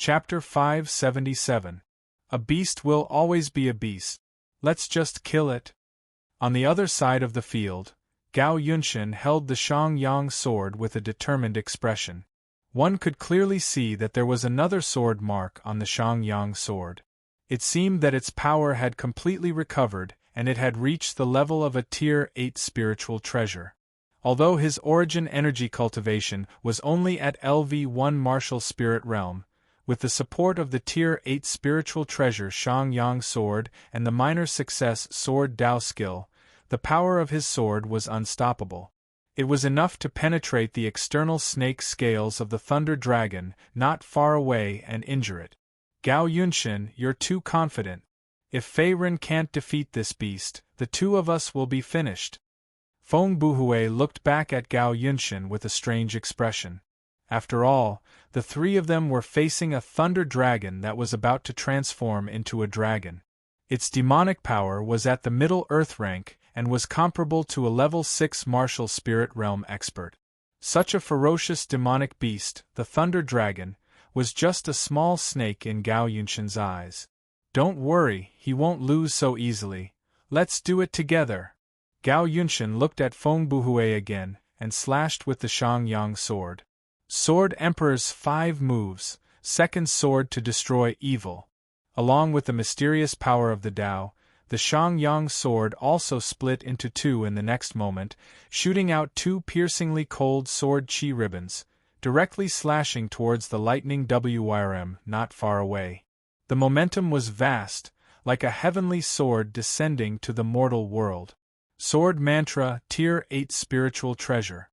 Chapter 577. A beast will always be a beast. Let's just kill it. On the other side of the field, Gao Yunshin held the Shangyang sword with a determined expression. One could clearly see that there was another sword mark on the Shangyang sword. It seemed that its power had completely recovered, and it had reached the level of a Tier 8 spiritual treasure. Although his origin energy cultivation was only at LV1 martial spirit realm, with the support of the Tier 8 spiritual treasure Shangyang sword and the minor success sword Dao skill, the power of his sword was unstoppable. It was enough to penetrate the external snake scales of the Thunder Dragon not far away and injure it. Gao Yunshin, you're too confident. If Fei Ren can't defeat this beast, the two of us will be finished. Feng Buhui looked back at Gao Yunshin with a strange expression. After all, the three of them were facing a Thunder Dragon that was about to transform into a dragon. Its demonic power was at the Middle Earth rank and was comparable to a level 6 martial spirit realm expert. Such a ferocious demonic beast, the Thunder Dragon, was just a small snake in Gao Yunshin's eyes. Don't worry, he won't lose so easily. Let's do it together. Gao Yunshin looked at Feng Buhui again and slashed with the Shangyang sword. Sword Emperor's 5 moves, second sword to destroy evil. Along with the mysterious power of the Dao, the Shangyang sword also split into 2 in the next moment, shooting out 2 piercingly cold sword chi ribbons, directly slashing towards the lightning WRM not far away. The momentum was vast, like a heavenly sword descending to the mortal world. Sword Mantra Tier 8 Spiritual Treasure.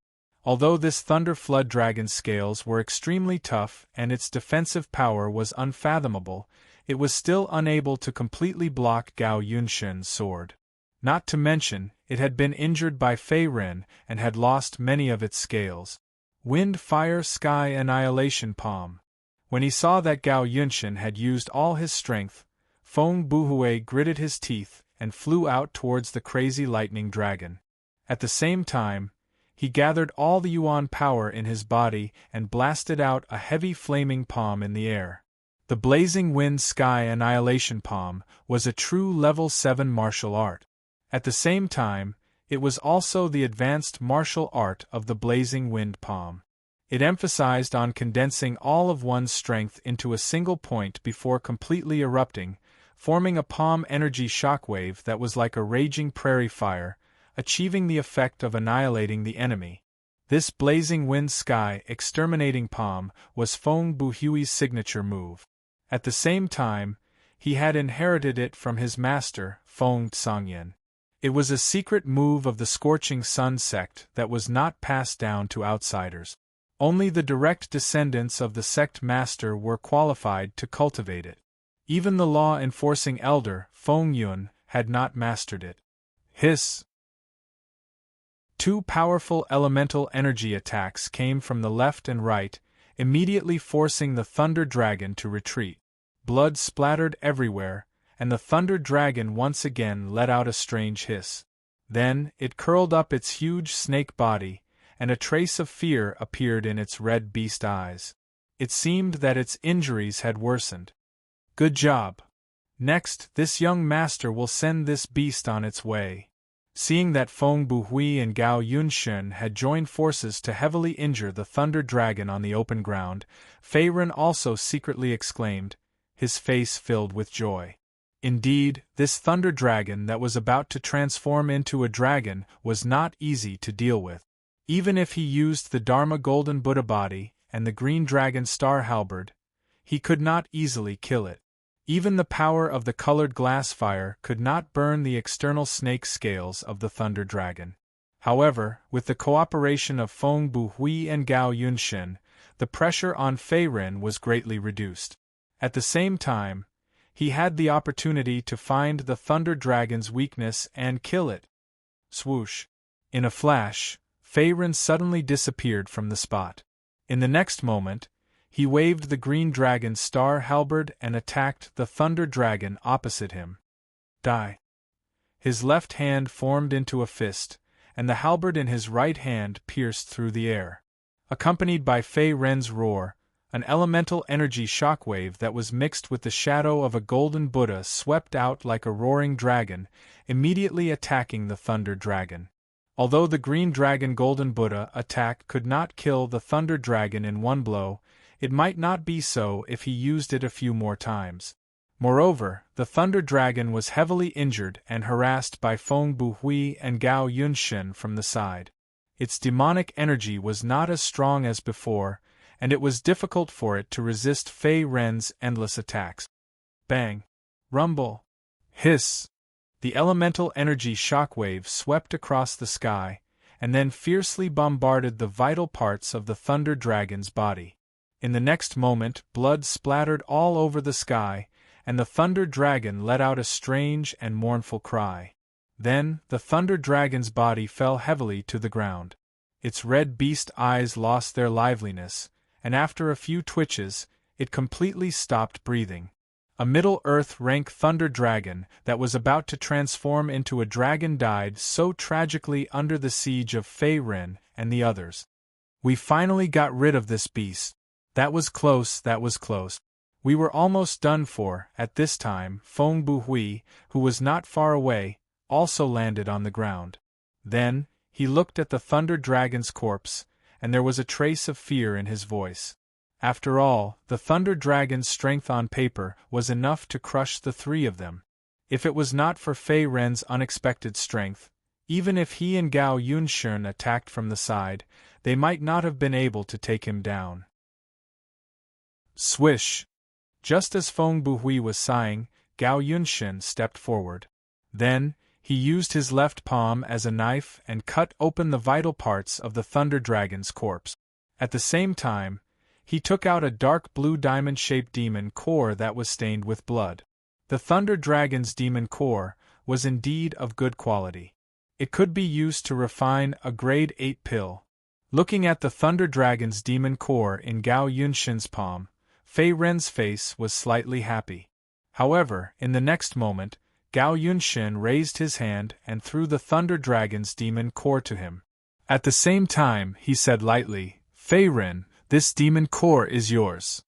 Although this Thunder Flood Dragon's scales were extremely tough and its defensive power was unfathomable, it was still unable to completely block Gao Yunshin's sword. Not to mention, it had been injured by Fei Ren and had lost many of its scales. Wind, Fire, Sky, Annihilation Palm. When he saw that Gao Yunshin had used all his strength, Feng Buhui gritted his teeth and flew out towards the crazy lightning dragon. At the same time, he gathered all the Yuan power in his body and blasted out a heavy flaming palm in the air. The Blazing Wind Sky Annihilation Palm was a true level 7 martial art. At the same time, it was also the advanced martial art of the Blazing Wind Palm. It emphasized on condensing all of one's strength into a single point before completely erupting, forming a palm energy shockwave that was like a raging prairie fire, achieving the effect of annihilating the enemy. This Blazing Wind Sky Exterminating Palm was Feng Buhui's signature move. At the same time, he had inherited it from his master, Feng Sangyan. It was a secret move of the Scorching Sun sect that was not passed down to outsiders. Only the direct descendants of the sect master were qualified to cultivate it. Even the law-enforcing elder, Feng Yun, had not mastered it. Hiss! 2 powerful elemental energy attacks came from the left and right, immediately forcing the Thunder Dragon to retreat. Blood splattered everywhere, and the Thunder Dragon once again let out a strange hiss. Then, it curled up its huge snake body, and a trace of fear appeared in its red beast eyes. It seemed that its injuries had worsened. Good job. Next, this young master will send this beast on its way. Seeing that Feng Buhui and Gao Yunshin had joined forces to heavily injure the Thunder Dragon on the open ground, Fei Ren also secretly exclaimed, his face filled with joy. Indeed, this Thunder Dragon that was about to transform into a dragon was not easy to deal with. Even if he used the Dharma Golden Buddha body and the Green Dragon Star Halberd, he could not easily kill it. Even the power of the colored glass fire could not burn the external snake scales of the Thunder Dragon. However, with the cooperation of Feng Buhui and Gao Yunshin, the pressure on Fei Ren was greatly reduced. At the same time, he had the opportunity to find the Thunder Dragon's weakness and kill it. Swoosh! In a flash, Fei Ren suddenly disappeared from the spot. In the next moment, he waved the Green Dragon's Star Halberd and attacked the Thunder Dragon opposite him. Die! His left hand formed into a fist, and the halberd in his right hand pierced through the air. Accompanied by Fei Ren's roar, An elemental energy shockwave that was mixed with the shadow of a golden Buddha swept out like a roaring dragon, immediately attacking the Thunder Dragon. Although the green dragon golden Buddha attack could not kill the Thunder Dragon in one blow, it might not be so if he used it a few more times. Moreover, the Thunder Dragon was heavily injured and harassed by Feng Buhui and Gao Yunshen from the side. Its demonic energy was not as strong as before, and it was difficult for it to resist Fei Ren's endless attacks. Bang! Rumble! Hiss! The elemental energy shockwave swept across the sky, and then fiercely bombarded the vital parts of the Thunder Dragon's body. In the next moment, blood splattered all over the sky, and the Thunder Dragon let out a strange and mournful cry. Then, the Thunder Dragon's body fell heavily to the ground. Its red beast eyes lost their liveliness, and after a few twitches, it completely stopped breathing. A Middle-Earth rank Thunder Dragon that was about to transform into a dragon died so tragically under the siege of Fei Ren and the others. We finally got rid of this beast. That was close, that was close. We were almost done for. At this time, Feng Buhui, who was not far away, also landed on the ground. Then, he looked at the Thunder Dragon's corpse, and there was a trace of fear in his voice. After all, the Thunder Dragon's strength on paper was enough to crush the three of them. If it was not for Fei Ren's unexpected strength, even if he and Gao Yunshen attacked from the side, they might not have been able to take him down. Swish! Just as Feng Buhui was sighing, Gao Yunshen stepped forward. Then, he used his left palm as a knife and cut open the vital parts of the Thunder Dragon's corpse. At the same time, he took out a dark blue diamond-shaped demon core that was stained with blood. The Thunder Dragon's demon core was indeed of good quality. It could be used to refine a grade 8 pill. Looking at the Thunder Dragon's demon core in Gao Yunshen's palm, Fei Ren's face was slightly happy. However, in the next moment, Gao Yunshen raised his hand and threw the Thunder Dragon's demon core to him. At the same time, he said lightly, "Fei Ren, this demon core is yours.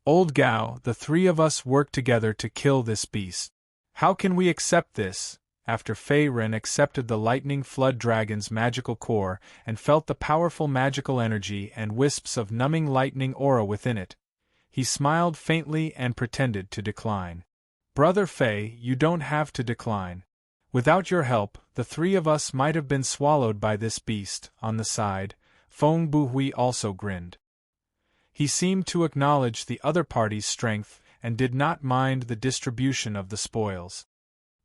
Old Gao, the three of us work together to kill this beast. How can we accept this?" After Fei Ren accepted the Lightning Flood Dragon's magical core and felt the powerful magical energy and wisps of numbing lightning aura within it, he smiled faintly and pretended to decline. "Brother Fei, you don't have to decline. Without your help, the three of us might have been swallowed by this beast." On the side, Feng Buhui also grinned. He seemed to acknowledge the other party's strength and did not mind the distribution of the spoils.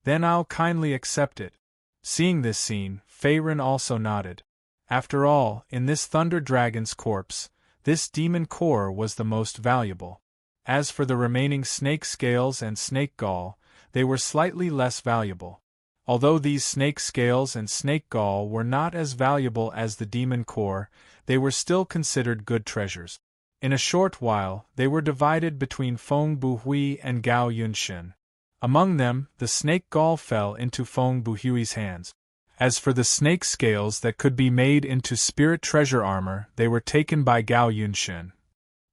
"Then I'll kindly accept it." Seeing this scene, Fei Ren also nodded. After all, in this Thunder Dragon's corpse, this demon core was the most valuable. As for the remaining snake scales and snake gall, they were slightly less valuable. Although these snake scales and snake gall were not as valuable as the demon core, they were still considered good treasures. In a short while, they were divided between Feng Buhui and Gao Yunshen. Among them, the snake gall fell into Feng Buhui's hands. As for the snake scales that could be made into spirit treasure armor, they were taken by Gao Yunshen.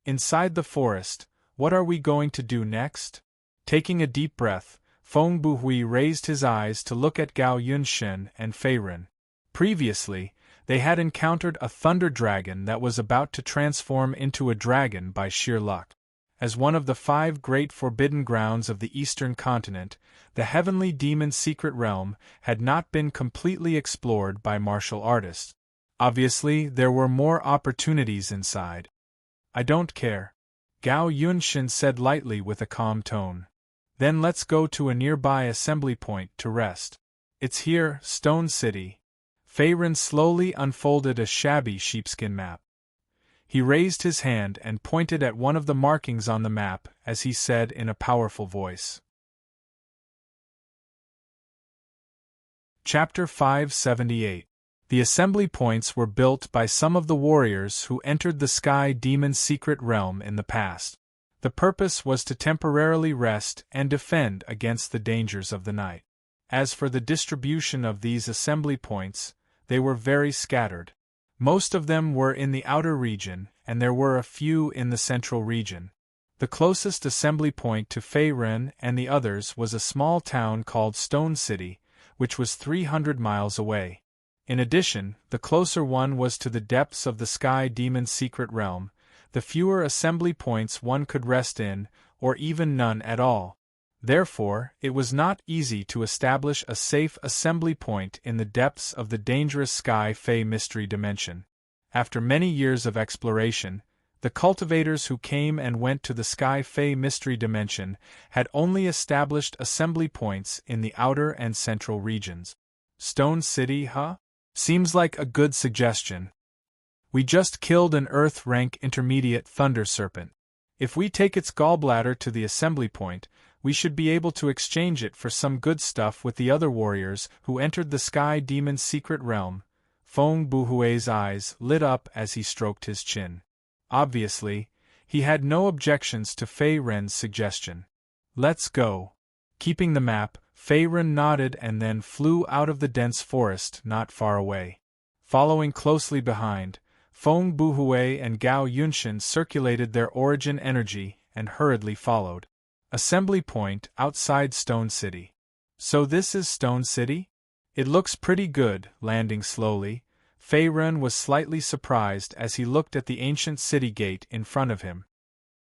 Inside the forest, what are we going to do next? Taking a deep breath, Feng Buhui raised his eyes to look at Gao Yunshen and Fei Ren. Previously, they had encountered a thunder dragon that was about to transform into a dragon by sheer luck. As one of the 5 great forbidden grounds of the eastern continent, the heavenly demon secret realm had not been completely explored by martial artists. Obviously, there were more opportunities inside. "I don't care," Gao Yunshen said lightly with a calm tone. "Then let's go to a nearby assembly point to rest. It's here, Stone City." Fei Ren slowly unfolded a shabby sheepskin map. He raised his hand and pointed at one of the markings on the map as he said in a powerful voice. Chapter 578. The assembly points were built by some of the warriors who entered the Sky Demon's secret realm in the past. The purpose was to temporarily rest and defend against the dangers of the night. As for the distribution of these assembly points, they were very scattered. Most of them were in the outer region, and there were a few in the central region. The closest assembly point to Fei Ren and the others was a small town called Stone City, which was 300 miles away. In addition, the closer one was to the depths of the Sky Demon's secret realm, the fewer assembly points one could rest in, or even none at all. Therefore, it was not easy to establish a safe assembly point in the depths of the dangerous Sky Fey Mystery Dimension. After many years of exploration, the cultivators who came and went to the Sky Fey Mystery Dimension had only established assembly points in the outer and central regions. Stone City, huh? Seems like a good suggestion. We just killed an Earth-rank intermediate Thunder Serpent. If we take its gallbladder to the assembly point, we should be able to exchange it for some good stuff with the other warriors who entered the Sky Demon's secret realm. Feng Buhui's eyes lit up as he stroked his chin. Obviously, he had no objections to Fei Ren's suggestion. Let's go. Keeping the map, Fei Ren nodded and then flew out of the dense forest not far away. Following closely behind, Feng Buhui and Gao Yunshin circulated their origin energy and hurriedly followed. Assembly point outside Stone City. So this is Stone City? It looks pretty good. Landing slowly, Fei Ren was slightly surprised as he looked at the ancient city gate in front of him.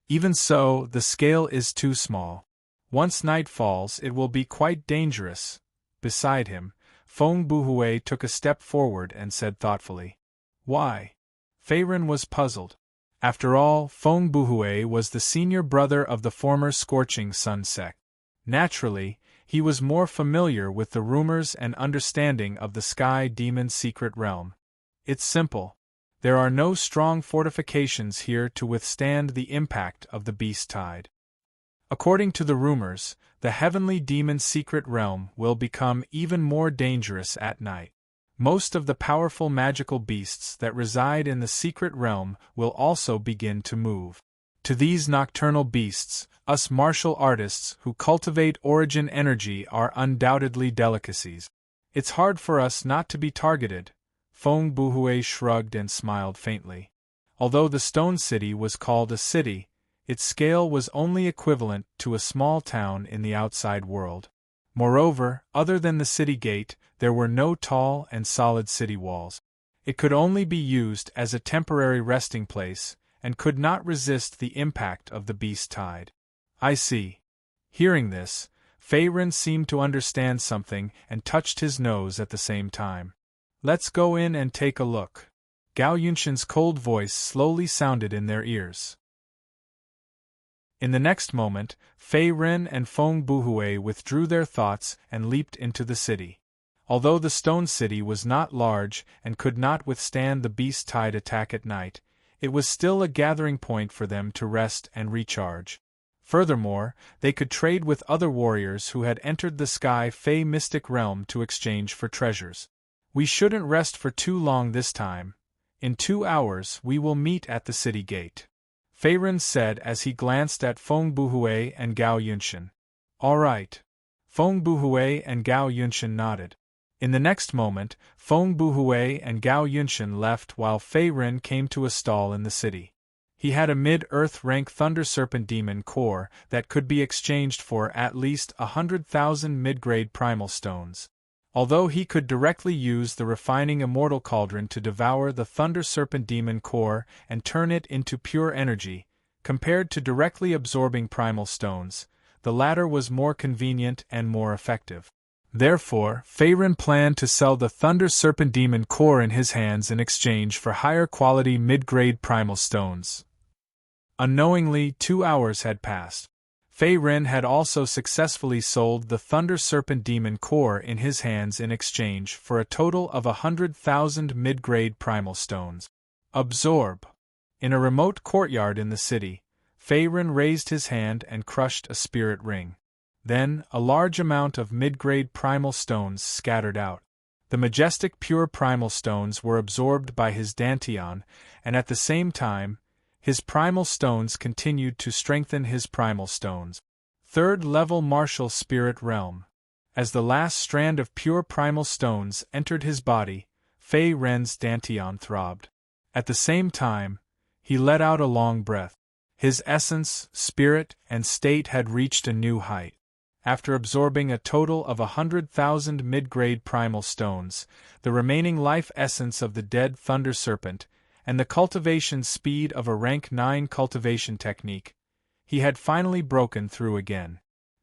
Even so, the scale is too small. Once night falls, it will be quite dangerous. Beside him, Feng Buhui took a step forward and said thoughtfully, "Why?" Fei Ren was puzzled. After all, Feng Buhui was the senior brother of the former Scorching Sun sect. Naturally, he was more familiar with the rumors and understanding of the Sky Demon's secret realm. It's simple. There are no strong fortifications here to withstand the impact of the beast tide. According to the rumors, the Heavenly Demon's secret realm will become even more dangerous at night. Most of the powerful magical beasts that reside in the secret realm will also begin to move. To these nocturnal beasts, us martial artists who cultivate origin energy are undoubtedly delicacies. It's hard for us not to be targeted. Feng Buhui shrugged and smiled faintly. Although the Stone City was called a city, its scale was only equivalent to a small town in the outside world. Moreover, other than the city gate, there were no tall and solid city walls. It could only be used as a temporary resting place, and could not resist the impact of the beast tide. I see. Hearing this, Fei Ren seemed to understand something and touched his nose at the same time. Let's go in and take a look. Gao Yunshin's cold voice slowly sounded in their ears. In the next moment, Fei Ren and Feng Buhui withdrew their thoughts and leaped into the city. Although the Stone City was not large and could not withstand the beast tide attack at night, it was still a gathering point for them to rest and recharge. Furthermore, they could trade with other warriors who had entered the Sky Fey mystic realm to exchange for treasures. We shouldn't rest for too long this time. In 2 hours we will meet at the city gate. Fei Ren said as he glanced at Feng Buhui and Gao Yunshin. All right. Feng Buhui and Gao Yunshin nodded. In the next moment, Feng Buhui and Gao Yunshin left while Fei Ren came to a stall in the city. He had a mid-earth rank Thunder Serpent Demon core that could be exchanged for at least 100,000 mid-grade primal stones. Although he could directly use the refining immortal cauldron to devour the Thunder Serpent Demon core and turn it into pure energy, compared to directly absorbing primal stones, the latter was more convenient and more effective. Therefore, Fei Ren planned to sell the Thunder Serpent Demon core in his hands in exchange for higher quality mid-grade primal stones. Unknowingly, 2 hours had passed. Fei Ren had also successfully sold the Thunder Serpent Demon core in his hands in exchange for a total of 100,000 mid-grade primal stones. Absorb. In a remote courtyard in the city, Fei Ren raised his hand and crushed a spirit ring. Then, a large amount of mid-grade primal stones scattered out. The majestic pure primal stones were absorbed by his Dantian, and at the same time, his primal stones continued to strengthen his primal stones. Third-level martial spirit realm. As the last strand of pure primal stones entered his body, Fei Ren's Dantian throbbed. At the same time, He let out a long breath. His essence, spirit, and state had reached a new height. After absorbing a total of 100,000 mid-grade primal stones, the remaining life essence of the dead Thunder Serpent, and the cultivation speed of a rank 9 cultivation technique, he had finally broken through again.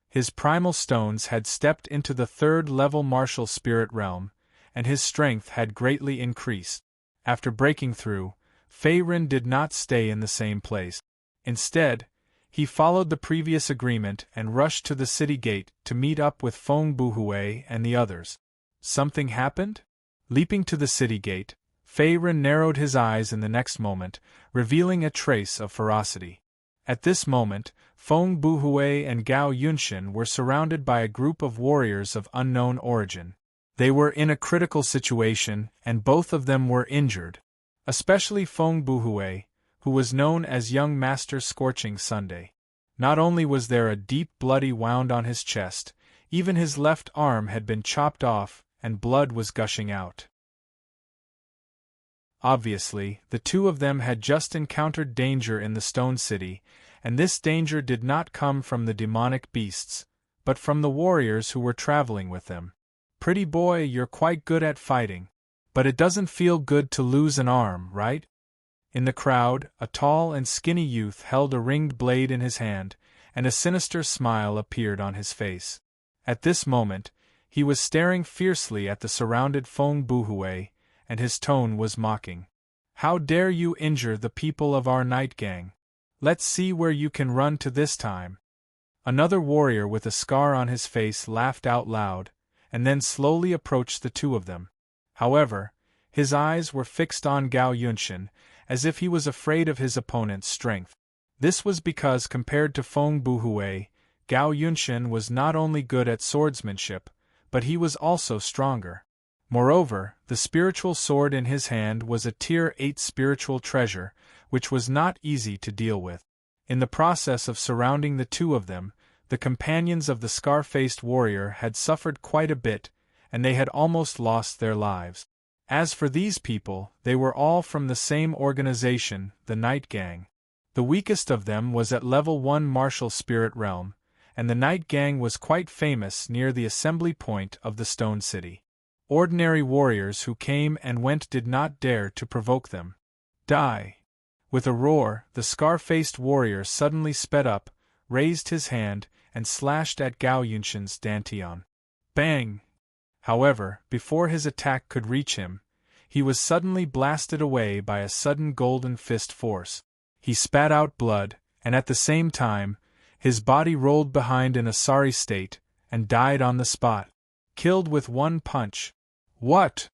His primal stones had stepped into the 3rd level martial spirit realm, and his strength had greatly increased. After breaking through, Fei Ren did not stay in the same place. Instead, he followed the previous agreement and rushed to the city gate to meet up with Feng Buhui and the others. Something happened? Leaping to the city gate, Fei Ren narrowed his eyes in the next moment, revealing a trace of ferocity. At this moment, Feng Buhui and Gao Yunshin were surrounded by a group of warriors of unknown origin. They were in a critical situation, and both of them were injured. Especially Feng Buhui, who was known as Young Master Scorching Sunday. Not only was there a deep bloody wound on his chest, even his left arm had been chopped off, and blood was gushing out. Obviously, the two of them had just encountered danger in the Stone City, and this danger did not come from the demonic beasts, but from the warriors who were traveling with them. Pretty boy, you're quite good at fighting. But it doesn't feel good to lose an arm, right? In the crowd, a tall and skinny youth held a ringed blade in his hand, and a sinister smile appeared on his face. At this moment, he was staring fiercely at the surrounded Feng Buhui, and his tone was mocking. How dare you injure the people of our night gang? Let's see where you can run to this time. Another warrior with a scar on his face laughed out loud, and then slowly approached the two of them. However, his eyes were fixed on Gao Yunshin, as if he was afraid of his opponent's strength. This was because compared to Feng Buhui, Gao Yunshin was not only good at swordsmanship, but he was also stronger. Moreover, the spiritual sword in his hand was a Tier 8 spiritual treasure, which was not easy to deal with. In the process of surrounding the two of them, the companions of the scar-faced warrior had suffered quite a bit, and they had almost lost their lives. As for these people, they were all from the same organization, the Night Gang. The weakest of them was at level 1 martial spirit realm, and the Night Gang was quite famous near the assembly point of the Stone City. Ordinary warriors who came and went did not dare to provoke them. Die! With a roar, the scar-faced warrior suddenly sped up, raised his hand, and slashed at Gao Yunshin's dantian. Bang! However, before his attack could reach him, he was suddenly blasted away by a sudden golden fist force. He spat out blood, and at the same time, his body rolled behind in a sorry state, and died on the spot. Killed with one punch. What?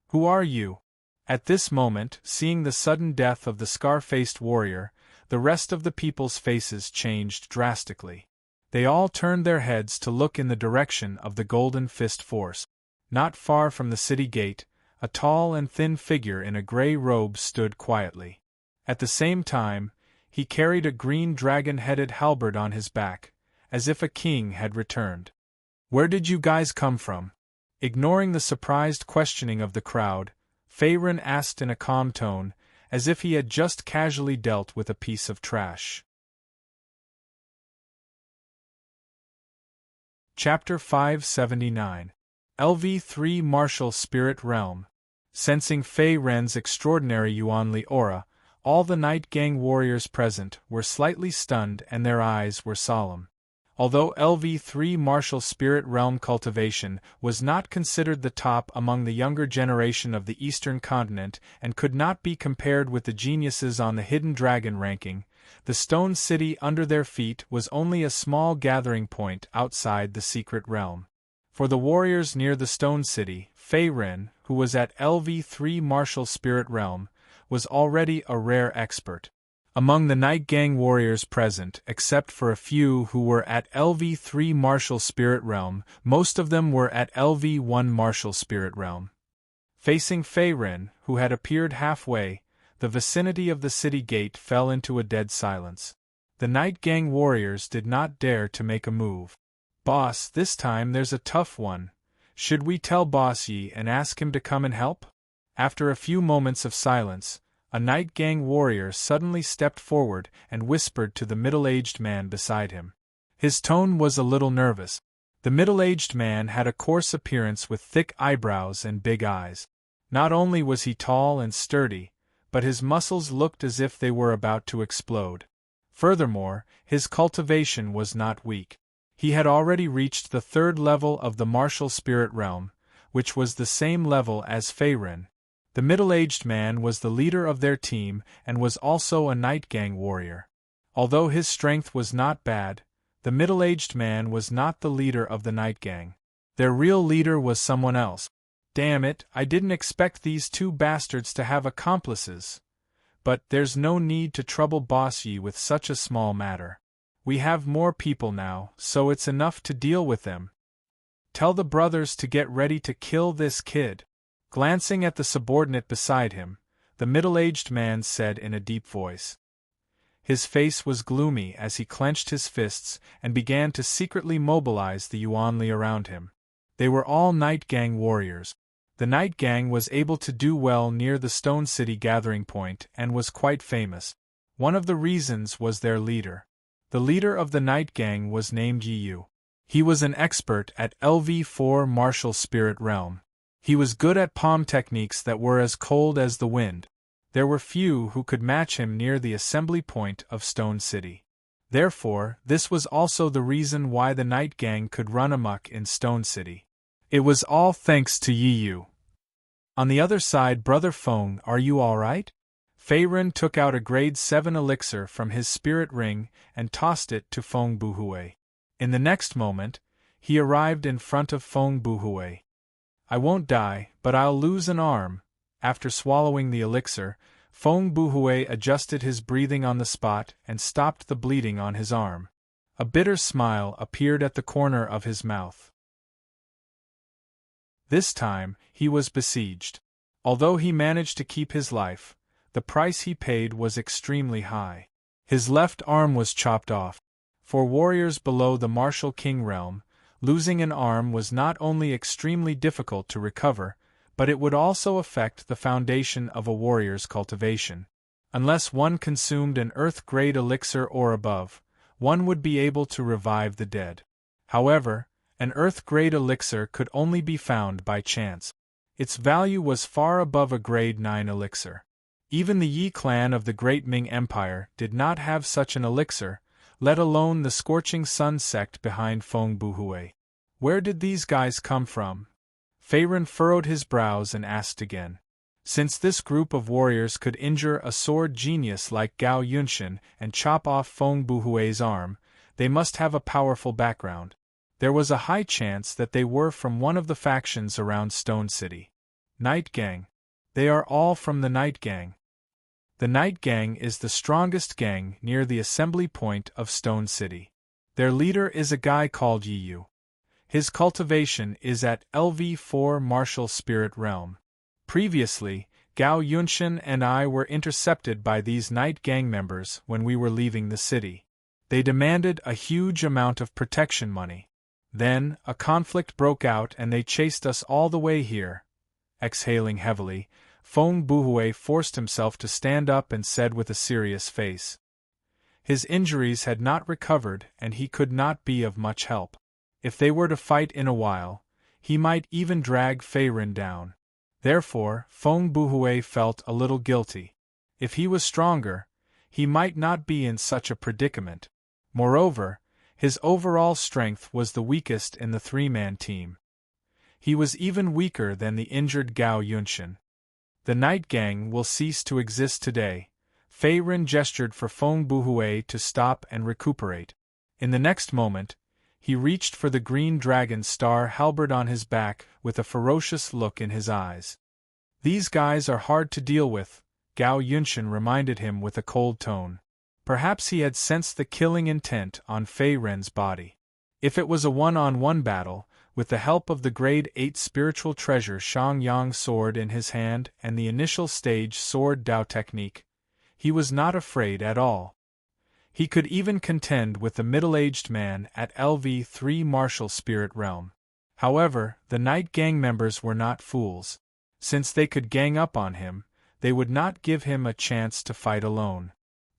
Who are you? At this moment, seeing the sudden death of the scar-faced warrior, the rest of the people's faces changed drastically. They all turned their heads to look in the direction of the golden fist force. Not far from the city gate, a tall and thin figure in a grey robe stood quietly. At the same time, he carried a green dragon-headed halberd on his back, as if a king had returned. Where did you guys come from? Ignoring the surprised questioning of the crowd, Fei Ren asked in a calm tone, as if he had just casually dealt with a piece of trash. Chapter 579. LV3 Martial Spirit Realm. Sensing Fei Ren's extraordinary Yuanli aura, all the Night Gang warriors present were slightly stunned and their eyes were solemn. Although LV3 Martial Spirit Realm cultivation was not considered the top among the younger generation of the Eastern continent and could not be compared with the geniuses on the Hidden Dragon ranking, the Stone City under their feet was only a small gathering point outside the secret realm. For the warriors near the Stone City, Fei Ren, who was at LV3 Martial Spirit Realm, was already a rare expert. Among the Night Gang warriors present, except for a few who were at LV3 Martial Spirit Realm, most of them were at LV1 Martial Spirit Realm. Facing Fei Ren, who had appeared halfway, the vicinity of the city gate fell into a dead silence. The Night Gang warriors did not dare to make a move. Boss, this time there's a tough one. Should we tell Boss Yi and ask him to come and help? After a few moments of silence, A Night Gang warrior suddenly stepped forward and whispered to the middle-aged man beside him. His tone was a little nervous. The middle-aged man had a coarse appearance with thick eyebrows and big eyes. Not only was he tall and sturdy, but his muscles looked as if they were about to explode. Furthermore, his cultivation was not weak. He had already reached the 3rd level of the martial spirit realm, which was the same level as Feiren. The middle-aged man was the leader of their team and was also a Night Gang warrior. Although his strength was not bad, the middle-aged man was not the leader of the Night Gang. Their real leader was someone else. Damn it, I didn't expect these 2 bastards to have accomplices. But there's no need to trouble Boss Yi with such a small matter. We have more people now, so it's enough to deal with them. Tell the brothers to get ready to kill this kid. Glancing at the subordinate beside him, the middle-aged man said in a deep voice. His face was gloomy as he clenched his fists and began to secretly mobilize the Yuanli around him. They were all Night Gang warriors. The Night Gang was able to do well near the Stone City gathering point and was quite famous. One of the reasons was their leader. The leader of the Night Gang was named Yu. He was an expert at LV4 martial spirit realm. He was good at palm techniques that were as cold as the wind. There were few who could match him near the assembly point of Stone City. Therefore, this was also the reason why the Night Gang could run amok in Stone City. It was all thanks to Yu. On the other side, Brother Feng, are you alright? Feiren took out a grade 7 elixir from his spirit ring and tossed it to Feng Buhui. In the next moment, he arrived in front of Feng Buhui. I won't die, but I'll lose an arm. After swallowing the elixir, Feng Buhui adjusted his breathing on the spot and stopped the bleeding on his arm. A bitter smile appeared at the corner of his mouth. This time, he was besieged. Although he managed to keep his life, the price he paid was extremely high. His left arm was chopped off. For warriors below the martial king realm, losing an arm was not only extremely difficult to recover, but it would also affect the foundation of a warrior's cultivation. Unless one consumed an earth-grade elixir or above, one would be able to revive the dead. However, an earth-grade elixir could only be found by chance. Its value was far above a grade 9 elixir. Even the Yi clan of the Great Ming Empire did not have such an elixir, let alone the Scorching Sun sect behind Feng Buhui. Where did these guys come from? Feiren furrowed his brows and asked again. Since this group of warriors could injure a sword genius like Gao Yunshin and chop off Feng Buhui's arm, they must have a powerful background. There was a high chance that they were from one of the factions around Stone City. Night Gang. They are all from the Night Gang. The Night Gang is the strongest gang near the assembly point of Stone City. Their leader is a guy called Yu. His cultivation is at LV4 Martial Spirit Realm. Previously, Gao Yunshin and I were intercepted by these Night Gang members when we were leaving the city. They demanded a huge amount of protection money. Then, a conflict broke out and they chased us all the way here. Exhaling heavily, Feng Buhui forced himself to stand up and said with a serious face. His injuries had not recovered and he could not be of much help. If they were to fight in a while, he might even drag Feiren down. Therefore, Feng Buhui felt a little guilty. If he was stronger, he might not be in such a predicament. Moreover, his overall strength was the weakest in the three-man team. He was even weaker than the injured Gao Yunshin. The Night Gang will cease to exist today. Feiren gestured for Feng Buhui to stop and recuperate. In the next moment, he reached for the green dragon star halberd on his back with a ferocious look in his eyes. These guys are hard to deal with, Gao Yunshin reminded him with a cold tone. Perhaps he had sensed the killing intent on Feiren's body. If it was a one-on-one battle, with the help of the grade 8 spiritual treasure Shangyang sword in his hand and the initial stage sword Dao technique, he was not afraid at all. He could even contend with the middle-aged man at LV3 Martial Spirit Realm. However, the Night Gang members were not fools. Since they could gang up on him, they would not give him a chance to fight alone.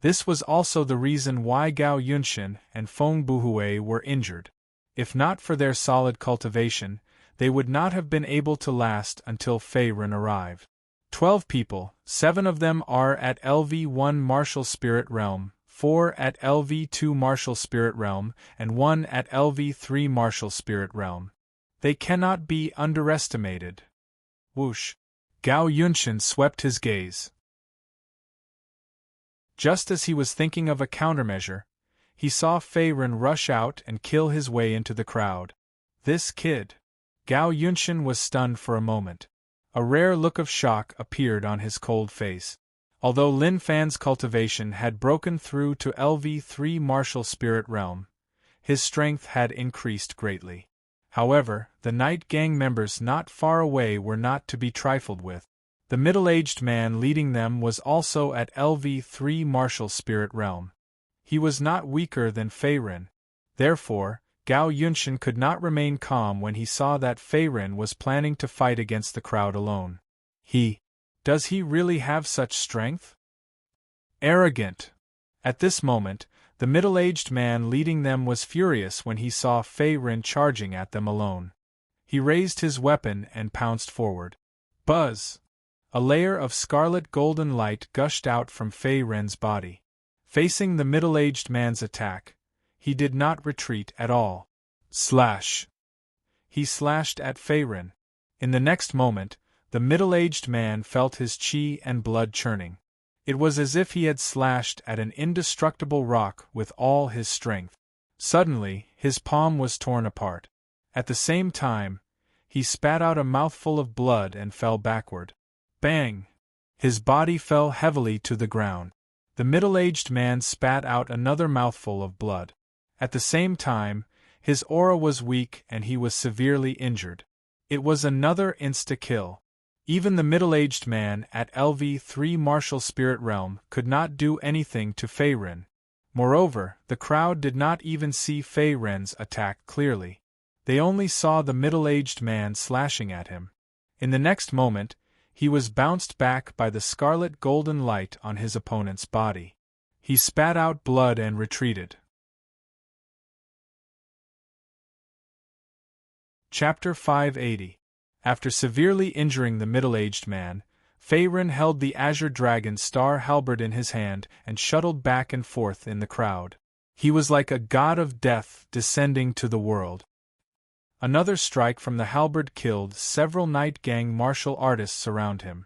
This was also the reason why Gao Yunshin and Feng Buhui were injured. If not for their solid cultivation, they would not have been able to last until Fei Ren arrived. 12 people, 7 of them are at LV1 Martial Spirit Realm, 4 at LV2 Martial Spirit Realm, and 1 at LV3 Martial Spirit Realm. They cannot be underestimated. Whoosh! Gao Yunshin swept his gaze. Just as he was thinking of a countermeasure, he saw Fei Ren rush out and kill his way into the crowd. This kid! Gao Yunshin was stunned for a moment. A rare look of shock appeared on his cold face. Although Lin Fan's cultivation had broken through to LV3 Martial Spirit Realm, his strength had increased greatly. However, the Night Gang members not far away were not to be trifled with. The middle-aged man leading them was also at LV3 Martial Spirit Realm. He was not weaker than Fei Ren. Therefore, Gao Yunshin could not remain calm when he saw that Fei Ren was planning to fight against the crowd alone. Does he really have such strength? Arrogant! At this moment, the middle-aged man leading them was furious when he saw Fei Ren charging at them alone. He raised his weapon and pounced forward. Buzz! A layer of scarlet golden light gushed out from Fei Ren's body. Facing the middle-aged man's attack, he did not retreat at all. Slash! He slashed at Fei Ren. In the next moment, the middle-aged man felt his qi and blood churning. It was as if he had slashed at an indestructible rock with all his strength. Suddenly, his palm was torn apart. At the same time, he spat out a mouthful of blood and fell backward. Bang! His body fell heavily to the ground. The middle-aged man spat out another mouthful of blood. At the same time, his aura was weak and he was severely injured. It was another insta-kill. Even the middle-aged man at LV3 Martial Spirit Realm could not do anything to Fei Ren. Moreover, the crowd did not even see Fei Ren's attack clearly. They only saw the middle-aged man slashing at him. In the next moment, he was bounced back by the scarlet golden light on his opponent's body. He spat out blood and retreated. Chapter 580. After severely injuring the middle-aged man, Fei Ren held the Azure Dragon Star Halberd in his hand and shuttled back and forth in the crowd. He was like a god of death descending to the world. Another strike from the halberd killed several Night Gang martial artists around him.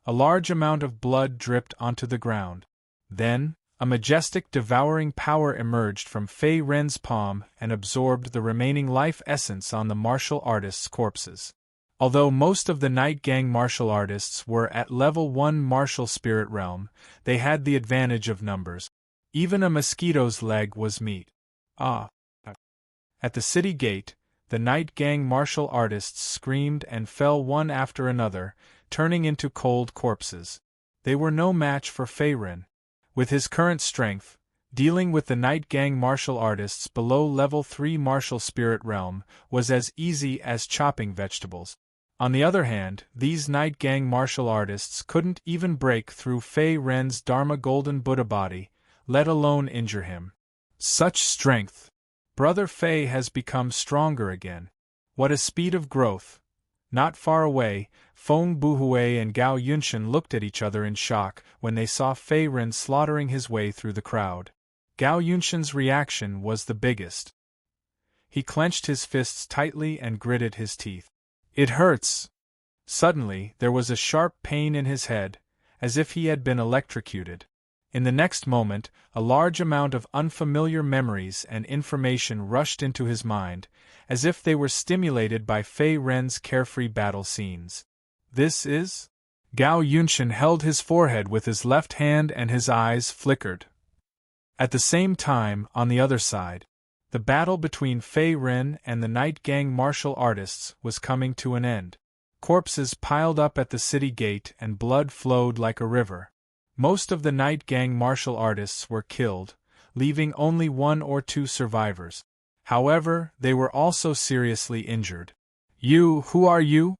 A large amount of blood dripped onto the ground. Then, a majestic devouring power emerged from Fei Ren's palm and absorbed the remaining life essence on the martial artists' corpses. Although most of the Night Gang martial artists were at level 1 Martial Spirit Realm, they had the advantage of numbers. Even a mosquito's leg was meat. At the city gate, the Night Gang martial artists screamed and fell one after another, turning into cold corpses. They were no match for Fei Ren. With his current strength, dealing with the Night Gang martial artists below level 3 Martial Spirit Realm was as easy as chopping vegetables. On the other hand, these Night Gang martial artists couldn't even break through Fei Ren's Dharma Golden Buddha body, let alone injure him. Such strength! Brother Fei has become stronger again. What a speed of growth! Not far away, Feng Buhui and Gao Yunshin looked at each other in shock when they saw Fei Ren slaughtering his way through the crowd. Gao Yunshin's reaction was the biggest. He clenched his fists tightly and gritted his teeth. It hurts! Suddenly, there was a sharp pain in his head, as if he had been electrocuted. In the next moment, a large amount of unfamiliar memories and information rushed into his mind, as if they were stimulated by Fei Ren's carefree battle scenes. This is? Gao Yunshin held his forehead with his left hand and his eyes flickered. At the same time, on the other side, the battle between Fei Ren and the Night Gang martial artists was coming to an end. Corpses piled up at the city gate and blood flowed like a river. Most of the Night Gang martial artists were killed, leaving only 1 or 2 survivors. However, they were also seriously injured. Who are you?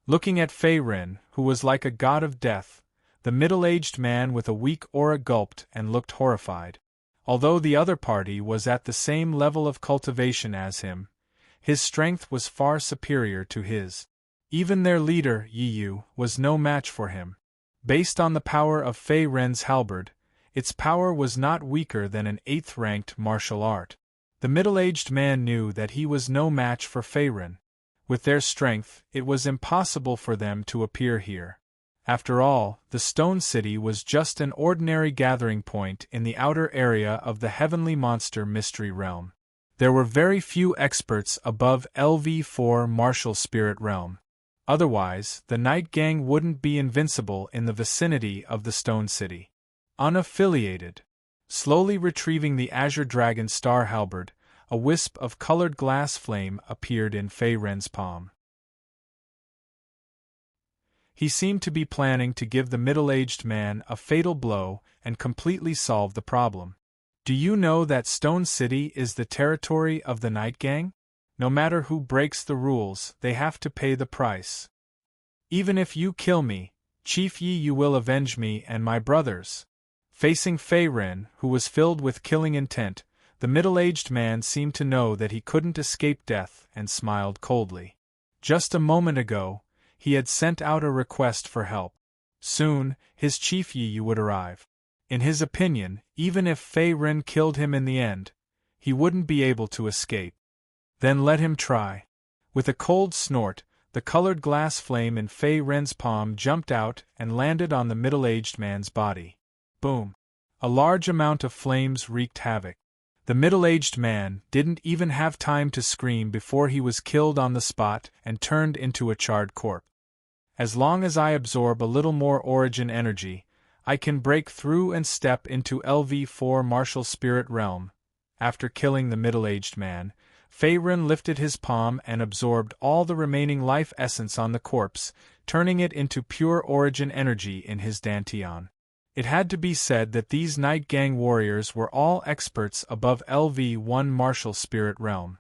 Looking at Fei Ren, who was like a god of death, The middle-aged man with a weak aura gulped and looked horrified. Although the other party was at the same level of cultivation as him, his strength was far superior to his. Even their leader, Yi Yu, was no match for him. Based on the power of Fei Ren's halberd, its power was not weaker than an 8th-ranked martial art. The middle-aged man knew that he was no match for Fei Ren. With their strength, it was impossible for them to appear here. After all, the Stone City was just an ordinary gathering point in the outer area of the Heavenly Monster Mystery Realm. There were very few experts above LV4 Martial Spirit Realm. Otherwise, the Night Gang wouldn't be invincible in the vicinity of the Stone City. Unaffiliated. Slowly retrieving the Azure Dragon Star Halberd, a wisp of colored glass flame appeared in Fei Ren's palm. He seemed to be planning to give the middle-aged man a fatal blow and completely solve the problem. Do you know that Stone City is the territory of the Night Gang? No matter who breaks the rules, they have to pay the price. Even if you kill me, Chief Yi, you will avenge me and my brothers. Facing Fei Ren, who was filled with killing intent, the middle-aged man seemed to know that he couldn't escape death and smiled coldly. Just a moment ago, he had sent out a request for help. Soon, his Chief Yi would arrive. In his opinion, even if Fei Ren killed him in the end, he wouldn't be able to escape. Then let him try. With a cold snort, the colored glass flame in Fei Ren's palm jumped out and landed on the middle-aged man's body. Boom! A large amount of flames wreaked havoc. The middle-aged man didn't even have time to scream before he was killed on the spot and turned into a charred corpse. As long as I absorb a little more origin energy, I can break through and step into LV4 Martial Spirit Realm. After killing the middle-aged man, Fei Ren lifted his palm and absorbed all the remaining life essence on the corpse, turning it into pure origin energy in his dantian. It had to be said that these Night Gang warriors were all experts above LV1 Martial Spirit Realm.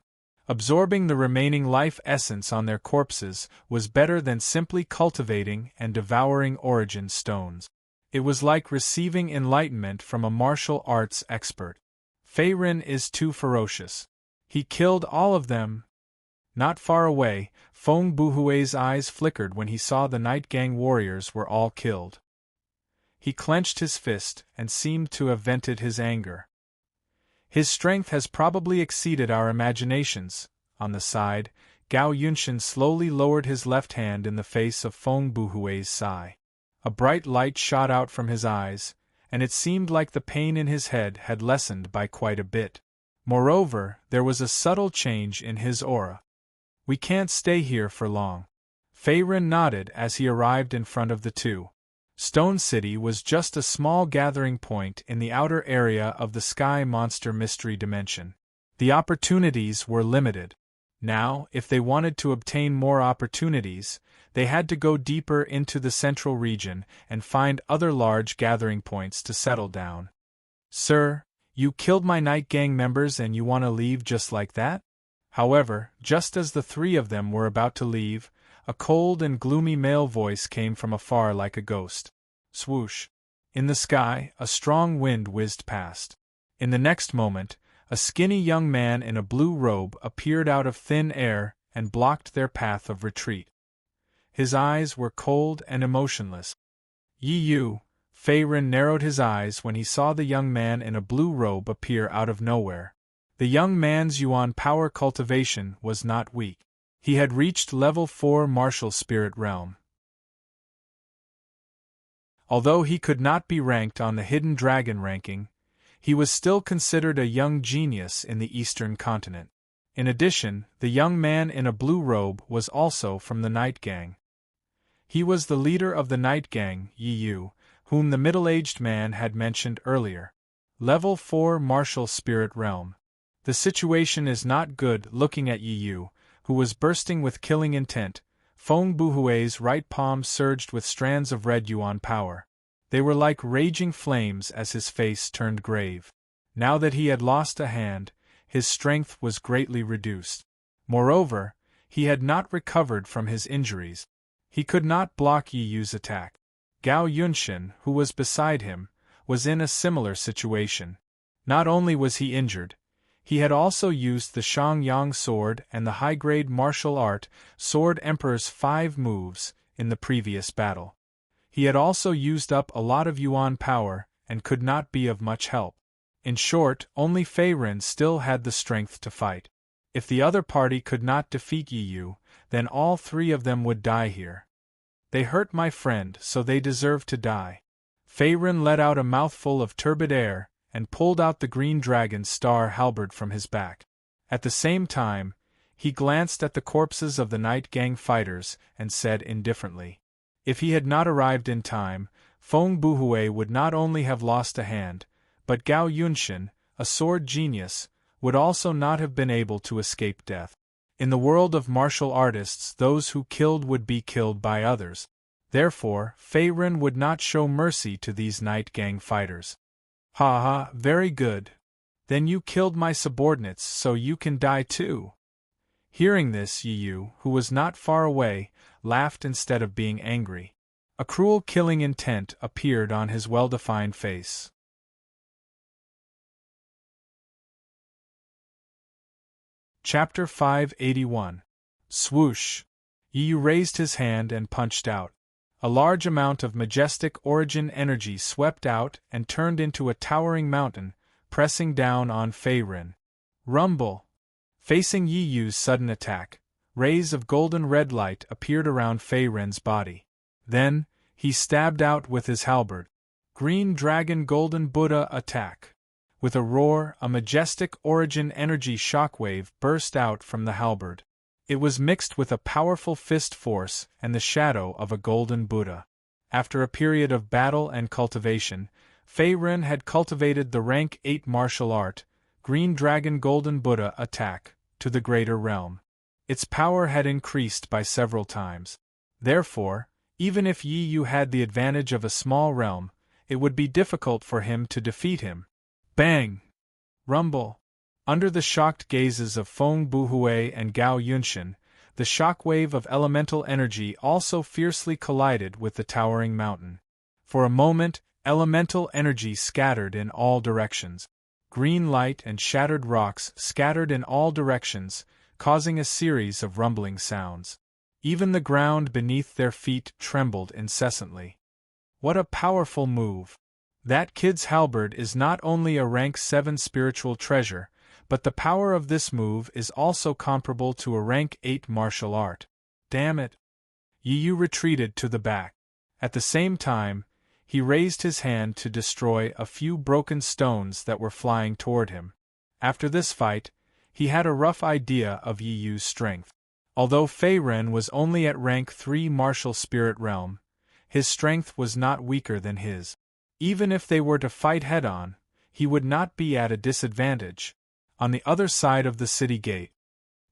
Absorbing the remaining life essence on their corpses was better than simply cultivating and devouring origin stones. It was like receiving enlightenment from a martial arts expert. Fei Ren is too ferocious. He killed all of them. Not far away, Feng Buhui's eyes flickered when he saw the Night Gang warriors were all killed. He clenched his fist and seemed to have vented his anger. His strength has probably exceeded our imaginations. On the side, Gao Yunshin slowly lowered his left hand in the face of Feng Buhui's sigh. A bright light shot out from his eyes, and it seemed like the pain in his head had lessened by quite a bit. Moreover, there was a subtle change in his aura. We can't stay here for long. Fei Ren nodded as he arrived in front of the two. Stone City was just a small gathering point in the outer area of the Sky Monster Mystery Dimension. The opportunities were limited. Now, if they wanted to obtain more opportunities, they had to go deeper into the central region and find other large gathering points to settle down. Sir, you killed my Night Gang members and you want to leave just like that? However, just as the three of them were about to leave, a cold and gloomy male voice came from afar like a ghost. Swoosh! In the sky, a strong wind whizzed past. In the next moment, a skinny young man in a blue robe appeared out of thin air and blocked their path of retreat. His eyes were cold and emotionless. Yi Yu, Fei Ren narrowed his eyes when he saw the young man in a blue robe appear out of nowhere. The young man's Yuan power cultivation was not weak. He had reached level 4 Martial Spirit Realm. Although he could not be ranked on the Hidden Dragon ranking, he was still considered a young genius in the Eastern continent. In addition, the young man in a blue robe was also from the Night Gang. He was the leader of the Night Gang, Yi Yu, whom the middle-aged man had mentioned earlier. Level 4 Martial Spirit Realm. The situation is not good. Looking at Yi Yu, who was bursting with killing intent, Feng Buhui's right palm surged with strands of red yuan power. They were like raging flames as his face turned grave. Now that he had lost a hand, his strength was greatly reduced. Moreover, he had not recovered from his injuries. He could not block Yi Yu's attack. Gao Yunshin, who was beside him, was in a similar situation. Not only was he injured, he had also used the Shangyang sword and the high-grade martial art Sword Emperor's 5 moves in the previous battle. He had also used up a lot of Yuan power and could not be of much help. In short, only Fei Ren still had the strength to fight. If the other party could not defeat Yi Yu, then all 3 of them would die here. They hurt my friend, so they deserve to die. Fei Ren let out a mouthful of turbid air and pulled out the green dragon's star halberd from his back. At the same time, he glanced at the corpses of the night gang fighters and said indifferently, if he had not arrived in time, Feng Buhui would not only have lost a hand, but Gao Yunshin, a sword genius, would also not have been able to escape death. In the world of martial artists, those who killed would be killed by others. Therefore, Fei Ren would not show mercy to these night gang fighters. Ha ha, very good. Then you killed my subordinates, so you can die too. Hearing this, Yi Yu, who was not far away, laughed instead of being angry. A cruel killing intent appeared on his well-defined face. Chapter 581. Swoosh! Yi Yu raised his hand and punched out. A large amount of majestic origin energy swept out and turned into a towering mountain, pressing down on Fei Ren. Rumble! Facing Yi Yu's sudden attack, rays of golden red light appeared around Fei Ren's body. Then, he stabbed out with his halberd. Green Dragon Golden Buddha attack! With a roar, a majestic origin energy shockwave burst out from the halberd. It was mixed with a powerful fist force and the shadow of a golden Buddha. After a period of battle and cultivation, Fei Ren had cultivated the rank 8 martial art, Green Dragon Golden Buddha attack, to the greater realm. Its power had increased by several times. Therefore, even if Yi Yu had the advantage of a small realm, it would be difficult for him to defeat him. Bang! Rumble! Under the shocked gazes of Feng Buhui and Gao Yunshin, the shockwave of elemental energy also fiercely collided with the towering mountain. For a moment, elemental energy scattered in all directions. Green light and shattered rocks scattered in all directions, causing a series of rumbling sounds. Even the ground beneath their feet trembled incessantly. What a powerful move! That kid's halberd is not only a rank 7 spiritual treasure, but the power of this move is also comparable to a rank 8 martial art. Damn it! Yi Yu retreated to the back. At the same time, he raised his hand to destroy a few broken stones that were flying toward him. After this fight, he had a rough idea of Yi Yu's strength. Although Fei Ren was only at rank 3 martial spirit realm, his strength was not weaker than his. Even if they were to fight head-on, he would not be at a disadvantage. On the other side of the city gate,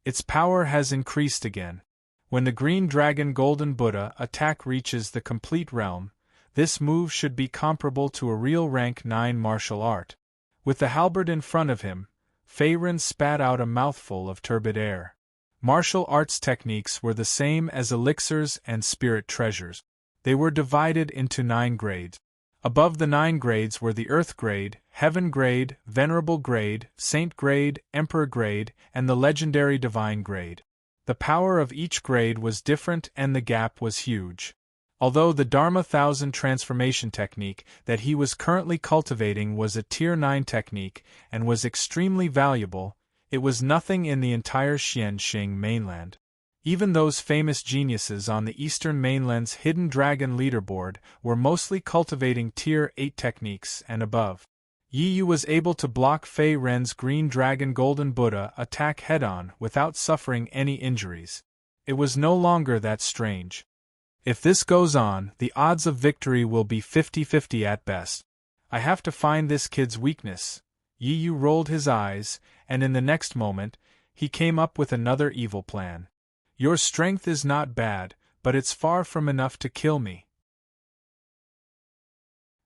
its power has increased again. When the Green Dragon Golden Buddha attack reaches the complete realm, this move should be comparable to a real rank 9 martial art. With the halberd in front of him, Fei Ren spat out a mouthful of turbid air. Martial arts techniques were the same as elixirs and spirit treasures. They were divided into 9 grades. Above the 9 grades were the Earth grade, Heaven grade, Venerable grade, Saint grade, Emperor grade, and the Legendary Divine grade. The power of each grade was different and the gap was huge. Although the Dharma 1000 transformation technique that he was currently cultivating was a Tier 9 technique and was extremely valuable, it was nothing in the entire Xianxing mainland. Even those famous geniuses on the eastern mainland's Hidden Dragon leaderboard were mostly cultivating Tier 8 techniques and above. Yi Yu was able to block Fei Ren's Green Dragon Golden Buddha attack head-on without suffering any injuries. It was no longer that strange. If this goes on, the odds of victory will be 50-50 at best. I have to find this kid's weakness. Yi Yu rolled his eyes, and in the next moment, he came up with another evil plan. Your strength is not bad, but it's far from enough to kill me.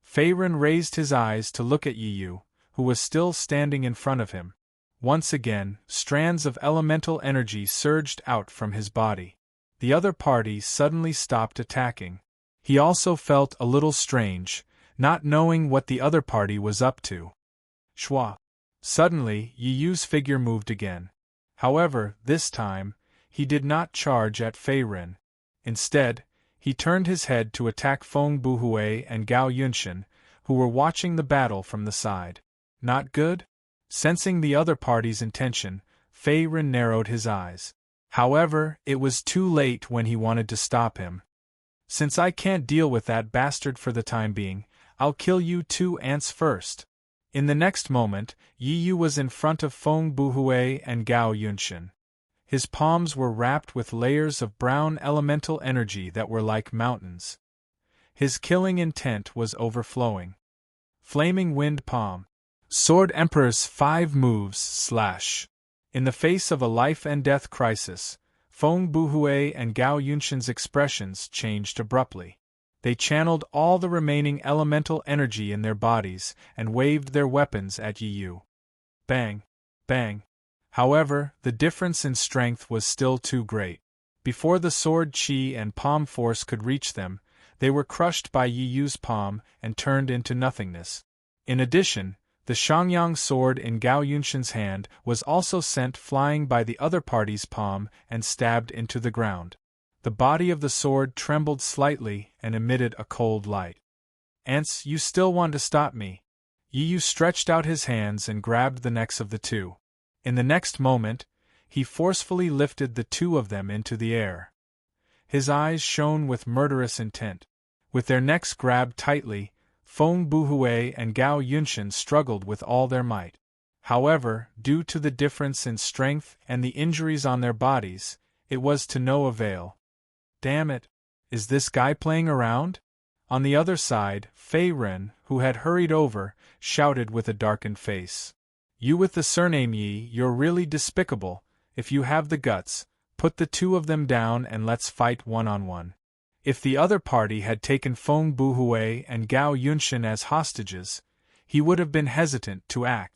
Fei Ren raised his eyes to look at Yi Yu, who was still standing in front of him. Once again, strands of elemental energy surged out from his body. The other party suddenly stopped attacking. He also felt a little strange, not knowing what the other party was up to. Shwa. Suddenly, Yi Yu's figure moved again. However, this time, he did not charge at Fei Ren. Instead, he turned his head to attack Feng Buhui and Gao Yunshan, who were watching the battle from the side. Not good? Sensing the other party's intention, Fei Ren narrowed his eyes. However, it was too late when he wanted to stop him. Since I can't deal with that bastard for the time being, I'll kill you two ants first. In the next moment, Yi Yu was in front of Feng Buhui and Gao Yunshan. His palms were wrapped with layers of brown elemental energy that were like mountains. His killing intent was overflowing. Flaming Wind Palm. Sword Emperor's 5 moves / In the face of a life-and-death crisis, Feng Buhui and Gao Yunshan's expressions changed abruptly. They channeled all the remaining elemental energy in their bodies and waved their weapons at Yi Yu. Bang! Bang! However, the difference in strength was still too great. Before the sword chi and palm force could reach them, they were crushed by Yi Yu's palm and turned into nothingness. In addition, the Shangyang sword in Gao Yunshan's hand was also sent flying by the other party's palm and stabbed into the ground. The body of the sword trembled slightly and emitted a cold light. Ants, you still want to stop me? Yi Yu stretched out his hands and grabbed the necks of the two. In the next moment, he forcefully lifted the two of them into the air. His eyes shone with murderous intent. With their necks grabbed tightly, Feng Buhui and Gao Yunshan struggled with all their might. However, due to the difference in strength and the injuries on their bodies, it was to no avail. Damn it! Is this guy playing around? On the other side, Fei Ren, who had hurried over, shouted with a darkened face. You with the surname Yi, you're really despicable. If you have the guts, put the two of them down and let's fight one-on-one. If the other party had taken Feng Buhui and Gao Yunshan as hostages, he would have been hesitant to act.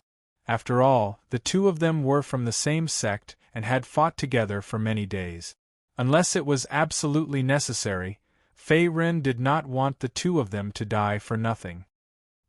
After all, the two of them were from the same sect and had fought together for many days. Unless it was absolutely necessary, Fei Ren did not want the two of them to die for nothing.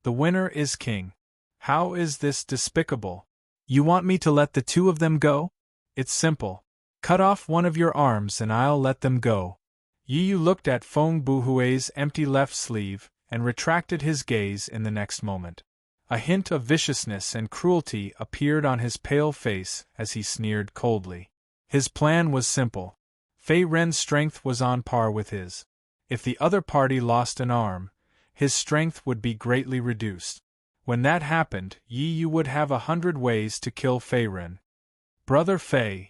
The winner is king. How is this despicable? You want me to let the two of them go? It's simple. Cut off one of your arms and I'll let them go. Yi Yu looked at Feng Buhui's empty left sleeve and retracted his gaze in the next moment. A hint of viciousness and cruelty appeared on his pale face as he sneered coldly. His plan was simple. Fei Ren's strength was on par with his. If the other party lost an arm, his strength would be greatly reduced. When that happened, Yi Yu would have 100 ways to kill Fei Ren. Brother Fei.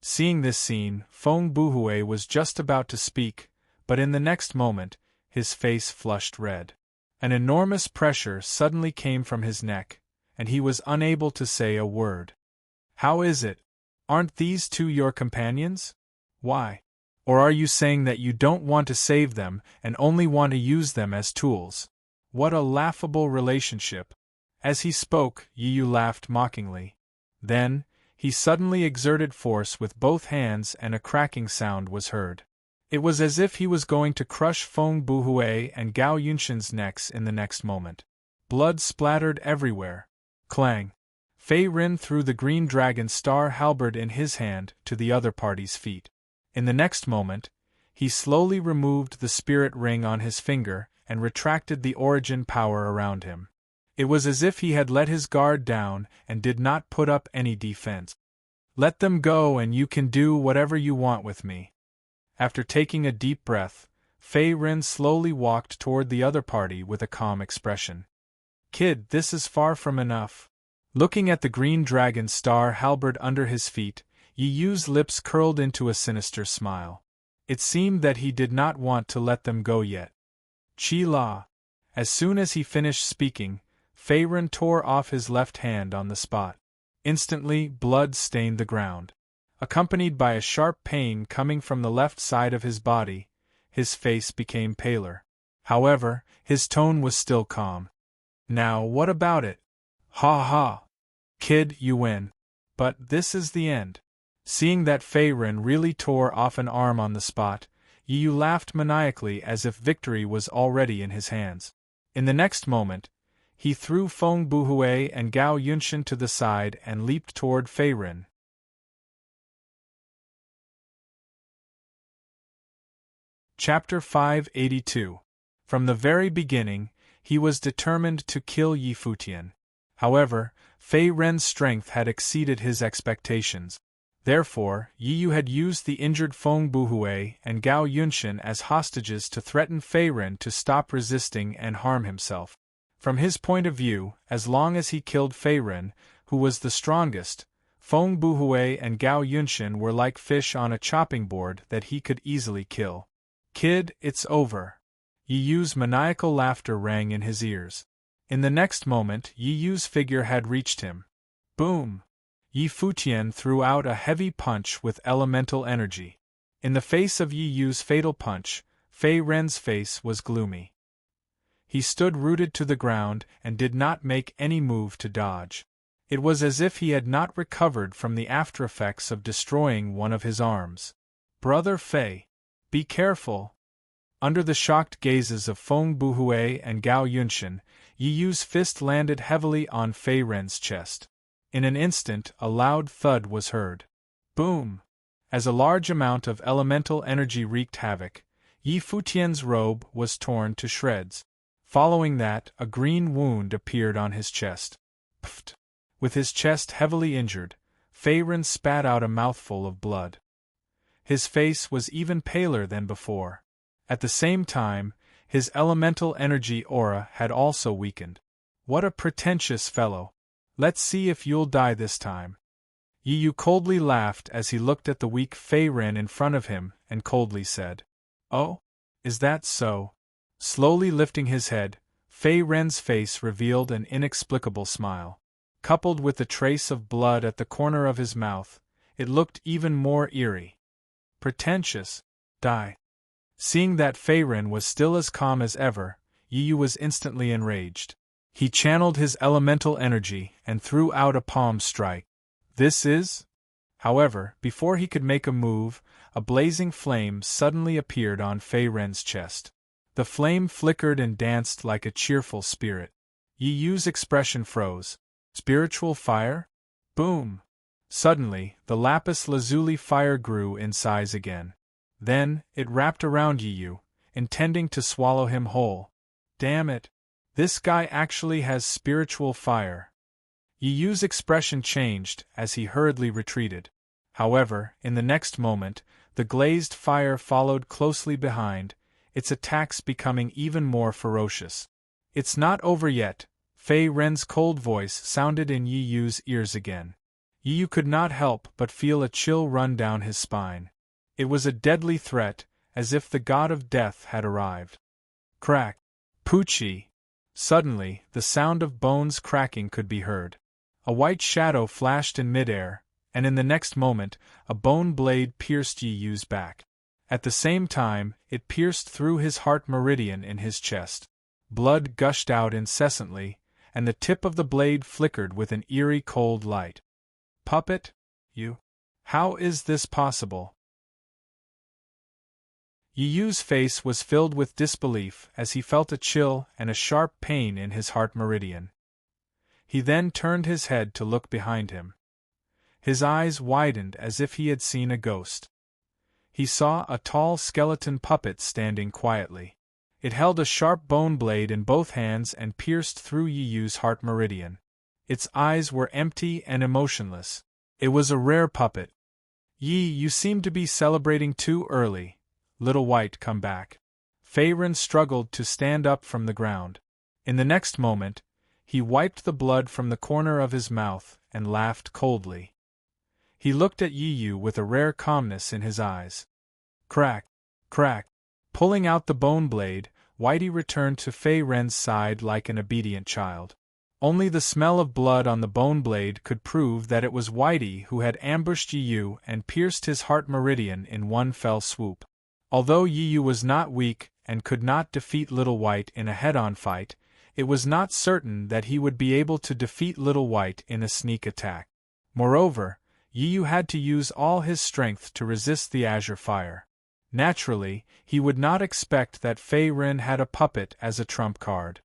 Seeing this scene, Feng Buhui was just about to speak, but in the next moment, his face flushed red. An enormous pressure suddenly came from his neck, and he was unable to say a word. How is it? Aren't these two your companions? Why? Or are you saying that you don't want to save them and only want to use them as tools? What a laughable relationship. As he spoke, Yi Yu laughed mockingly. Then, he suddenly exerted force with both hands and a cracking sound was heard. It was as if he was going to crush Feng Buhui and Gao Yunshan's necks in the next moment. Blood splattered everywhere. Clang! Fei Ren threw the green dragon star halberd in his hand to the other party's feet. In the next moment, he slowly removed the spirit ring on his finger and retracted the origin power around him. It was as if he had let his guard down and did not put up any defense. Let them go and you can do whatever you want with me. After taking a deep breath, Fei Ren slowly walked toward the other party with a calm expression. Kid, this is far from enough. Looking at the green dragon star halberd under his feet, Yi Yu's lips curled into a sinister smile. It seemed that he did not want to let them go yet. Chi La. As soon as he finished speaking, Fei Ren tore off his left hand on the spot. Instantly, blood stained the ground. Accompanied by a sharp pain coming from the left side of his body, his face became paler. However, his tone was still calm. Now what about it? Ha ha! Kid, you win. But this is the end. Seeing that Fei Ren really tore off an arm on the spot, Yu laughed maniacally as if victory was already in his hands. In the next moment, he threw Feng Buhui and Gao Yunshan to the side and leaped toward Fei Ren. Chapter 582. From the very beginning, he was determined to kill Yi Futian. However, Fei Ren's strength had exceeded his expectations. Therefore, Yi Yu had used the injured Feng Buhui and Gao Yunshan as hostages to threaten Fei Ren to stop resisting and harm himself. From his point of view, as long as he killed Fei Ren, who was the strongest, Feng Buhui and Gao Yunshan were like fish on a chopping board that he could easily kill. "Kid, it's over." Yi Yu's maniacal laughter rang in his ears. In the next moment, Yi Yu's figure had reached him. Boom! Yi Futian threw out a heavy punch with elemental energy. In the face of Yi Yu's fatal punch, Fei Ren's face was gloomy. He stood rooted to the ground and did not make any move to dodge. It was as if he had not recovered from the aftereffects of destroying one of his arms. "Brother Fei, be careful." Under the shocked gazes of Feng Buhui and Gao Yunshan, Yi Yu's fist landed heavily on Fei Ren's chest. In an instant, a loud thud was heard. Boom! As a large amount of elemental energy wreaked havoc, Yi Futian's robe was torn to shreds. Following that, a green wound appeared on his chest. Pfft! With his chest heavily injured, Fei Ren spat out a mouthful of blood. His face was even paler than before. At the same time, his elemental energy aura had also weakened. "What a pretentious fellow! Let's see if you'll die this time." Yi Yu coldly laughed as he looked at the weak Fei Ren in front of him and coldly said, "Oh? Is that so?" Slowly lifting his head, Fei Ren's face revealed an inexplicable smile. Coupled with the trace of blood at the corner of his mouth, it looked even more eerie. Pretentious? Die. Seeing that Fei Ren was still as calm as ever, Yi Yu was instantly enraged. He channeled his elemental energy and threw out a palm strike. "This is?" However, before he could make a move, a blazing flame suddenly appeared on Fei Ren's chest. The flame flickered and danced like a cheerful spirit. Yi Yu's expression froze. Spiritual fire? Boom! Suddenly, the lapis lazuli fire grew in size again. Then, it wrapped around Yi Yu, intending to swallow him whole. Damn it! This guy actually has spiritual fire. Yi Yu's expression changed as he hurriedly retreated. However, in the next moment, the glazed fire followed closely behind, its attacks becoming even more ferocious. "It's not over yet," Fei Ren's cold voice sounded in Yi Yu's ears again. Yi Yu could not help but feel a chill run down his spine. It was a deadly threat, as if the god of death had arrived. Crack! Poochie! Suddenly, the sound of bones cracking could be heard. A white shadow flashed in midair, and in the next moment, a bone blade pierced Yi Yu's back. At the same time, it pierced through his heart meridian in his chest. Blood gushed out incessantly, and the tip of the blade flickered with an eerie cold light. "Puppet? You? How is this possible?" Yi Yu's face was filled with disbelief as he felt a chill and a sharp pain in his heart meridian. He then turned his head to look behind him. His eyes widened as if he had seen a ghost. He saw a tall skeleton puppet standing quietly. It held a sharp bone blade in both hands and pierced through Yi Yu's heart meridian. Its eyes were empty and emotionless. It was a rare puppet. "Yi, you seem to be celebrating too early. Little White, come back." Fei Ren struggled to stand up from the ground. In the next moment, he wiped the blood from the corner of his mouth and laughed coldly. He looked at Yi Yu with a rare calmness in his eyes. Crack! Crack! Pulling out the bone blade, Whitey returned to Fei Ren's side like an obedient child. Only the smell of blood on the bone blade could prove that it was Whitey who had ambushed Yi Yu and pierced his heart meridian in one fell swoop. Although Yi Yu was not weak and could not defeat Little White in a head-on fight, it was not certain that he would be able to defeat Little White in a sneak attack. Moreover, Yi Yu had to use all his strength to resist the azure fire. Naturally, he would not expect that Fei Rin had a puppet as a trump card.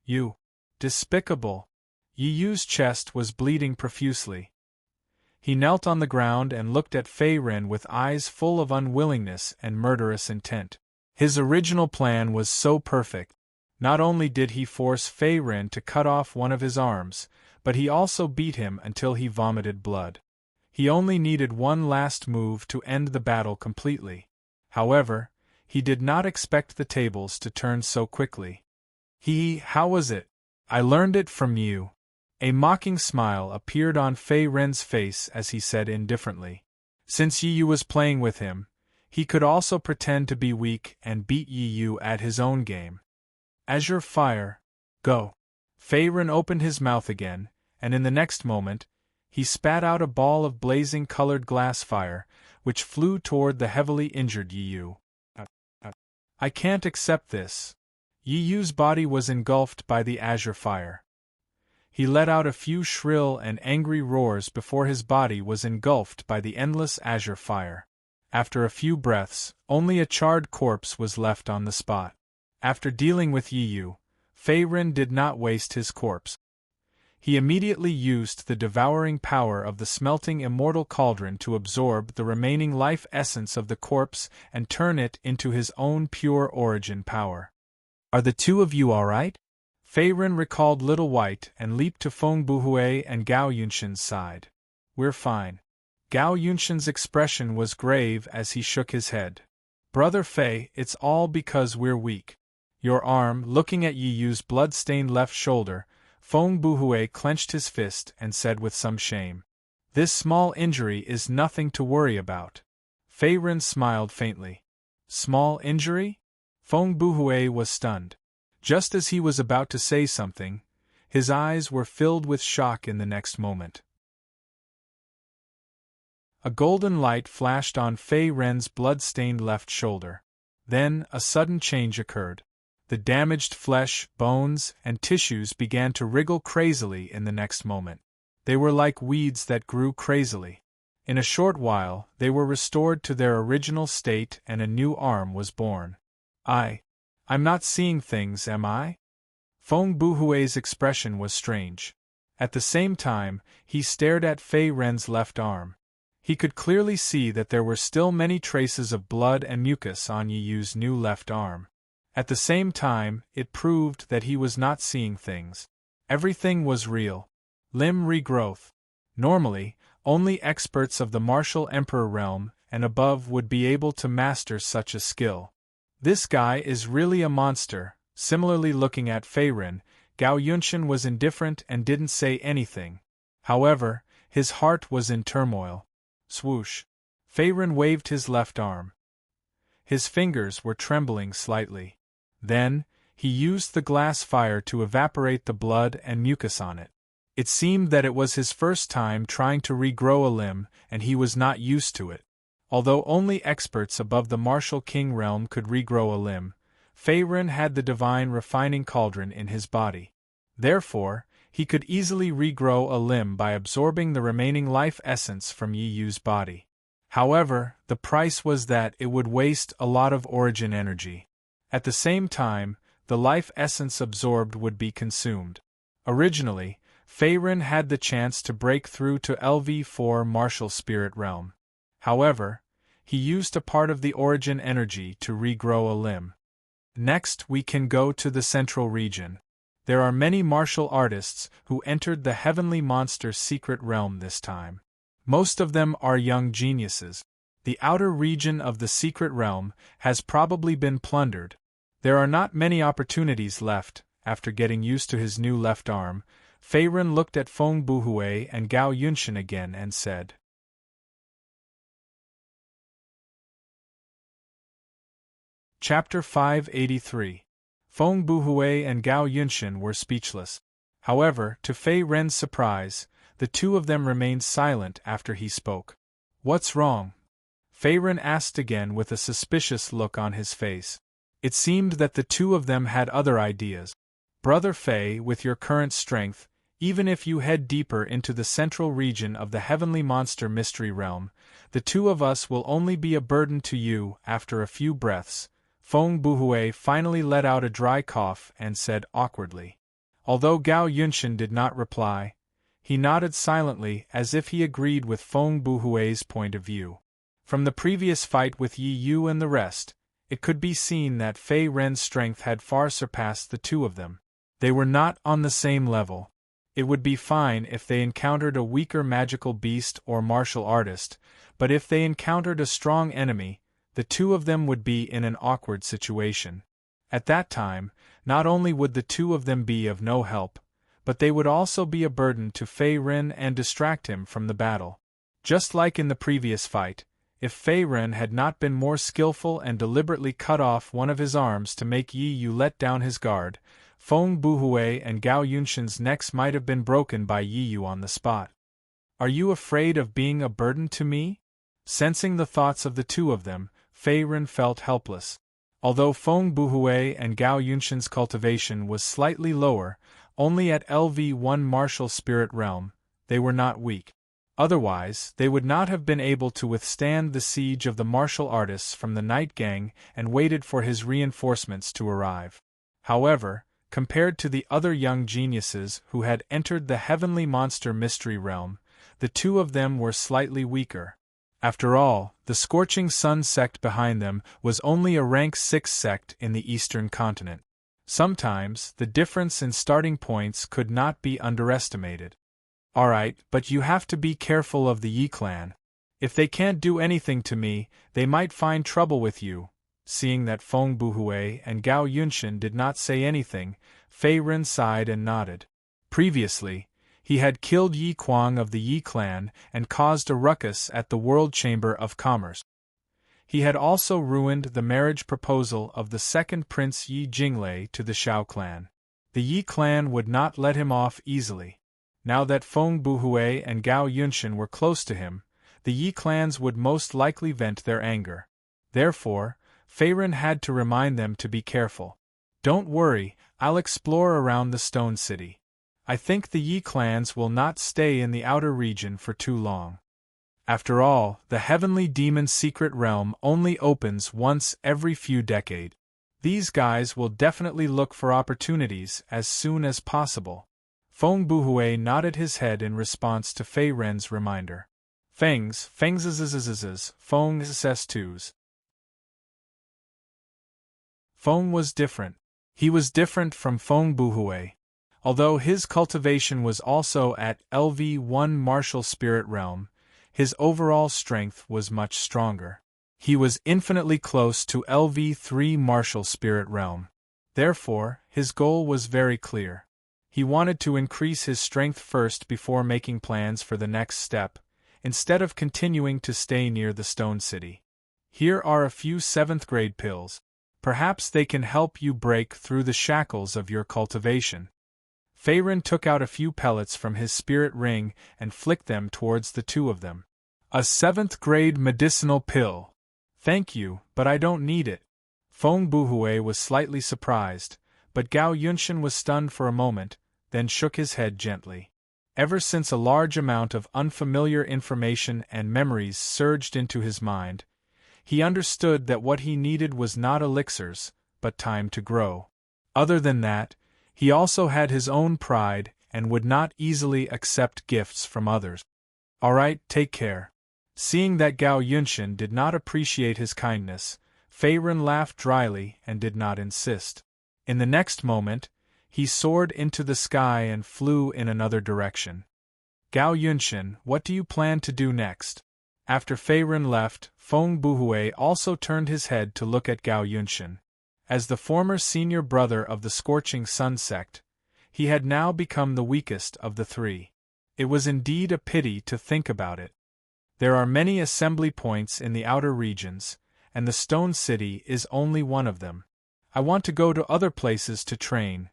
You despicable! Yi Yu's chest was bleeding profusely. He knelt on the ground and looked at Fei Rin with eyes full of unwillingness and murderous intent. His original plan was so perfect. Not only did he force Fei Rin to cut off one of his arms, but he also beat him until he vomited blood. He only needed one last move to end the battle completely. However, he did not expect the tables to turn so quickly. How was it? I learned it from you. A mocking smile appeared on Fei Ren's face as he said indifferently. Since Yi Yu was playing with him, he could also pretend to be weak and beat Yi Yu at his own game. Azure Fire, go! Fei Ren opened his mouth again, and in the next moment, he spat out a ball of blazing colored glass fire, which flew toward the heavily injured Yi Yu. I can't accept this. Yi Yu's body was engulfed by the azure fire. He let out a few shrill and angry roars before his body was engulfed by the endless azure fire. After a few breaths, only a charred corpse was left on the spot. After dealing with Yi Yu, Fei Ren did not waste his corpse. He immediately used the devouring power of the smelting immortal cauldron to absorb the remaining life essence of the corpse and turn it into his own pure origin power. Are the two of you all right? Fei Ren recalled Little White and leaped to Feng Buhui and Gao Yunshin's side. We're fine. Gao Yunshin's expression was grave as he shook his head. Brother Fei, it's all because we're weak. Your arm, looking at Yi Yu's blood-stained left shoulder, Feng Buhui clenched his fist and said with some shame. This small injury is nothing to worry about. Fei Ren smiled faintly. Small injury? Feng Buhui was stunned. Just as he was about to say something, his eyes were filled with shock in the next moment. A golden light flashed on Fei Ren's blood-stained left shoulder. Then, a sudden change occurred. The damaged flesh, bones, and tissues began to wriggle crazily in the next moment. They were like weeds that grew crazily. In a short while, they were restored to their original state and a new arm was born. I'm not seeing things, am I? Feng Buhui's expression was strange. At the same time, he stared at Fei Ren's left arm. He could clearly see that there were still many traces of blood and mucus on Yi Yu's new left arm. At the same time, it proved that he was not seeing things. Everything was real. Limb regrowth. Normally, only experts of the martial emperor realm and above would be able to master such a skill. This guy is really a monster. Similarly, looking at Fei Ren, Gao Yunshin was indifferent and didn't say anything. However, his heart was in turmoil. Swoosh. Fei Ren waved his left arm. His fingers were trembling slightly. Then, he used the glass fire to evaporate the blood and mucus on it. It seemed that it was his first time trying to regrow a limb, and he was not used to it. Although only experts above the martial king realm could regrow a limb, Fei Ren had the divine refining cauldron in his body. Therefore, he could easily regrow a limb by absorbing the remaining life essence from Yi Yu's body. However, the price was that it would waste a lot of origin energy. At the same time, the life essence absorbed would be consumed. Originally, Fei Ren had the chance to break through to LV4 martial spirit realm. However, he used a part of the origin energy to regrow a limb. Next, we can go to the central region. There are many martial artists who entered the heavenly monster secret realm this time. Most of them are young geniuses. The outer region of the secret realm has probably been plundered. There are not many opportunities left. After getting used to his new left arm, Fei Ren looked at Feng Buhui and Gao Yunshin again and said, Chapter 583. Feng Buhui and Gao Yunshin were speechless. However, to Fei Ren's surprise, the two of them remained silent after he spoke. What's wrong? Fei Ren asked again with a suspicious look on his face. It seemed that the two of them had other ideas. Brother Fei, with your current strength, Even if you head deeper into the central region of the heavenly monster mystery realm, the two of us will only be a burden to you. After a few breaths, Feng Buhui finally let out a dry cough and said awkwardly. Although Gao Yunshan did not reply, he nodded silently as if he agreed with Feng Buhui's point of view. From the previous fight with Yi Yu and the rest, it could be seen that Fei Ren's strength had far surpassed the two of them. They were not on the same level. It would be fine if they encountered a weaker magical beast or martial artist, but if they encountered a strong enemy, the two of them would be in an awkward situation. At that time, not only would the two of them be of no help, but they would also be a burden to Fei Ren and distract him from the battle. Just like in the previous fight, if Fei Ren had not been more skillful and deliberately cut off one of his arms to make Yi Yu let down his guard, Feng Buhui and Gao Yunshan's necks might have been broken by Yi Yu on the spot. Are you afraid of being a burden to me? Sensing the thoughts of the two of them, Fei Ren felt helpless. Although Feng Buhui and Gao Yunshan's cultivation was slightly lower, only at LV1 martial spirit realm, they were not weak. Otherwise, they would not have been able to withstand the siege of the martial artists from the Night Gang and waited for his reinforcements to arrive. However, compared to the other young geniuses who had entered the heavenly monster mystery realm, the two of them were slightly weaker. After all, the Scorching Sun sect behind them was only a rank 6 sect in the eastern continent. Sometimes, the difference in starting points could not be underestimated. Alright, but you have to be careful of the Yi clan. If they can't do anything to me, they might find trouble with you. Seeing that Feng Buhui and Gao Yunshan did not say anything, Fei Ren sighed and nodded. Previously, he had killed Yi Kuang of the Yi clan and caused a ruckus at the World Chamber of Commerce. He had also ruined the marriage proposal of the second Prince Yi Jinglei to the Shao clan. The Yi clan would not let him off easily. Now that Feng Buhui and Gao Yunshan were close to him, the Yi clans would most likely vent their anger. Therefore, Fei Ren had to remind them to be careful. Don't worry, I'll explore around the Stone City. I think the Yi clans will not stay in the outer region for too long. After all, the Heavenly Demon's secret realm only opens once every few decades. These guys will definitely look for opportunities as soon as possible. Feng Buhui nodded his head in response to Fei Ren's reminder. Feng's S2s. Feng was different. He was different from Feng Buhui. Although his cultivation was also at LV1 martial spirit realm, his overall strength was much stronger. He was infinitely close to LV3 martial spirit realm. Therefore, his goal was very clear. He wanted to increase his strength first before making plans for the next step, instead of continuing to stay near the Stone City. Here are a few 7th grade pills. Perhaps they can help you break through the shackles of your cultivation. Fei Ren took out a few pellets from his spirit ring and flicked them towards the two of them. A 7th grade medicinal pill. Thank you, but I don't need it. Feng Buhui was slightly surprised, but Gao Yunshan was stunned for a moment, then shook his head gently. Ever since a large amount of unfamiliar information and memories surged into his mind, he understood that what he needed was not elixirs, but time to grow. Other than that, he also had his own pride and would not easily accept gifts from others. Alright, take care. Seeing that Gao Yunshan did not appreciate his kindness, Fei Ren laughed dryly and did not insist. In the next moment, he soared into the sky and flew in another direction. Gao Yunshan, what do you plan to do next? After Fei Ren left, Feng Buhui also turned his head to look at Gao Yunshan. As the former senior brother of the Scorching Sun sect, he had now become the weakest of the three. It was indeed a pity to think about it. There are many assembly points in the outer regions, and the Stone City is only one of them. I want to go to other places to train.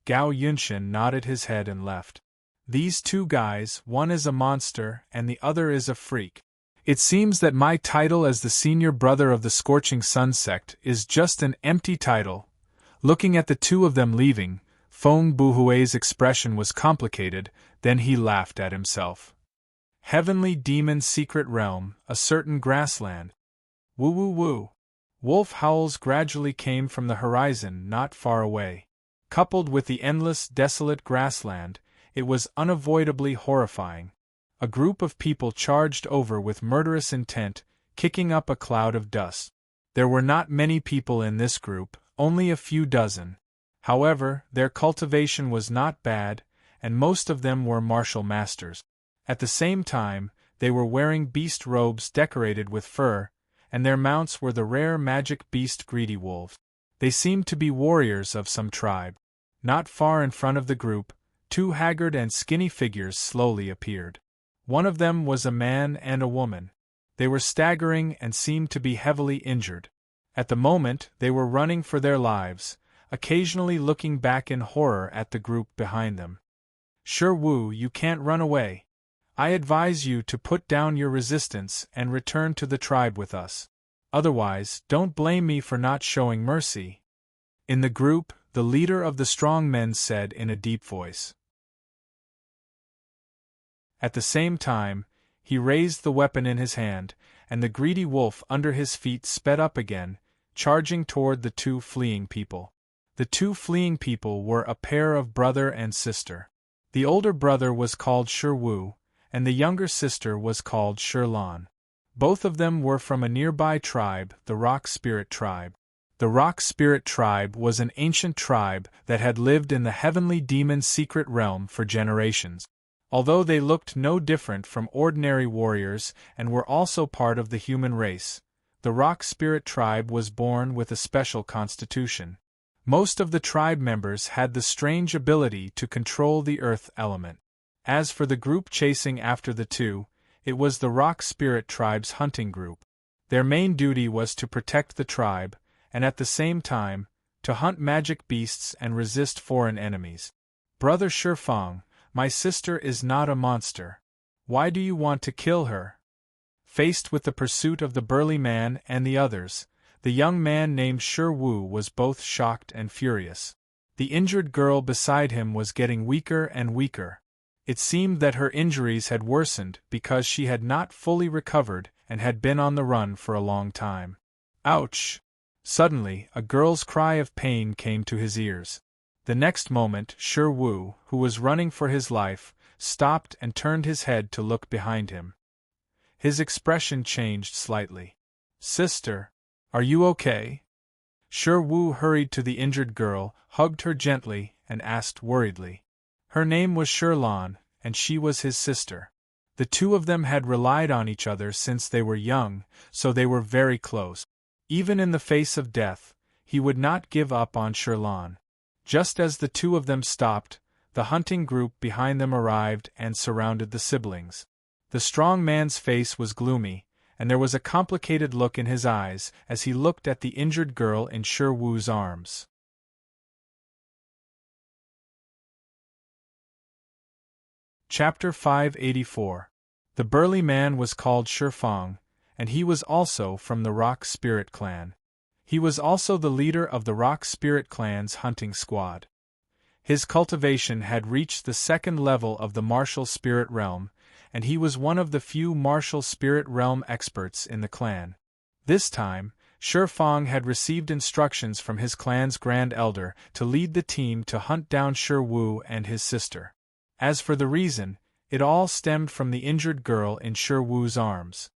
Gao Yunshan nodded his head and left. These two guys, one is a monster and the other is a freak. It seems that my title as the senior brother of the Scorching Sun sect is just an empty title. Looking at the two of them leaving, Feng Buhui's expression was complicated, then he laughed at himself. Heavenly Demon's secret realm, a certain grassland. Woo woo woo. Wolf howls gradually came from the horizon not far away. Coupled with the endless, desolate grassland, it was unavoidably horrifying. A group of people charged over with murderous intent, kicking up a cloud of dust. There were not many people in this group, only a few dozen. However, their cultivation was not bad, and most of them were martial masters. At the same time, they were wearing beast robes decorated with fur, and their mounts were the rare magic beast greedy wolves. They seemed to be warriors of some tribe. Not far in front of the group, two haggard and skinny figures slowly appeared. One of them was a man and a woman. They were staggering and seemed to be heavily injured. At the moment, they were running for their lives, occasionally looking back in horror at the group behind them. Wu, you can't run away. I advise you to put down your resistance and return to the tribe with us. Otherwise, don't blame me for not showing mercy. In the group, the leader of the strong men said in a deep voice. At the same time, he raised the weapon in his hand, and the greedy wolf under his feet sped up again, charging toward the two fleeing people. The two fleeing people were a pair of brother and sister. The older brother was called Wu, and the younger sister was called Lan. Both of them were from a nearby tribe, the Rock Spirit tribe. The Rock Spirit tribe was an ancient tribe that had lived in the Heavenly Demon's secret realm for generations. Although they looked no different from ordinary warriors and were also part of the human race, the Rock Spirit tribe was born with a special constitution. Most of the tribe members had the strange ability to control the earth element. As for the group chasing after the two, it was the Rock Spirit tribe's hunting group. Their main duty was to protect the tribe, and at the same time, to hunt magic beasts and resist foreign enemies. Brother Shifang, my sister is not a monster. Why do you want to kill her? Faced with the pursuit of the burly man and the others, the young man named Wu was both shocked and furious. The injured girl beside him was getting weaker and weaker. It seemed that her injuries had worsened because she had not fully recovered and had been on the run for a long time. Ouch! Suddenly, a girl's cry of pain came to his ears. The next moment, Wu, who was running for his life, stopped and turned his head to look behind him. His expression changed slightly. Sister, are you okay? Wu hurried to the injured girl, hugged her gently, and asked worriedly. Her name was Lan, and she was his sister. The two of them had relied on each other since they were young, so they were very close. Even in the face of death, he would not give up on Lan. Just as the two of them stopped, the hunting group behind them arrived and surrounded the siblings. The strong man's face was gloomy, and there was a complicated look in his eyes as he looked at the injured girl in Wu's arms. Chapter 584. The burly man was called Shifang, and he was also from the Rock Spirit clan. He was also the leader of the Rock Spirit clan's hunting squad. His cultivation had reached the second level of the martial spirit realm, and he was one of the few martial spirit realm experts in the clan. This time, Shifang had received instructions from his clan's grand elder to lead the team to hunt down Wu and his sister. As for the reason, it all stemmed from the injured girl in Wu's arms.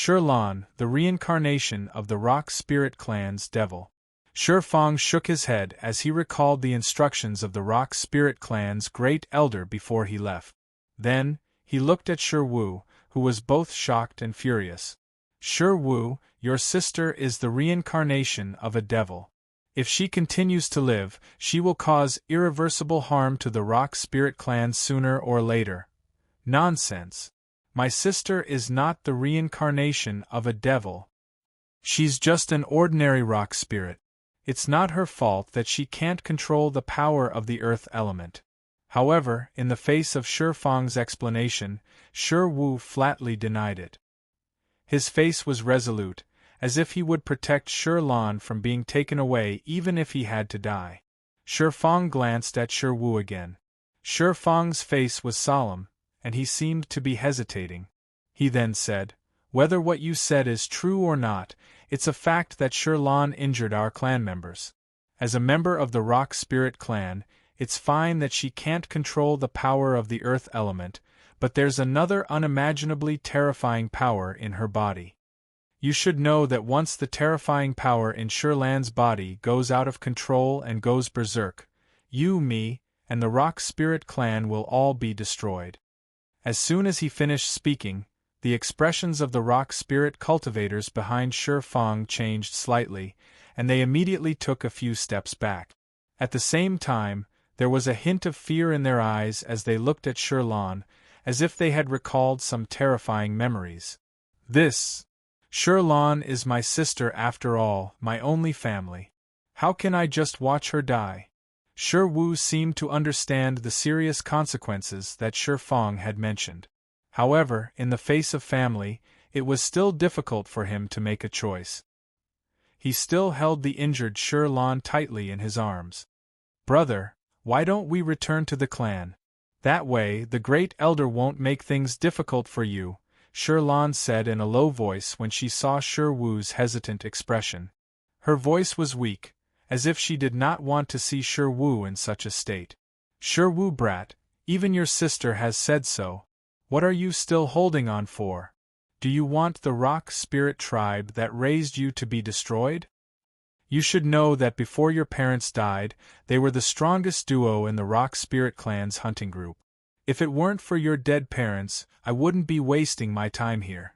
Lan, the reincarnation of the Rock Spirit clan's devil. Shifang shook his head as he recalled the instructions of the Rock Spirit clan's great elder before he left. Then, he looked at Wu, who was both shocked and furious. Wu, your sister is the reincarnation of a devil. If she continues to live, she will cause irreversible harm to the Rock Spirit clan sooner or later. Nonsense. My sister is not the reincarnation of a devil. She's just an ordinary rock spirit. It's not her fault that she can't control the power of the earth element. However, in the face of Shifang's explanation, Wu flatly denied it. His face was resolute, as if he would protect Lan from being taken away even if he had to die. Shi Fang glanced at Shi Wu again. Shi Fang's face was solemn, and he seemed to be hesitating. He then said, "Whether what you said is true or not, it's a fact that Shi Lan injured our clan members. As a member of the Rock Spirit clan, it's fine that she can't control the power of the earth element, but there's another unimaginably terrifying power in her body. You should know that once the terrifying power in Shi Lan's body goes out of control and goes berserk, you, me, and the Rock Spirit clan will all be destroyed." As soon as he finished speaking, the expressions of the Rock Spirit cultivators behind Shi Fang changed slightly, and they immediately took a few steps back. At the same time, there was a hint of fear in their eyes as they looked at Shi Lan, as if they had recalled some terrifying memories. "This Shi Lan is my sister after all, my only family. How can I just watch her die?" Shi Wu seemed to understand the serious consequences that Shi Fang had mentioned. However, in the face of family, it was still difficult for him to make a choice. He still held the injured Shi Lan tightly in his arms. "Brother, why don't we return to the clan? That way, the Great Elder won't make things difficult for you," Shi Lan said in a low voice when she saw Shi Wu's hesitant expression. Her voice was weak, as if she did not want to see Shi Wu in such a state. "Shi Wu brat, even your sister has said so. What are you still holding on for? Do you want the Rock Spirit tribe that raised you to be destroyed? You should know that before your parents died, they were the strongest duo in the Rock Spirit clan's hunting group. If it weren't for your dead parents, I wouldn't be wasting my time here.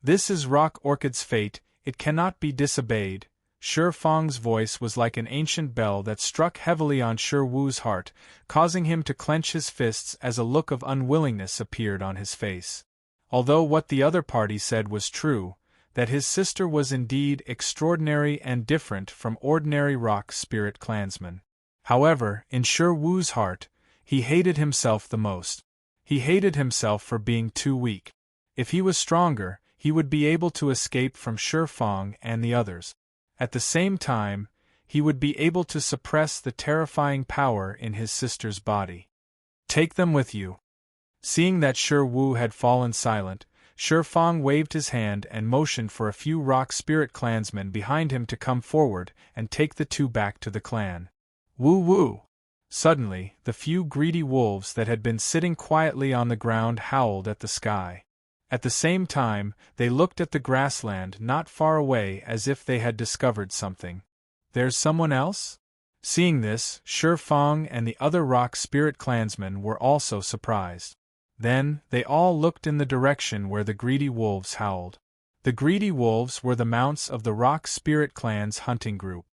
This is Rock Orchid's fate, it cannot be disobeyed." Shi Fang's voice was like an ancient bell that struck heavily on Shi Wu's heart, causing him to clench his fists as a look of unwillingness appeared on his face. Although what the other party said was true, that his sister was indeed extraordinary and different from ordinary Rock Spirit clansmen. However, in Shi Wu's heart, he hated himself the most. He hated himself for being too weak. If he was stronger, he would be able to escape from Shi Fang and the others. At the same time, he would be able to suppress the terrifying power in his sister's body. "Take them with you." Seeing that Shi Wu had fallen silent, Shi Fang waved his hand and motioned for a few Rock Spirit clansmen behind him to come forward and take the two back to the clan. "Woo woo!" Suddenly, the few greedy wolves that had been sitting quietly on the ground howled at the sky. At the same time, they looked at the grassland not far away as if they had discovered something. "There's someone else?" Seeing this, Shi Fang and the other Rock Spirit clansmen were also surprised. Then, they all looked in the direction where the greedy wolves howled. The greedy wolves were the mounts of the Rock Spirit clan's hunting group.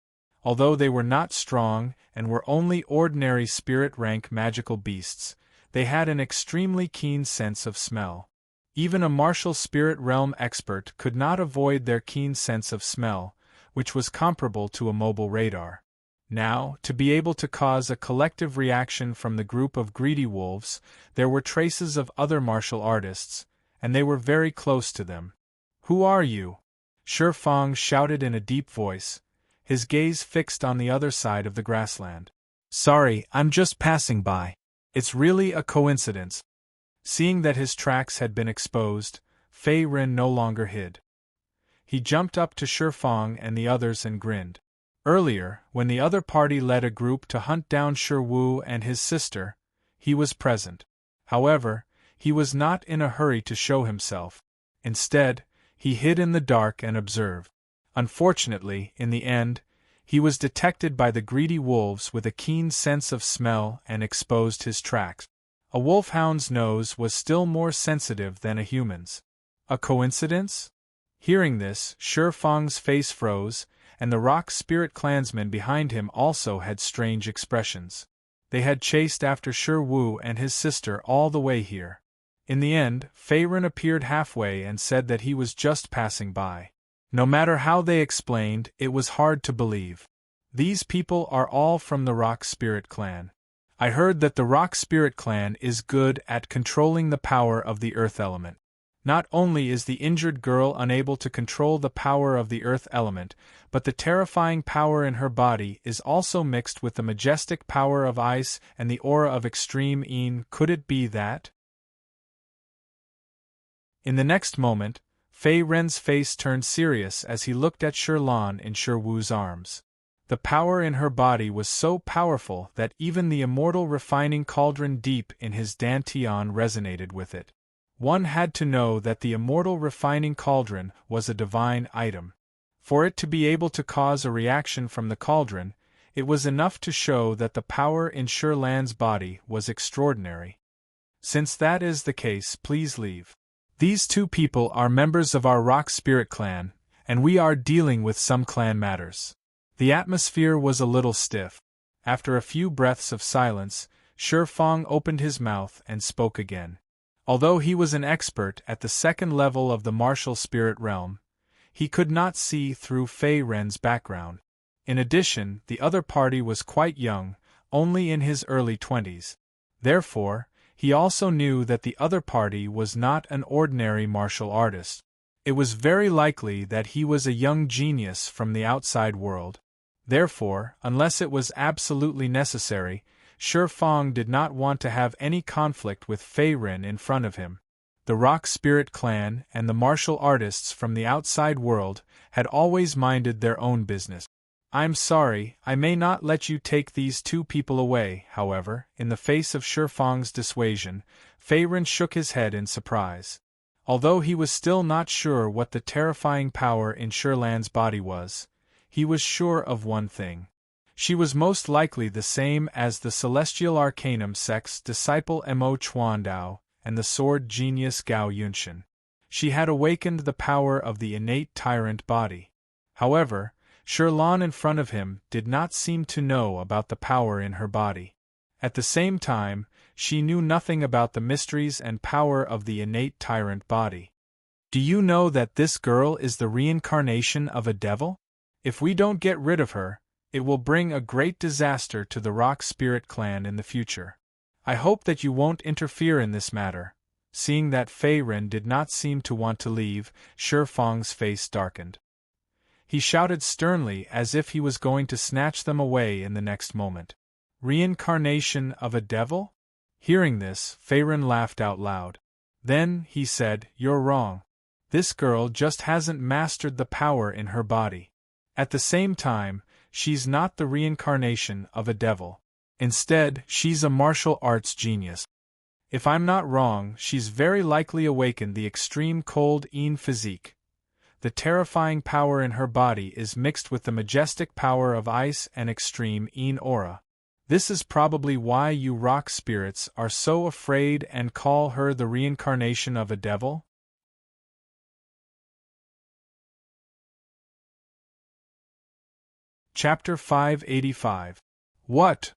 Although they were not strong and were only ordinary spirit rank magical beasts, they had an extremely keen sense of smell. Even a martial spirit realm expert could not avoid their keen sense of smell, which was comparable to a mobile radar. Now, to be able to cause a collective reaction from the group of greedy wolves, there were traces of other martial artists, and they were very close to them. "Who are you?" Shi Fang shouted in a deep voice, his gaze fixed on the other side of the grassland. "Sorry, I'm just passing by. It's really a coincidence." Seeing that his tracks had been exposed, Fei Ren no longer hid. He jumped up to Shi Fang and the others and grinned. Earlier, when the other party led a group to hunt down Shi Wu and his sister, he was present. However, he was not in a hurry to show himself. Instead, he hid in the dark and observed. Unfortunately, in the end, he was detected by the greedy wolves with a keen sense of smell and exposed his tracks. A wolfhound's nose was still more sensitive than a human's. A coincidence? Hearing this, Shi Fang's face froze, and the Rock Spirit clansmen behind him also had strange expressions. They had chased after Shi Wu and his sister all the way here. In the end, Fei Ren appeared halfway and said that he was just passing by. No matter how they explained, it was hard to believe. These people are all from the Rock Spirit clan. I heard that the Rock Spirit clan is good at controlling the power of the earth element. Not only is the injured girl unable to control the power of the earth element, but the terrifying power in her body is also mixed with the majestic power of ice and the aura of extreme Een. Could it be that? In the next moment, Fei Ren's face turned serious as he looked at Shirlan in Shirwu's arms. The power in her body was so powerful that even the immortal refining cauldron deep in his dantian resonated with it. One had to know that the immortal refining cauldron was a divine item. For it to be able to cause a reaction from the cauldron, it was enough to show that the power in Shirlan's body was extraordinary. Since that is the case, please leave. These two people are members of our Rock Spirit clan, and we are dealing with some clan matters. The atmosphere was a little stiff. After a few breaths of silence, Shifeng opened his mouth and spoke again. Although he was an expert at the second level of the martial spirit realm, he could not see through Fei Ren's background. In addition, the other party was quite young, only in his early 20s. Therefore, he also knew that the other party was not an ordinary martial artist. It was very likely that he was a young genius from the outside world. Therefore, unless it was absolutely necessary, Shifeng did not want to have any conflict with Fei Ren in front of him. The Rock Spirit clan and the martial artists from the outside world had always minded their own business. I'm sorry, I may not let you take these two people away. However, in the face of Shifeng's dissuasion, Fei Ren shook his head in surprise. Although he was still not sure what the terrifying power in Shirlan's body was, he was sure of one thing. She was most likely the same as the Celestial Arcanum sect's disciple Mo Chuandao and the sword genius Gao Yunshan. She had awakened the power of the innate tyrant body. However, Shirlan in front of him did not seem to know about the power in her body. At the same time, she knew nothing about the mysteries and power of the innate tyrant body. Do you know that this girl is the reincarnation of a devil? If we don't get rid of her, it will bring a great disaster to the Rock Spirit clan in the future. I hope that you won't interfere in this matter. Seeing that Fei Ren did not seem to want to leave, Shifeng's face darkened. He shouted sternly as if he was going to snatch them away in the next moment. Reincarnation of a devil? Hearing this, Fei Ren laughed out loud. Then, he said, you're wrong. This girl just hasn't mastered the power in her body. At the same time, she's not the reincarnation of a devil. Instead, she's a martial arts genius. If I'm not wrong, she's very likely awakened the extreme cold Een physique. The terrifying power in her body is mixed with the majestic power of ice and extreme Een aura. This is probably why you rock spirits are so afraid and call her the reincarnation of a devil? Chapter 585. What?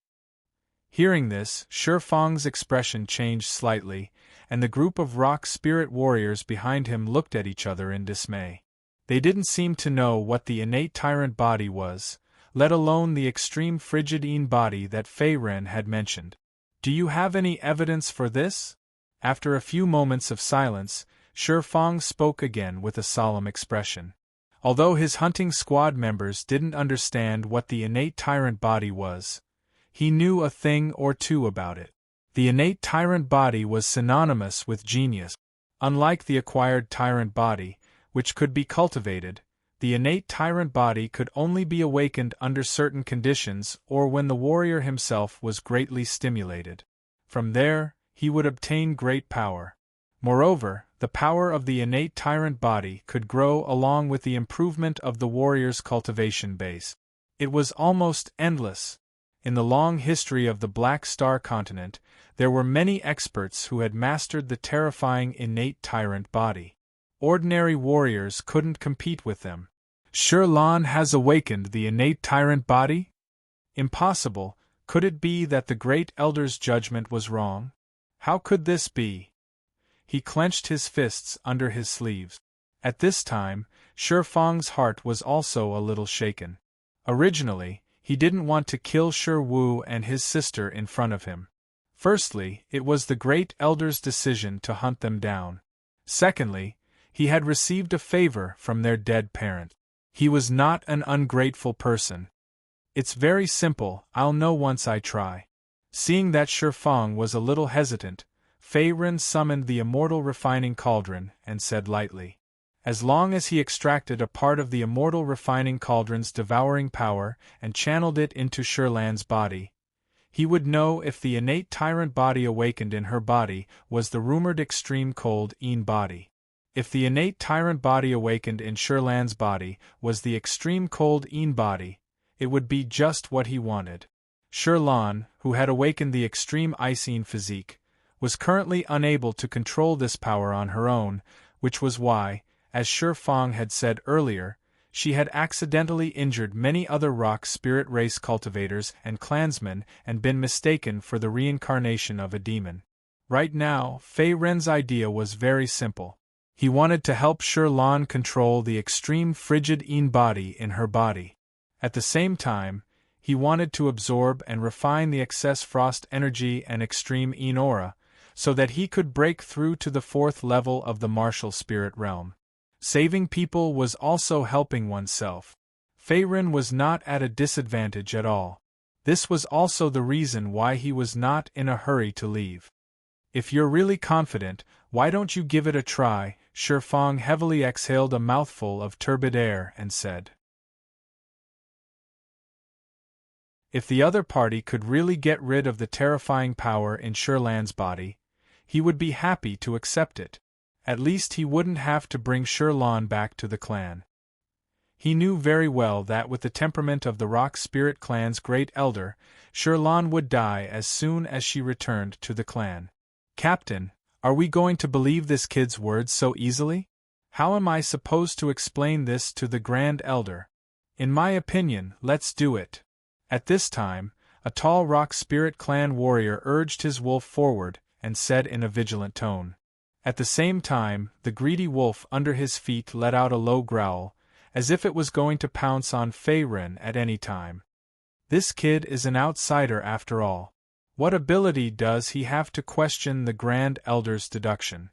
Hearing this, Shifeng's expression changed slightly, and the group of rock spirit warriors behind him looked at each other in dismay. They didn't seem to know what the innate tyrant body was, let alone the extreme frigid Een body that Fei Ren had mentioned. Do you have any evidence for this? After a few moments of silence, Shifeng spoke again with a solemn expression. Although his hunting squad members didn't understand what the innate tyrant body was, he knew a thing or two about it. The innate tyrant body was synonymous with genius. Unlike the acquired tyrant body, which could be cultivated, the innate tyrant body could only be awakened under certain conditions or when the warrior himself was greatly stimulated. From there, he would obtain great power. Moreover, the power of the innate tyrant body could grow along with the improvement of the warrior's cultivation base. It was almost endless. In the long history of the Black Star continent, there were many experts who had mastered the terrifying innate tyrant body. Ordinary warriors couldn't compete with them. Shirlan has awakened the innate tyrant body? Impossible. Could it be that the Great Elder's judgment was wrong? How could this be? He clenched his fists under his sleeves. At this time, Shifeng's heart was also a little shaken. Originally, he didn't want to kill Shirwu and his sister in front of him. Firstly, it was the Great Elder's decision to hunt them down. Secondly, he had received a favor from their dead parent. He was not an ungrateful person. It's very simple, I'll know once I try. Seeing that Shifeng was a little hesitant, Fei Ren summoned the immortal refining cauldron and said lightly. As long as he extracted a part of the immortal refining cauldron's devouring power and channeled it into Shirlan's body, he would know if the innate tyrant body awakened in her body was the rumored extreme cold Yin body. If the innate tyrant body awakened in Shirlan's body was the extreme cold Yin body, it would be just what he wanted. Shirlan, who had awakened the extreme Yin physique, was currently unable to control this power on her own, which was why, as Shifeng had said earlier, she had accidentally injured many other rock spirit race cultivators and clansmen and been mistaken for the reincarnation of a demon. Right now, Fei Ren's idea was very simple. He wanted to help Shirlan control the extreme frigid Yin body in her body. At the same time, he wanted to absorb and refine the excess frost energy and extreme Yin aura, so that he could break through to the fourth level of the martial spirit realm. Saving people was also helping oneself. Fei Ren was not at a disadvantage at all. This was also the reason why he was not in a hurry to leave. If you're really confident, why don't you give it a try? Shifeng heavily exhaled a mouthful of turbid air and said. If the other party could really get rid of the terrifying power in Shirlan's body, he would be happy to accept it. At least he wouldn't have to bring Shirlan back to the clan. He knew very well that with the temperament of the Rock Spirit clan's great elder, Shirlan would die as soon as she returned to the clan. Captain, are we going to believe this kid's words so easily? How am I supposed to explain this to the Grand Elder? In my opinion, let's do it. At this time, a tall Rock Spirit clan warrior urged his wolf forward and said in a vigilant tone. At the same time, the greedy wolf under his feet let out a low growl, as if it was going to pounce on Fei Ren at any time. This kid is an outsider after all. What ability does he have to question the Grand Elder's deduction?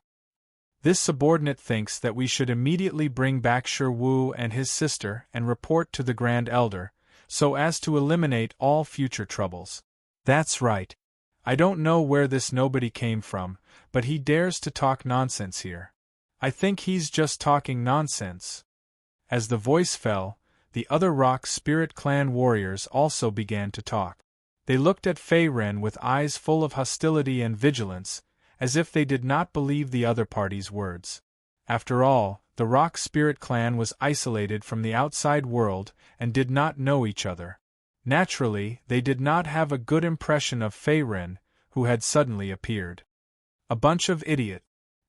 This subordinate thinks that we should immediately bring back Shi Wu and his sister and report to the Grand Elder, so as to eliminate all future troubles. That's right. I don't know where this nobody came from, but he dares to talk nonsense here. I think he's just talking nonsense. As the voice fell, the other Rock Spirit clan warriors also began to talk. They looked at Fei Ren with eyes full of hostility and vigilance, as if they did not believe the other party's words. After all, the Rock Spirit clan was isolated from the outside world and did not know each other. Naturally, they did not have a good impression of Fei Ren, who had suddenly appeared. A bunch of idiot.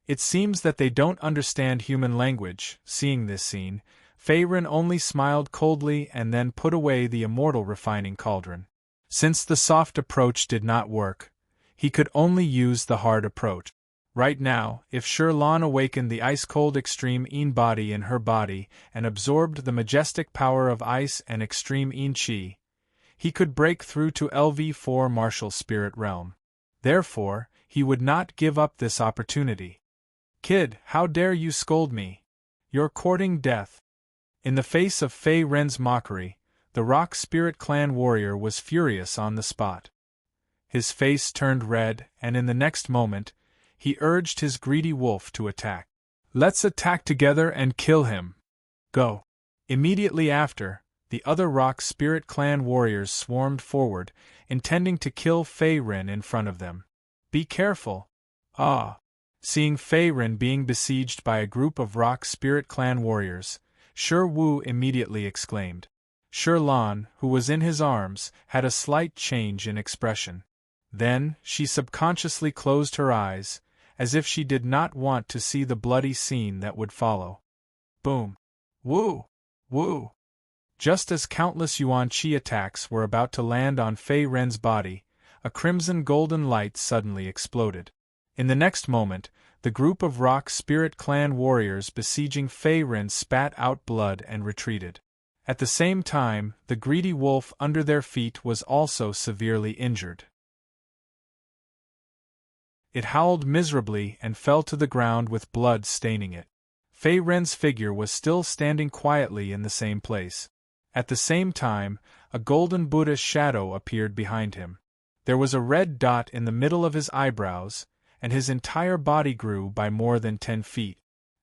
It seems that they don't understand human language. Seeing this scene, Fei Ren only smiled coldly and then put away the immortal refining cauldron. Since the soft approach did not work, he could only use the hard approach. Right now, if Shirlan awakened the ice-cold extreme Yin body in her body and absorbed the majestic power of ice and extreme Yin Qi, he could break through to LV4 martial spirit realm. Therefore, he would not give up this opportunity. Kid, how dare you scold me? You're courting death. In the face of Fei Ren's mockery, the Rock Spirit clan warrior was furious on the spot. His face turned red, and in the next moment, he urged his greedy wolf to attack. Let's attack together and kill him. Go. Immediately after, the other Rock Spirit clan warriors swarmed forward, intending to kill Fei Ren in front of them. Be careful. Ah! Seeing Fei Ren being besieged by a group of Rock Spirit clan warriors, Shi Wu immediately exclaimed. Shirlan, who was in his arms, had a slight change in expression. Then, she subconsciously closed her eyes, as if she did not want to see the bloody scene that would follow. Boom! Woo! Woo! Just as countless Yuan Qi attacks were about to land on Fei Ren's body, a crimson golden light suddenly exploded. In the next moment, the group of Rock Spirit clan warriors besieging Fei Ren spat out blood and retreated. At the same time, the greedy wolf under their feet was also severely injured. It howled miserably and fell to the ground with blood staining it. Fei Ren's figure was still standing quietly in the same place. At the same time, a golden Buddha shadow appeared behind him. There was a red dot in the middle of his eyebrows, and his entire body grew by more than 10 feet.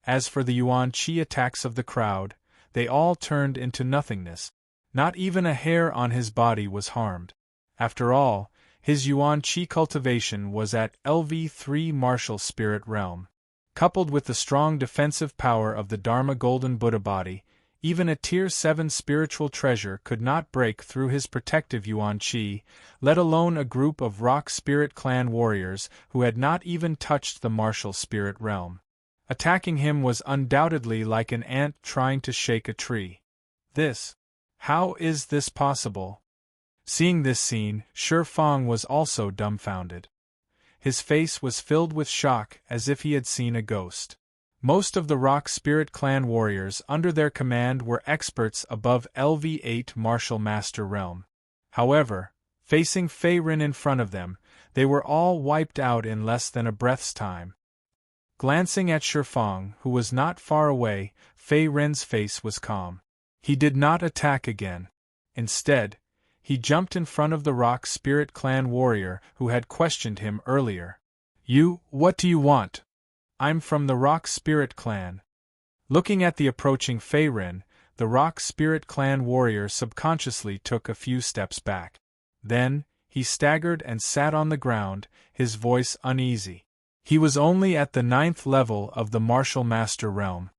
As for the Yuan Qi attacks of the crowd, they all turned into nothingness. Not even a hair on his body was harmed. After all, his Yuan Qi cultivation was at LV3 martial spirit realm. Coupled with the strong defensive power of the Dharma Golden Buddha body, even a Tier 7 spiritual treasure could not break through his protective Yuan Qi, let alone a group of Rock Spirit Clan warriors who had not even touched the martial spirit realm. Attacking him was undoubtedly like an ant trying to shake a tree. How is this possible? Seeing this scene, Shi Fang was also dumbfounded. His face was filled with shock as if he had seen a ghost. Most of the Rock Spirit Clan warriors under their command were experts above LV8 Martial Master Realm. However, facing Fei Ren in front of them, they were all wiped out in less than a breath's time. Glancing at Shi Fang, who was not far away, Fei Ren's face was calm. He did not attack again. Instead, he jumped in front of the Rock Spirit Clan warrior who had questioned him earlier. What do you want? I'm from the Rock Spirit Clan. Looking at the approaching Fei Ren, the Rock Spirit Clan warrior subconsciously took a few steps back. Then, he staggered and sat on the ground, his voice uneasy. He was only at the 9th level of the Martial Master Realm.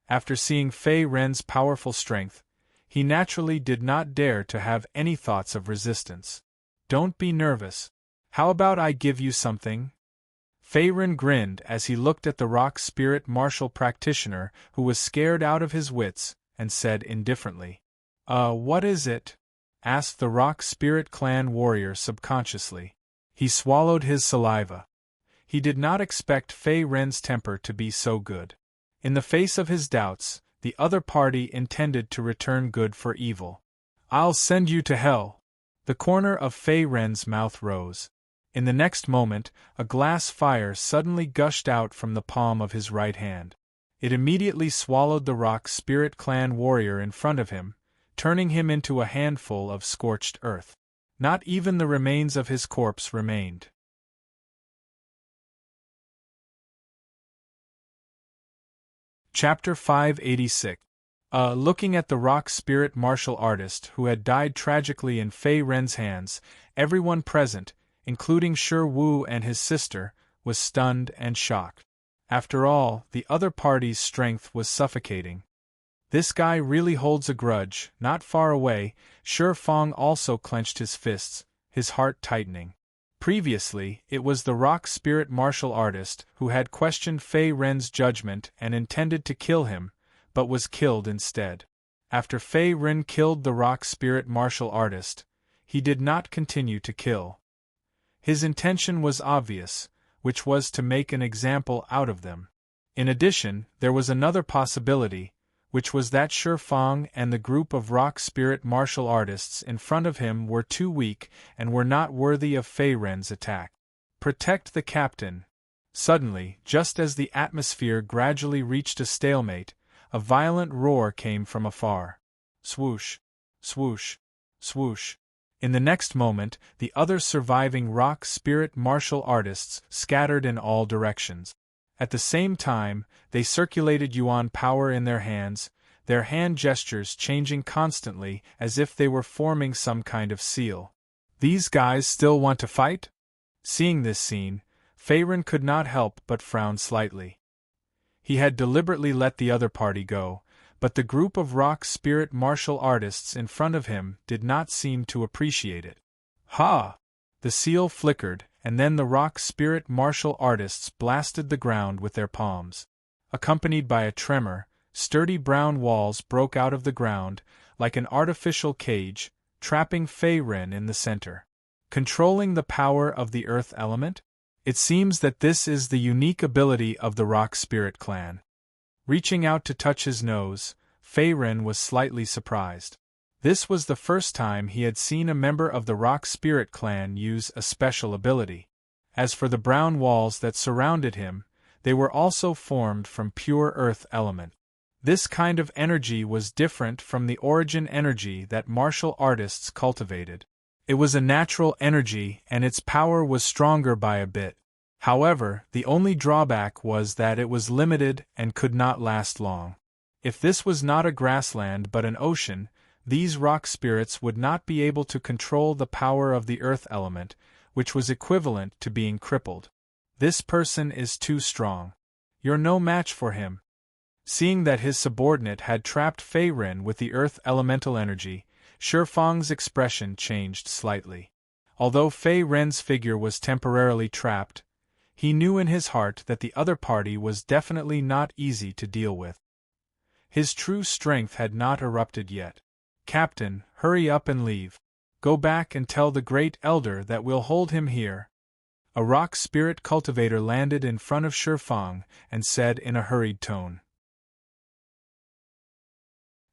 After seeing Fei Ren's powerful strength, he naturally did not dare to have any thoughts of resistance. Don't be nervous. How about I give you something? Fei Ren grinned as he looked at the Rock Spirit martial practitioner who was scared out of his wits, and said indifferently. What is it? Asked the Rock Spirit Clan warrior subconsciously. He swallowed his saliva. He did not expect Fei Ren's temper to be so good. In the face of his doubts, the other party intended to return good for evil. I'll send you to hell. The corner of Fei Ren's mouth rose. In the next moment, a glass fire suddenly gushed out from the palm of his right hand. It immediately swallowed the Rock Spirit Clan warrior in front of him, turning him into a handful of scorched earth. Not even the remains of his corpse remained. Chapter 586. Looking at the Rock Spirit martial artist who had died tragically in Fei Ren's hands, everyone present, including Shi Wu and his sister, was stunned and shocked. After all, the other party's strength was suffocating. This guy really holds a grudge. Not far away, Shi Fang also clenched his fists, his heart tightening. Previously, it was the Rock Spirit martial artist who had questioned Fei Ren's judgment and intended to kill him, but was killed instead. After Fei Ren killed the Rock Spirit martial artist, he did not continue to kill. His intention was obvious, which was to make an example out of them. In addition, there was another possibility, which was that Shi Fang and the group of Rock Spirit martial artists in front of him were too weak and were not worthy of Fei Ren's attack. Protect the captain. Suddenly, just as the atmosphere gradually reached a stalemate, a violent roar came from afar. Swoosh, swoosh, swoosh. In the next moment, the other surviving Rock Spirit martial artists scattered in all directions. At the same time, they circulated Yuan power in their hands, their hand gestures changing constantly as if they were forming some kind of seal. These guys still want to fight? Seeing this scene, Fei Ren could not help but frown slightly. He had deliberately let the other party go, but the group of Rock Spirit martial artists in front of him did not seem to appreciate it. Ha! The seal flickered, and then the Rock Spirit martial artists blasted the ground with their palms. Accompanied by a tremor, sturdy brown walls broke out of the ground, like an artificial cage, trapping Fei Ren in the center. Controlling the power of the earth element? It seems that this is the unique ability of the Rock Spirit Clan. Reaching out to touch his nose, Fei Ren was slightly surprised. This was the first time he had seen a member of the Rock Spirit Clan use a special ability. As for the brown walls that surrounded him, they were also formed from pure earth element. This kind of energy was different from the origin energy that martial artists cultivated. It was a natural energy and its power was stronger by a bit. However, the only drawback was that it was limited and could not last long. If this was not a grassland but an ocean, these rock spirits would not be able to control the power of the earth element, which was equivalent to being crippled. This person is too strong. You're no match for him. Seeing that his subordinate had trapped Fei Ren with the earth elemental energy, Shi Fang's expression changed slightly. Although Fei Ren's figure was temporarily trapped, he knew in his heart that the other party was definitely not easy to deal with. His true strength had not erupted yet. "Captain, hurry up and leave. Go back and tell the Great Elder that we'll hold him here." A rock spirit cultivator landed in front of Shi Fang and said in a hurried tone.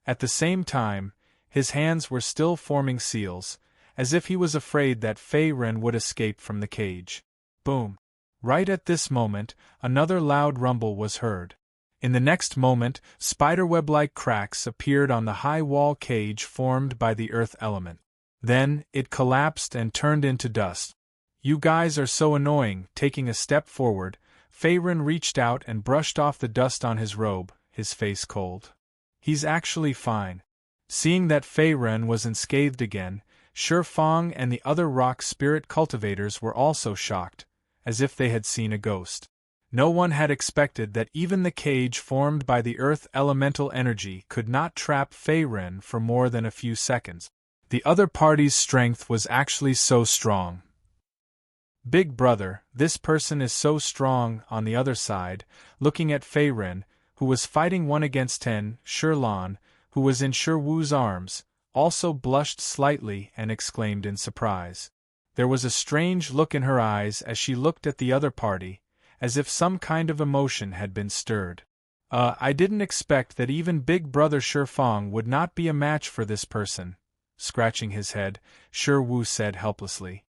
At the same time, his hands were still forming seals, as if he was afraid that Fei Ren would escape from the cage. Boom! Right at this moment, another loud rumble was heard. In the next moment, spiderweb-like cracks appeared on the high wall cage formed by the earth element. Then, it collapsed and turned into dust. "You guys are so annoying." Taking a step forward, Fei Ren reached out and brushed off the dust on his robe, his face cold. "He's actually fine." Seeing that Fei Ren was unscathed again, Shi Fang and the other rock spirit cultivators were also shocked, as if they had seen a ghost. No one had expected that even the cage formed by the earth elemental energy could not trap Fei Ren for more than a few seconds. The other party's strength was actually so strong. "Big brother, this person is so strong." On the other side, looking at Fei Ren, who was fighting 1 against 10, Shi Lan, who was in Shi Wu's arms, also blushed slightly and exclaimed in surprise. There was a strange look in her eyes as she looked at the other party, as if some kind of emotion had been stirred. I didn't expect that even Big Brother Shi Fang would not be a match for this person," scratching his head, Shi Wu said helplessly.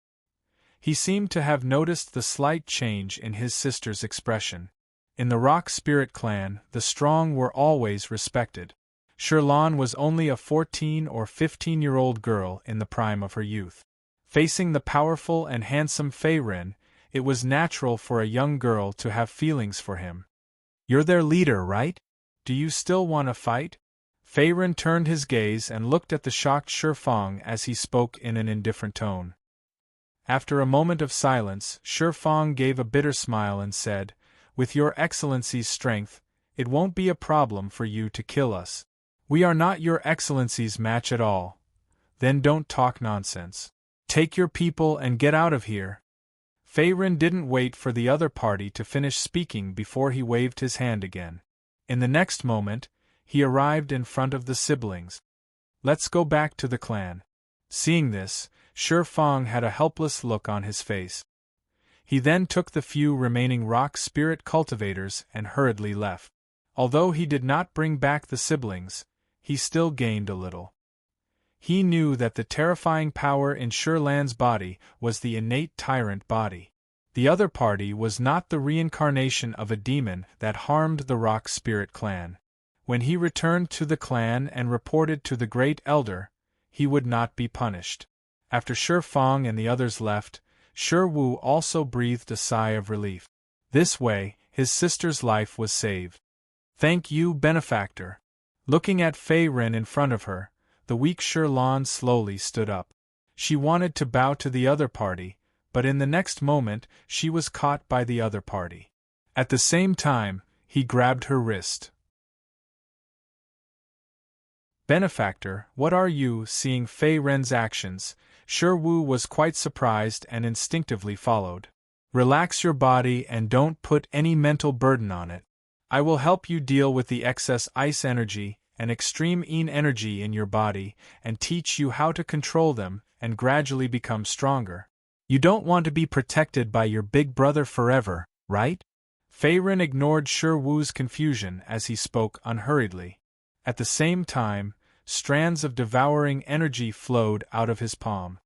He seemed to have noticed the slight change in his sister's expression. In the Rock Spirit clan, the strong were always respected. Shi Lan was only a 14 or 15-year-old girl in the prime of her youth. Facing the powerful and handsome Fei Ren, it was natural for a young girl to have feelings for him. "You're their leader, right? Do you still want to fight?" Fei Ren turned his gaze and looked at the shocked Shi Fang as he spoke in an indifferent tone. After a moment of silence, Shi Fang gave a bitter smile and said, "With your Excellency's strength, it won't be a problem for you to kill us. We are not your Excellency's match at all." "Then don't talk nonsense. Take your people and get out of here." Fei Ren didn't wait for the other party to finish speaking before he waved his hand again. In the next moment, he arrived in front of the siblings. "Let's go back to the clan." Seeing this, Shi Fang had a helpless look on his face. He then took the few remaining rock spirit cultivators and hurriedly left. Although he did not bring back the siblings, he still gained a little. He knew that the terrifying power in Shi Lan's body was the innate tyrant body. The other party was not the reincarnation of a demon that harmed the Rock Spirit clan. When he returned to the clan and reported to the Great Elder, he would not be punished. After Shi Fang and the others left, Shi Wu also breathed a sigh of relief. This way, his sister's life was saved. "Thank you, benefactor." Looking at Fei Ren in front of her, the weak Shi Lan slowly stood up. She wanted to bow to the other party, but in the next moment she was caught by the other party. At the same time, he grabbed her wrist. "Benefactor, what are you?" Seeing Fei Ren's actions, Shi Wu was quite surprised and instinctively followed. "Relax your body and don't put any mental burden on it. I will help you deal with the excess ice energy and extreme yin energy in your body and teach you how to control them and gradually become stronger. You don't want to be protected by your big brother forever, right?" Fei Ren ignored Shi Wu's confusion as he spoke unhurriedly. At the same time, strands of devouring energy flowed out of his palm.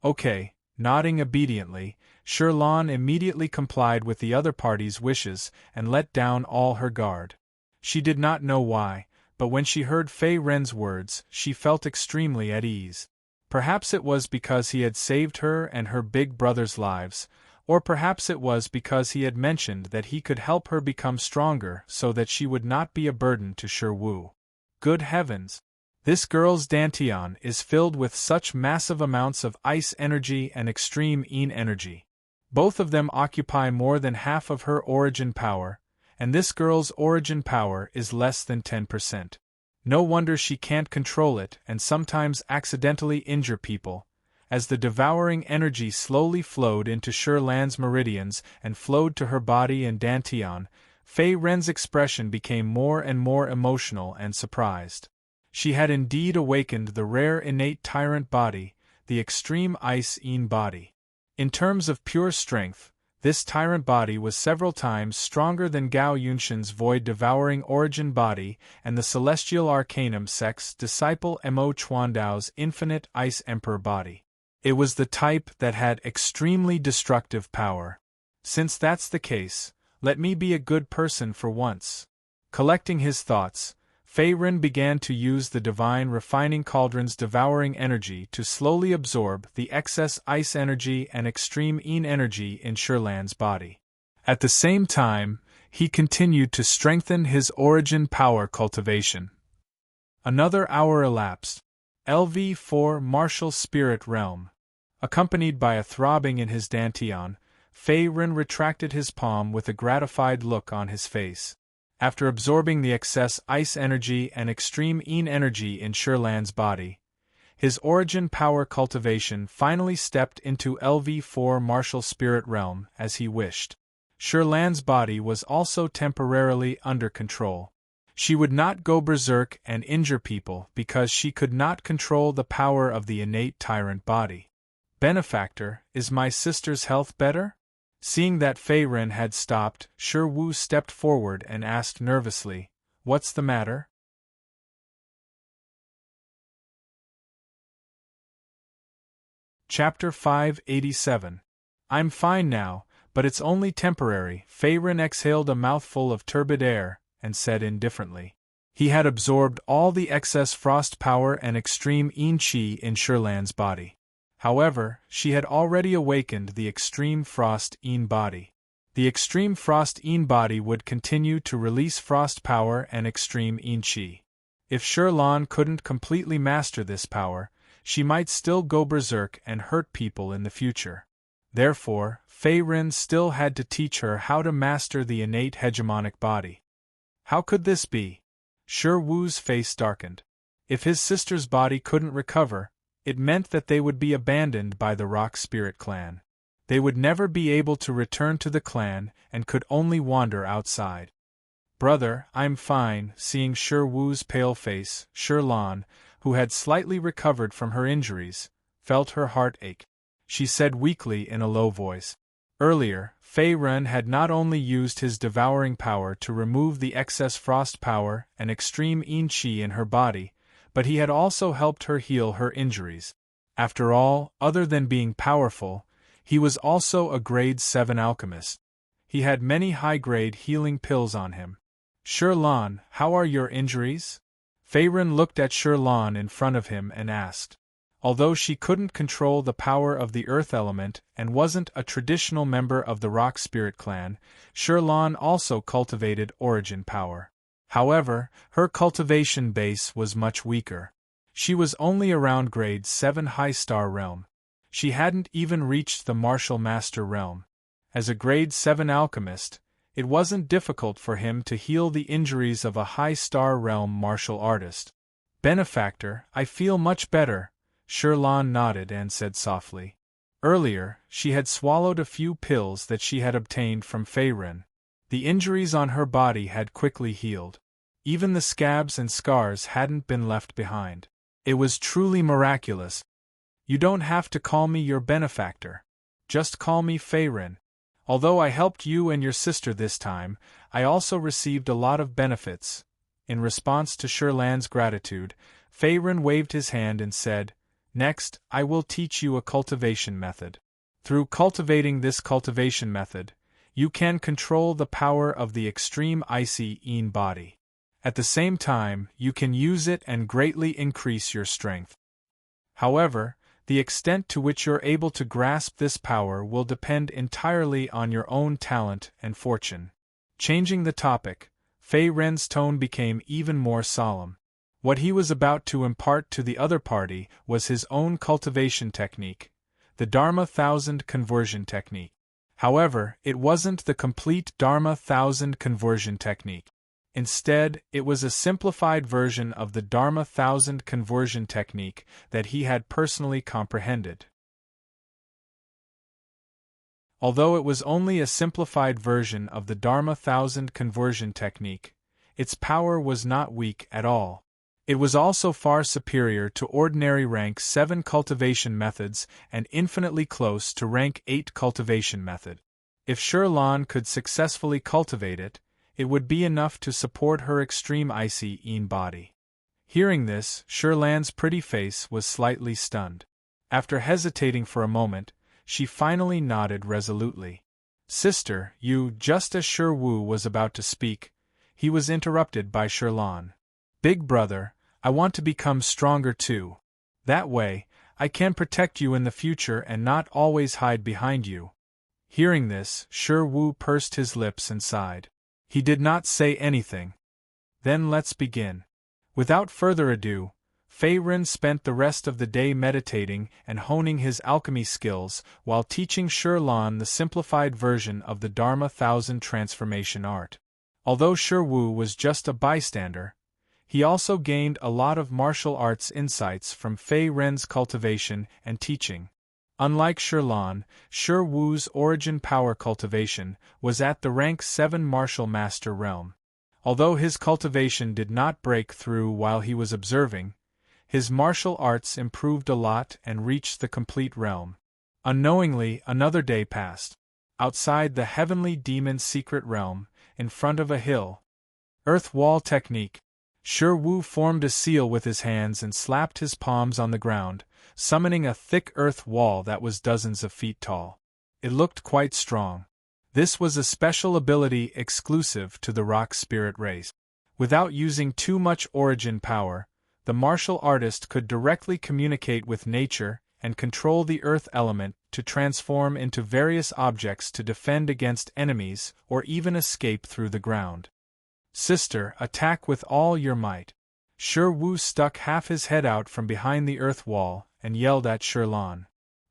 "Okay," nodding obediently, Sherlan immediately complied with the other party's wishes and let down all her guard. She did not know why, but when she heard Fei Ren's words, she felt extremely at ease. Perhaps it was because he had saved her and her big brother's lives, or perhaps it was because he had mentioned that he could help her become stronger so that she would not be a burden to Sherwu. Good heavens! This girl's dantian is filled with such massive amounts of ice energy and extreme yin energy. Both of them occupy more than half of her origin power, and this girl's origin power is less than 10%. No wonder she can't control it and sometimes accidentally injure people. As the devouring energy slowly flowed into Sherlan's meridians and flowed to her body and dantian, Fei Ren's expression became more and more emotional and surprised. She had indeed awakened the rare innate tyrant body, the extreme ice-yin body. In terms of pure strength, this tyrant body was several times stronger than Gao Yunshan's void-devouring origin body and the celestial arcanum sect's disciple Mo Chuandao's infinite ice emperor body. It was the type that had extremely destructive power. Since that's the case, let me be a good person for once. Collecting his thoughts, Fei Ren began to use the divine refining cauldron's devouring energy to slowly absorb the excess ice energy and extreme yin energy in Sherlan's body. At the same time, he continued to strengthen his origin power cultivation. Another hour elapsed. LV4 Martial Spirit Realm. Accompanied by a throbbing in his dantian, Fei Ren retracted his palm with a gratified look on his face. After absorbing the excess ice energy and extreme yin energy in Sherlan's body, his origin power cultivation finally stepped into LV4 Martial Spirit Realm as he wished. Sherlan's body was also temporarily under control. She would not go berserk and injure people because she could not control the power of the innate tyrant body. Benefactor, is my sister's health better? Seeing that Fei Ren had stopped, Sherwu stepped forward and asked nervously, "What's the matter?" Chapter 587. I'm fine now, but it's only temporary. Fei Ren exhaled a mouthful of turbid air and said indifferently. He had absorbed all the excess frost power and extreme yin qi in Sherlan's body. However, she had already awakened the extreme frost yin body. The extreme frost yin body would continue to release frost power and extreme yin qi. If Sherlan couldn't completely master this power, she might still go berserk and hurt people in the future. Therefore, Fei Ren still had to teach her how to master the innate hegemonic body. How could this be? Sherwu's face darkened. If his sister's body couldn't recover, it meant that they would be abandoned by the Rock Spirit clan. They would never be able to return to the clan and could only wander outside. Brother, I'm fine. Seeing Sherwu's pale face, Sherlan, who had slightly recovered from her injuries, felt her heart ache. She said weakly in a low voice. Earlier, Fei Ren had not only used his devouring power to remove the excess frost power and extreme yin qi in her body, but he had also helped her heal her injuries. After all, other than being powerful, he was also a grade 7 alchemist. He had many high-grade healing pills on him. Sherlan, how are your injuries? Fei Ren looked at Sherlan in front of him and asked. Although she couldn't control the power of the earth element and wasn't a traditional member of the Rock Spirit clan, Sherlan also cultivated origin power. However, her cultivation base was much weaker. She was only around grade 7 high star realm. She hadn't even reached the martial master realm. As a grade 7 alchemist, it wasn't difficult for him to heal the injuries of a high star realm martial artist. Benefactor, I feel much better, Sherlan nodded and said softly. Earlier, she had swallowed a few pills that she had obtained from Fei Ren. The injuries on her body had quickly healed. Even the scabs and scars hadn't been left behind. It was truly miraculous. You don't have to call me your benefactor. Just call me Fei Ren. Although I helped you and your sister this time, I also received a lot of benefits. In response to Sherlan's gratitude, Fei Ren waved his hand and said, Next, I will teach you a cultivation method. Through cultivating this cultivation method, you can control the power of the extreme icy Yin body. At the same time, you can use it and greatly increase your strength. However, the extent to which you're able to grasp this power will depend entirely on your own talent and fortune. Changing the topic, Fei Ren's tone became even more solemn. What he was about to impart to the other party was his own cultivation technique, the Dharma Thousand Conversion Technique. However, it wasn't the complete Dharma Thousand Conversion Technique. Instead, it was a simplified version of the Dharma Thousand Conversion Technique that he had personally comprehended. Although it was only a simplified version of the Dharma Thousand Conversion Technique, its power was not weak at all. It was also far superior to ordinary rank 7 cultivation methods and infinitely close to rank 8 cultivation method. If Shirlan could successfully cultivate it, it would be enough to support her extreme icy Yin body. Hearing this, Shirlan's pretty face was slightly stunned. After hesitating for a moment, she finally nodded resolutely. Sister, just as Shi Wu was about to speak, he was interrupted by Shirlan. Big brother, I want to become stronger too. That way, I can protect you in the future and not always hide behind you. Hearing this, Shi Wu pursed his lips and sighed. He did not say anything. Then let's begin. Without further ado, Fei Ren spent the rest of the day meditating and honing his alchemy skills while teaching Shirlan the simplified version of the Dharma Thousand Transformation Art. Although Shi Wu was just a bystander, he also gained a lot of martial arts insights from Fei Ren's cultivation and teaching. Unlike Shirlan, Shi Wu's origin power cultivation was at the rank 7 martial master realm. Although his cultivation did not break through while he was observing, his martial arts improved a lot and reached the complete realm. Unknowingly, another day passed. Outside the heavenly demon's secret realm, in front of a hill. Earth wall technique. Shi Wu formed a seal with his hands and slapped his palms on the ground, summoning a thick earth wall that was dozens of feet tall. It looked quite strong. This was a special ability exclusive to the rock spirit race. Without using too much origin power, the martial artist could directly communicate with nature and control the earth element to transform into various objects to defend against enemies or even escape through the ground. Sister, attack with all your might. Shi Wu stuck half his head out from behind the earth wall and yelled at Shirlan.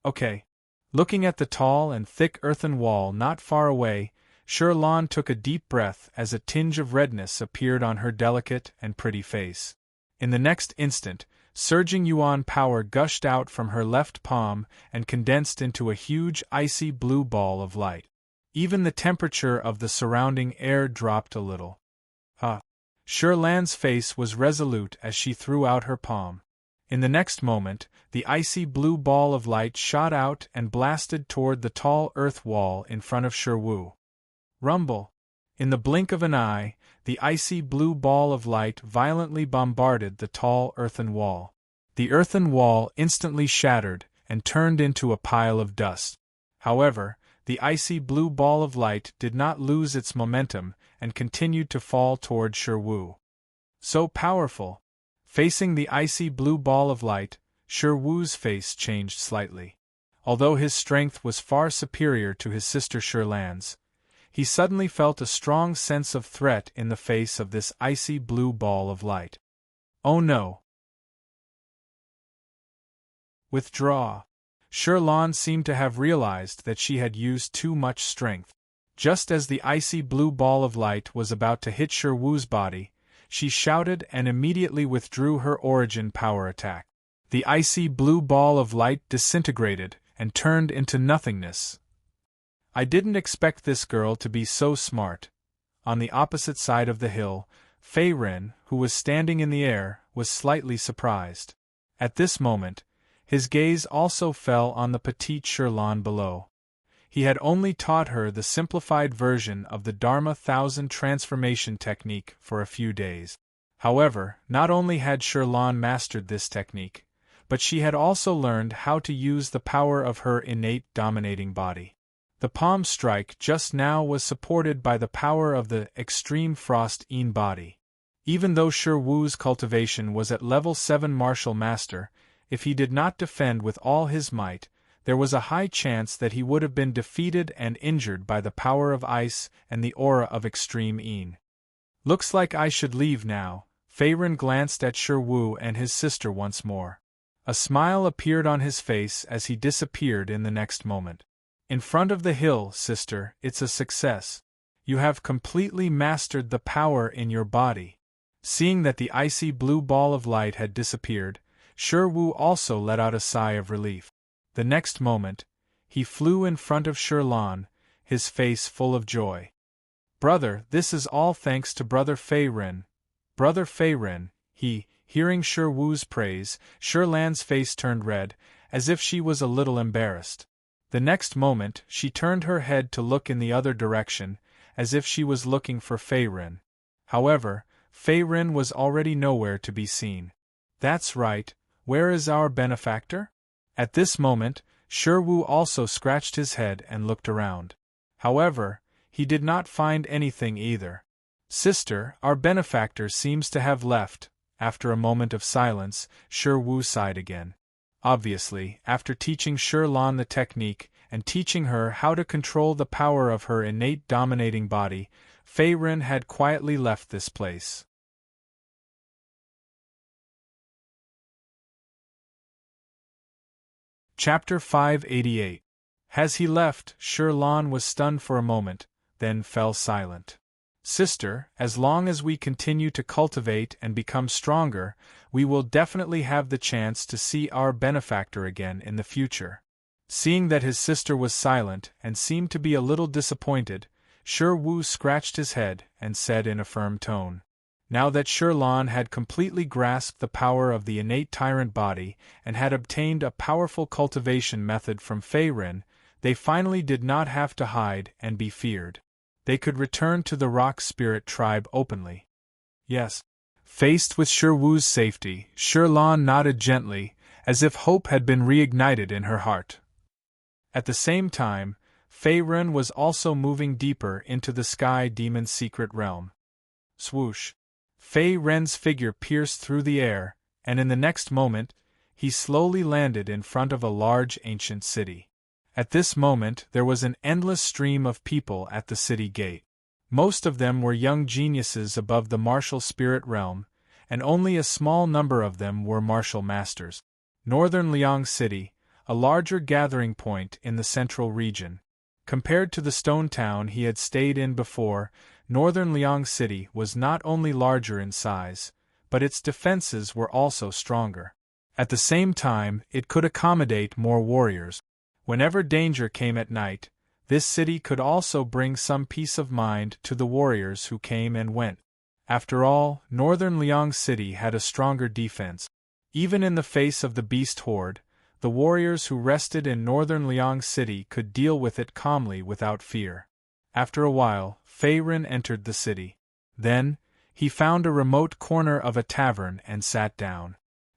Okay. Looking at the tall and thick earthen wall not far away, Shirlan took a deep breath as a tinge of redness appeared on her delicate and pretty face. In the next instant, surging yuan power gushed out from her left palm and condensed into a huge icy blue ball of light. Even the temperature of the surrounding air dropped a little. Shirlan's face was resolute as she threw out her palm. In the next moment, the icy blue ball of light shot out and blasted toward the tall earth wall in front of Shi Wu. Rumble! In the blink of an eye, the icy blue ball of light violently bombarded the tall earthen wall. The earthen wall instantly shattered and turned into a pile of dust. However, the icy blue ball of light did not lose its momentum and continued to fall toward Shi Wu. So powerful! Facing the icy blue ball of light, Shi Wu's face changed slightly. Although his strength was far superior to his sister Shirlan's, he suddenly felt a strong sense of threat in the face of this icy blue ball of light. Oh no! Withdraw! Shirlan seemed to have realized that she had used too much strength. Just as the icy blue ball of light was about to hit Shi Wu's body, she shouted and immediately withdrew her origin power attack. The icy blue ball of light disintegrated and turned into nothingness. I didn't expect this girl to be so smart. On the opposite side of the hill, Fei Ren, who was standing in the air, was slightly surprised. At this moment, his gaze also fell on the petite Shirlan below. He had only taught her the simplified version of the Dharma Thousand Transformation Technique for a few days. However, not only had Shirlan mastered this technique, but she had also learned how to use the power of her innate dominating body. The palm strike just now was supported by the power of the extreme frost-een body. Even though Shi Wu's cultivation was at level 7 martial master, if he did not defend with all his might, there was a high chance that he would have been defeated and injured by the power of ice and the aura of extreme een. Looks like I should leave now. Feiren glanced at Shi Wu and his sister once more. A smile appeared on his face as he disappeared in the next moment. In front of the hill, sister, it's a success. You have completely mastered the power in your body. Seeing that the icy blue ball of light had disappeared, Shi Wu also let out a sigh of relief. The next moment, he flew in front of Shi Lan, his face full of joy. Brother, this is all thanks to Brother Feiren. Brother Feiren, hearing Shi Wu's praise, Shi Lan's face turned red, as if she was a little embarrassed. The next moment, she turned her head to look in the other direction, as if she was looking for Feiren. However, Feiren was already nowhere to be seen. That's right, where is our benefactor? At this moment, Shi Wu also scratched his head and looked around. However, he did not find anything either. Sister, our benefactor seems to have left. After a moment of silence, Shi Wu sighed again. Obviously, after teaching Shi Lan the technique and teaching her how to control the power of her innate dominating body, Feiren had quietly left this place. Chapter 588. Has he left? Shi Lan was stunned for a moment, then fell silent. Sister, as long as we continue to cultivate and become stronger, we will definitely have the chance to see our benefactor again in the future. Seeing that his sister was silent and seemed to be a little disappointed, Shi Wu scratched his head and said in a firm tone. Now that Shi Lan had completely grasped the power of the innate tyrant body and had obtained a powerful cultivation method from Feiren, they finally did not have to hide and be feared. They could return to the rock spirit tribe openly. Yes. Faced with Shi Wu's safety, Shi Lan nodded gently, as if hope had been reignited in her heart. At the same time, Feiren was also moving deeper into the Sky Demon's secret realm. Swoosh! Feiren's figure pierced through the air, and in the next moment, he slowly landed in front of a large ancient city. At this moment there was an endless stream of people at the city gate. Most of them were young geniuses above the martial spirit realm, and only a small number of them were martial masters. Northern Liang City, a larger gathering point in the central region. Compared to the stone town he had stayed in before, Northern Liang City was not only larger in size, but its defenses were also stronger. At the same time, it could accommodate more warriors. Whenever danger came at night, this city could also bring some peace of mind to the warriors who came and went. After all, Northern Liang City had a stronger defense. Even in the face of the beast horde, the warriors who rested in Northern Liang City could deal with it calmly without fear. After a while, Feiren entered the city. Then, he found a remote corner of a tavern and sat down.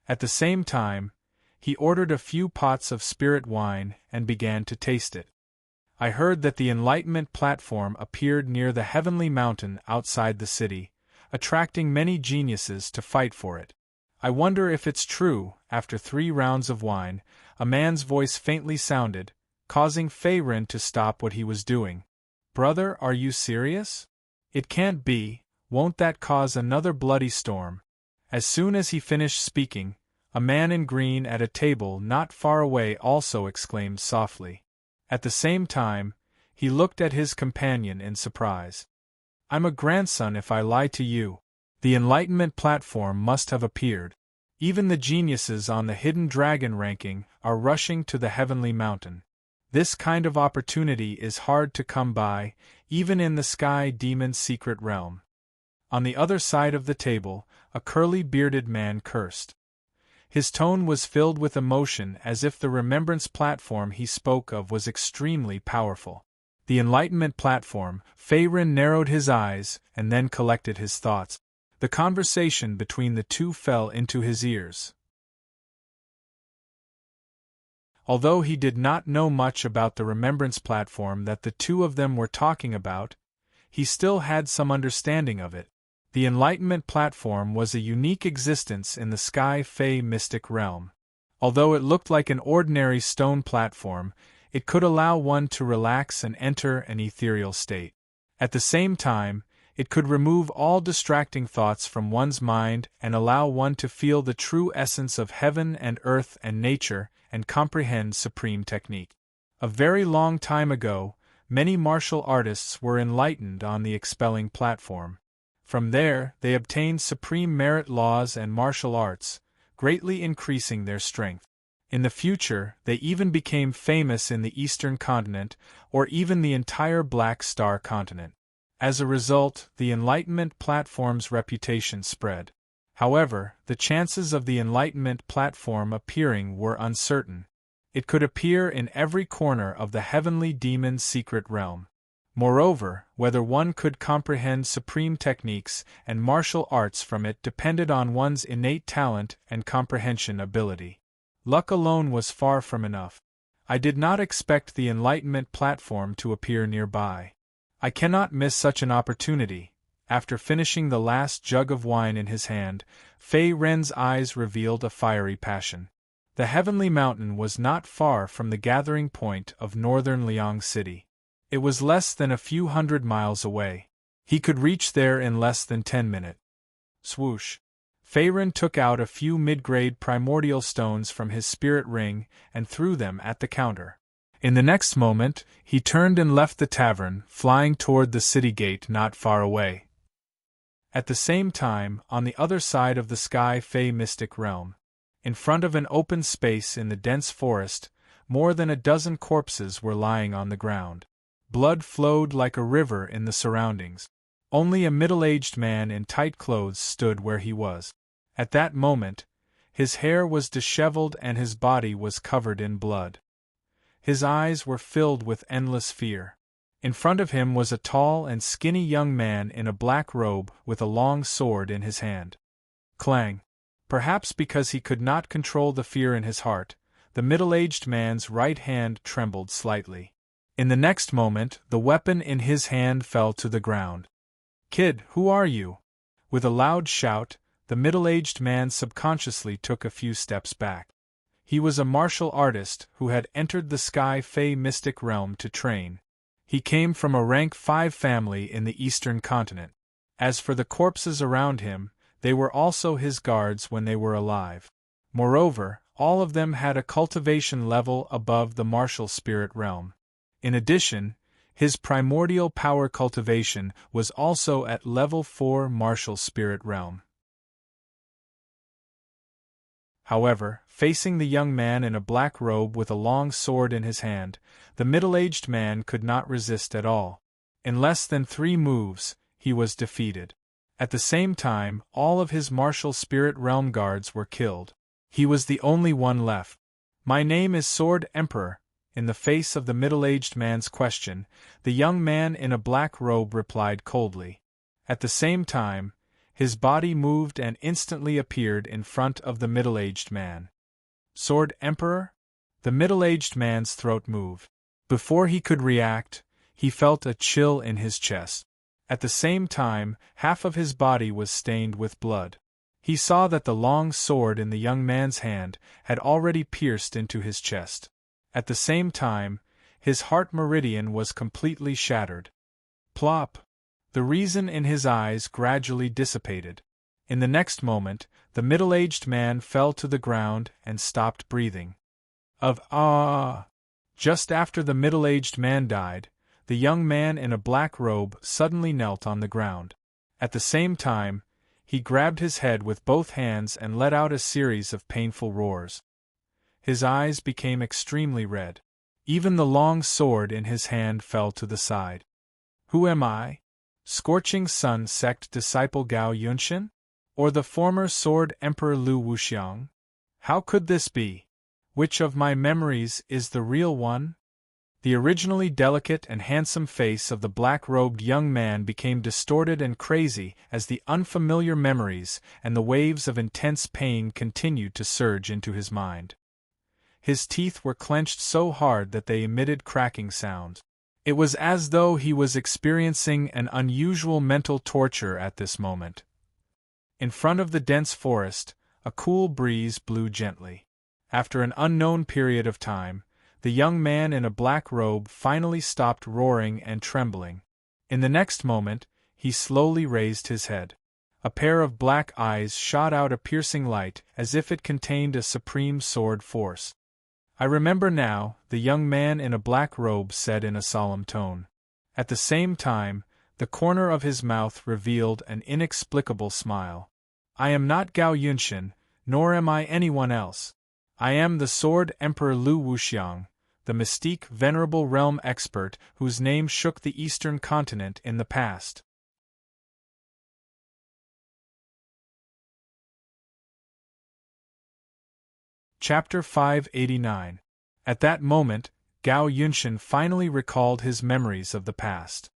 At the same time, he ordered a few pots of spirit wine and began to taste it. I heard that the Enlightenment platform appeared near the heavenly mountain outside the city, attracting many geniuses to fight for it. I wonder if it's true. After 3 rounds of wine, a man's voice faintly sounded, causing Feiren to stop what he was doing. Brother, are you serious? It can't be, won't that cause another bloody storm? As soon as he finished speaking, a man in green at a table not far away also exclaimed softly. At the same time, he looked at his companion in surprise. I'm a grandson if I lie to you. The Enlightenment platform must have appeared. Even the geniuses on the Hidden Dragon ranking are rushing to the heavenly mountain. This kind of opportunity is hard to come by, even in the Sky Demon's secret realm. On the other side of the table, a curly-bearded man cursed. His tone was filled with emotion as if the remembrance platform he spoke of was extremely powerful. The Enlightenment platform, Feiren narrowed his eyes and then collected his thoughts. The conversation between the two fell into his ears. Although he did not know much about the remembrance platform that the two of them were talking about, he still had some understanding of it. The Enlightenment platform was a unique existence in the Sky Fae mystic realm. Although it looked like an ordinary stone platform, it could allow one to relax and enter an ethereal state. At the same time, it could remove all distracting thoughts from one's mind and allow one to feel the true essence of heaven and earth and nature and comprehend supreme technique. A very long time ago, many martial artists were enlightened on the expelling platform. From there, they obtained supreme merit laws and martial arts, greatly increasing their strength. In the future, they even became famous in the Eastern continent, or even the entire Black Star continent. As a result, the Enlightenment platform's reputation spread. However, the chances of the Enlightenment platform appearing were uncertain. It could appear in every corner of the heavenly demon's secret realm. Moreover, whether one could comprehend supreme techniques and martial arts from it depended on one's innate talent and comprehension ability. Luck alone was far from enough. I did not expect the Enlightenment platform to appear nearby. I cannot miss such an opportunity. After finishing the last jug of wine in his hand, Fei Ren's eyes revealed a fiery passion. The heavenly mountain was not far from the gathering point of northern Liang City. It was less than a few hundred miles away. He could reach there in less than 10 minutes. Swoosh! Fei Ren took out a few mid-grade primordial stones from his spirit ring and threw them at the counter. In the next moment, he turned and left the tavern, flying toward the city gate not far away. At the same time, on the other side of the Sky Fae mystic realm, in front of an open space in the dense forest, more than a dozen corpses were lying on the ground. Blood flowed like a river in the surroundings. Only a middle-aged man in tight clothes stood where he was. At that moment, his hair was disheveled and his body was covered in blood. His eyes were filled with endless fear. In front of him was a tall and skinny young man in a black robe with a long sword in his hand. Clang! Perhaps because he could not control the fear in his heart, the middle-aged man's right hand trembled slightly. In the next moment, the weapon in his hand fell to the ground. "Kid, who are you?" With a loud shout, the middle-aged man subconsciously took a few steps back. He was a martial artist who had entered the Sky Fae mystic realm to train. He came from a rank 5 family in the Eastern continent. As for the corpses around him, they were also his guards when they were alive. Moreover, all of them had a cultivation level above the martial spirit realm. In addition, his primordial power cultivation was also at level 4 martial spirit realm. However, facing the young man in a black robe with a long sword in his hand, the middle-aged man could not resist at all. In less than 3 moves, he was defeated. At the same time, all of his martial spirit realm guards were killed. He was the only one left. "My name is Sword Emperor." In the face of the middle-aged man's question, the young man in a black robe replied coldly. At the same time, his body moved and instantly appeared in front of the middle-aged man. "Sword Emperor?" The middle-aged man's throat moved. Before he could react, he felt a chill in his chest. At the same time, half of his body was stained with blood. He saw that the long sword in the young man's hand had already pierced into his chest. At the same time, his heart meridian was completely shattered. Plop! The reason in his eyes gradually dissipated. In the next moment, the middle-aged man fell to the ground and stopped breathing. Just after the middle-aged man died, the young man in a black robe suddenly knelt on the ground. At the same time, he grabbed his head with both hands and let out a series of painful roars. His eyes became extremely red. Even the long sword in his hand fell to the side. "Who am I? Scorching Sun sect disciple Gao Yunshin? Or the former Sword Emperor Lu Wuxiang? How could this be? Which of my memories is the real one?" The originally delicate and handsome face of the black-robed young man became distorted and crazy as the unfamiliar memories and the waves of intense pain continued to surge into his mind. His teeth were clenched so hard that they emitted cracking sounds. It was as though he was experiencing an unusual mental torture at this moment. In front of the dense forest, a cool breeze blew gently. After an unknown period of time, the young man in a black robe finally stopped roaring and trembling. In the next moment, he slowly raised his head. A pair of black eyes shot out a piercing light as if it contained a supreme sword force. "I remember now," the young man in a black robe said in a solemn tone. At the same time, the corner of his mouth revealed an inexplicable smile. "I am not Gao Yunshin, nor am I anyone else. I am the Sword Emperor Lu Wuxiang, the mystique venerable realm expert whose name shook the eastern continent in the past." Chapter 589. At that moment, Gao Yunshin finally recalled his memories of the past.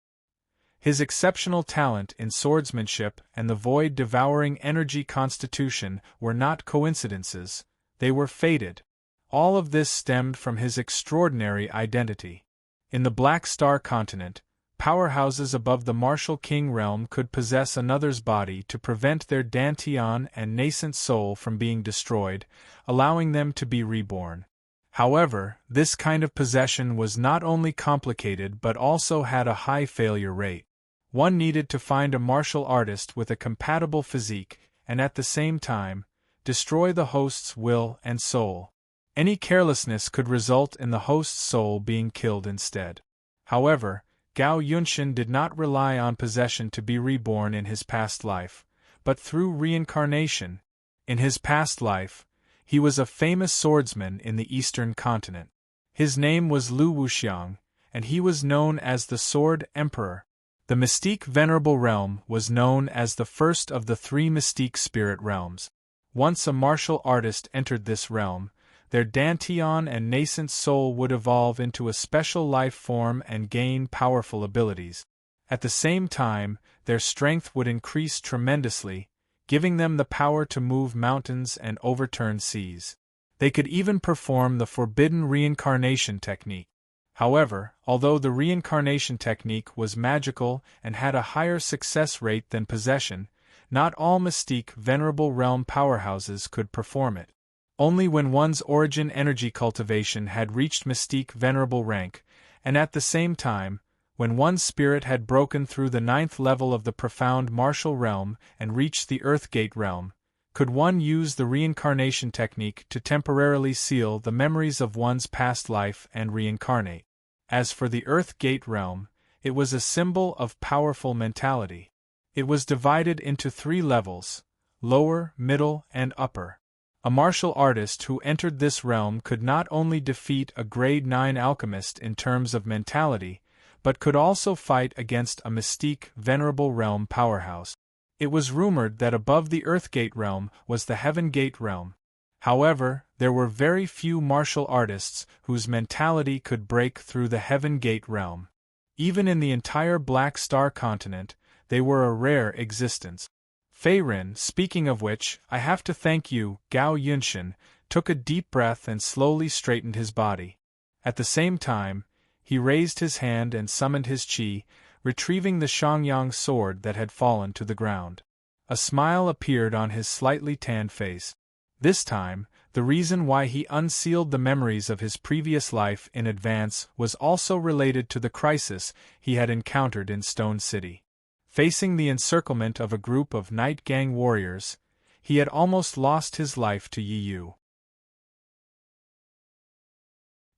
His exceptional talent in swordsmanship and the void-devouring energy constitution were not coincidences, they were fated. All of this stemmed from his extraordinary identity. In the Black Star continent, powerhouses above the martial king realm could possess another's body to prevent their dantian and nascent soul from being destroyed, allowing them to be reborn. However, this kind of possession was not only complicated but also had a high failure rate. One needed to find a martial artist with a compatible physique, and at the same time, destroy the host's will and soul. Any carelessness could result in the host's soul being killed instead. However, Gao Yunshin did not rely on possession to be reborn in his past life, but through reincarnation. In his past life, he was a famous swordsman in the eastern continent. His name was Lu Wuxiang, and he was known as the Sword Emperor. The mystique venerable realm was known as the first of the three mystique spirit realms. Once a martial artist entered this realm, their dantian and nascent soul would evolve into a special life form and gain powerful abilities. At the same time, their strength would increase tremendously, giving them the power to move mountains and overturn seas. They could even perform the forbidden reincarnation technique. However, although the reincarnation technique was magical and had a higher success rate than possession, not all mystique venerable realm powerhouses could perform it. Only when one's origin energy cultivation had reached mystique venerable rank, and at the same time, when one's spirit had broken through the 9th level of the profound martial realm and reached the Earth Gate realm, could one use the reincarnation technique to temporarily seal the memories of one's past life and reincarnate. As for the Earth Gate realm, it was a symbol of powerful mentality. It was divided into 3 levels: lower, middle, and upper. A martial artist who entered this realm could not only defeat a grade 9 alchemist in terms of mentality, but could also fight against a mystique venerable realm powerhouse. It was rumored that above the Earthgate realm was the Heaven Gate realm. However, there were very few martial artists whose mentality could break through the Heaven Gate realm. Even in the entire Black Star continent, they were a rare existence. Feiren, speaking of which, I have to thank you, Gao Yunshin, took a deep breath and slowly straightened his body. At the same time, he raised his hand and summoned his qi, retrieving the Shangyang sword that had fallen to the ground. A smile appeared on his slightly tanned face. This time, the reason why he unsealed the memories of his previous life in advance was also related to the crisis he had encountered in Stone City. Facing the encirclement of a group of Night Gang warriors, he had almost lost his life to Yi Yu.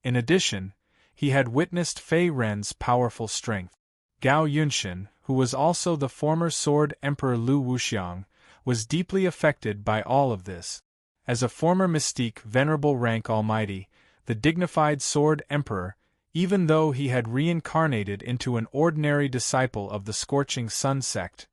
In addition, he had witnessed Fei Ren's powerful strength. Gao Yunshin, who was also the former Sword Emperor Lu Wuxiang, was deeply affected by all of this. As a former mystique venerable rank almighty, the dignified Sword Emperor, even though he had reincarnated into an ordinary disciple of the Scorching Sun sect,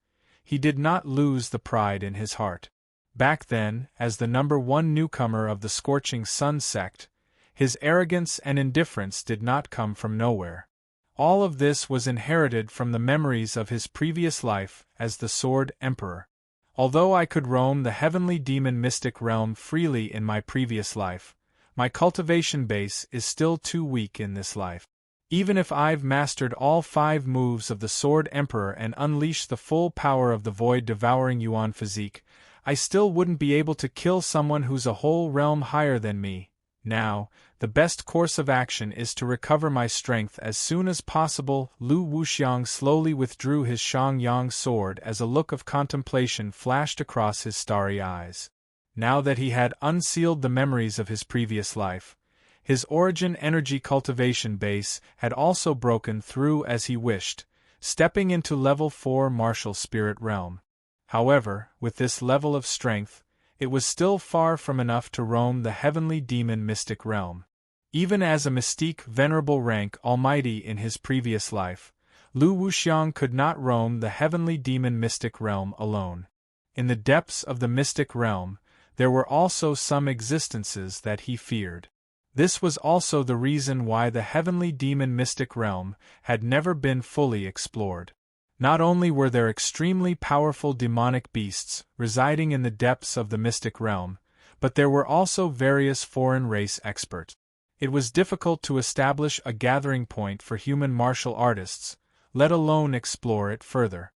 he did not lose the pride in his heart. Back then, as the #1 newcomer of the Scorching Sun sect, his arrogance and indifference did not come from nowhere. All of this was inherited from the memories of his previous life as the Sword Emperor. Although I could roam the heavenly demon mystic realm freely in my previous life, My cultivation base is still too weak in this life. Even if I've mastered all 5 moves of the Sword Emperor and unleashed the full power of the void-devouring Yuan physique, I still wouldn't be able to kill someone who's a whole realm higher than me. Now, the best course of action is to recover my strength as soon as possible. Lu Wuxiang slowly withdrew his Shangyang sword as a look of contemplation flashed across his starry eyes. Now that he had unsealed the memories of his previous life, his origin energy cultivation base had also broken through as he wished, stepping into level 4 martial spirit realm. However, with this level of strength, it was still far from enough to roam the heavenly demon mystic realm. Even as a mystique venerable rank almighty in his previous life, Lu Wuxiang could not roam the heavenly demon mystic realm alone. In the depths of the mystic realm, there were also some existences that he feared. This was also the reason why the heavenly demon mystic realm had never been fully explored. Not only were there extremely powerful demonic beasts residing in the depths of the mystic realm, but there were also various foreign race experts. It was difficult to establish a gathering point for human martial artists, let alone explore it further.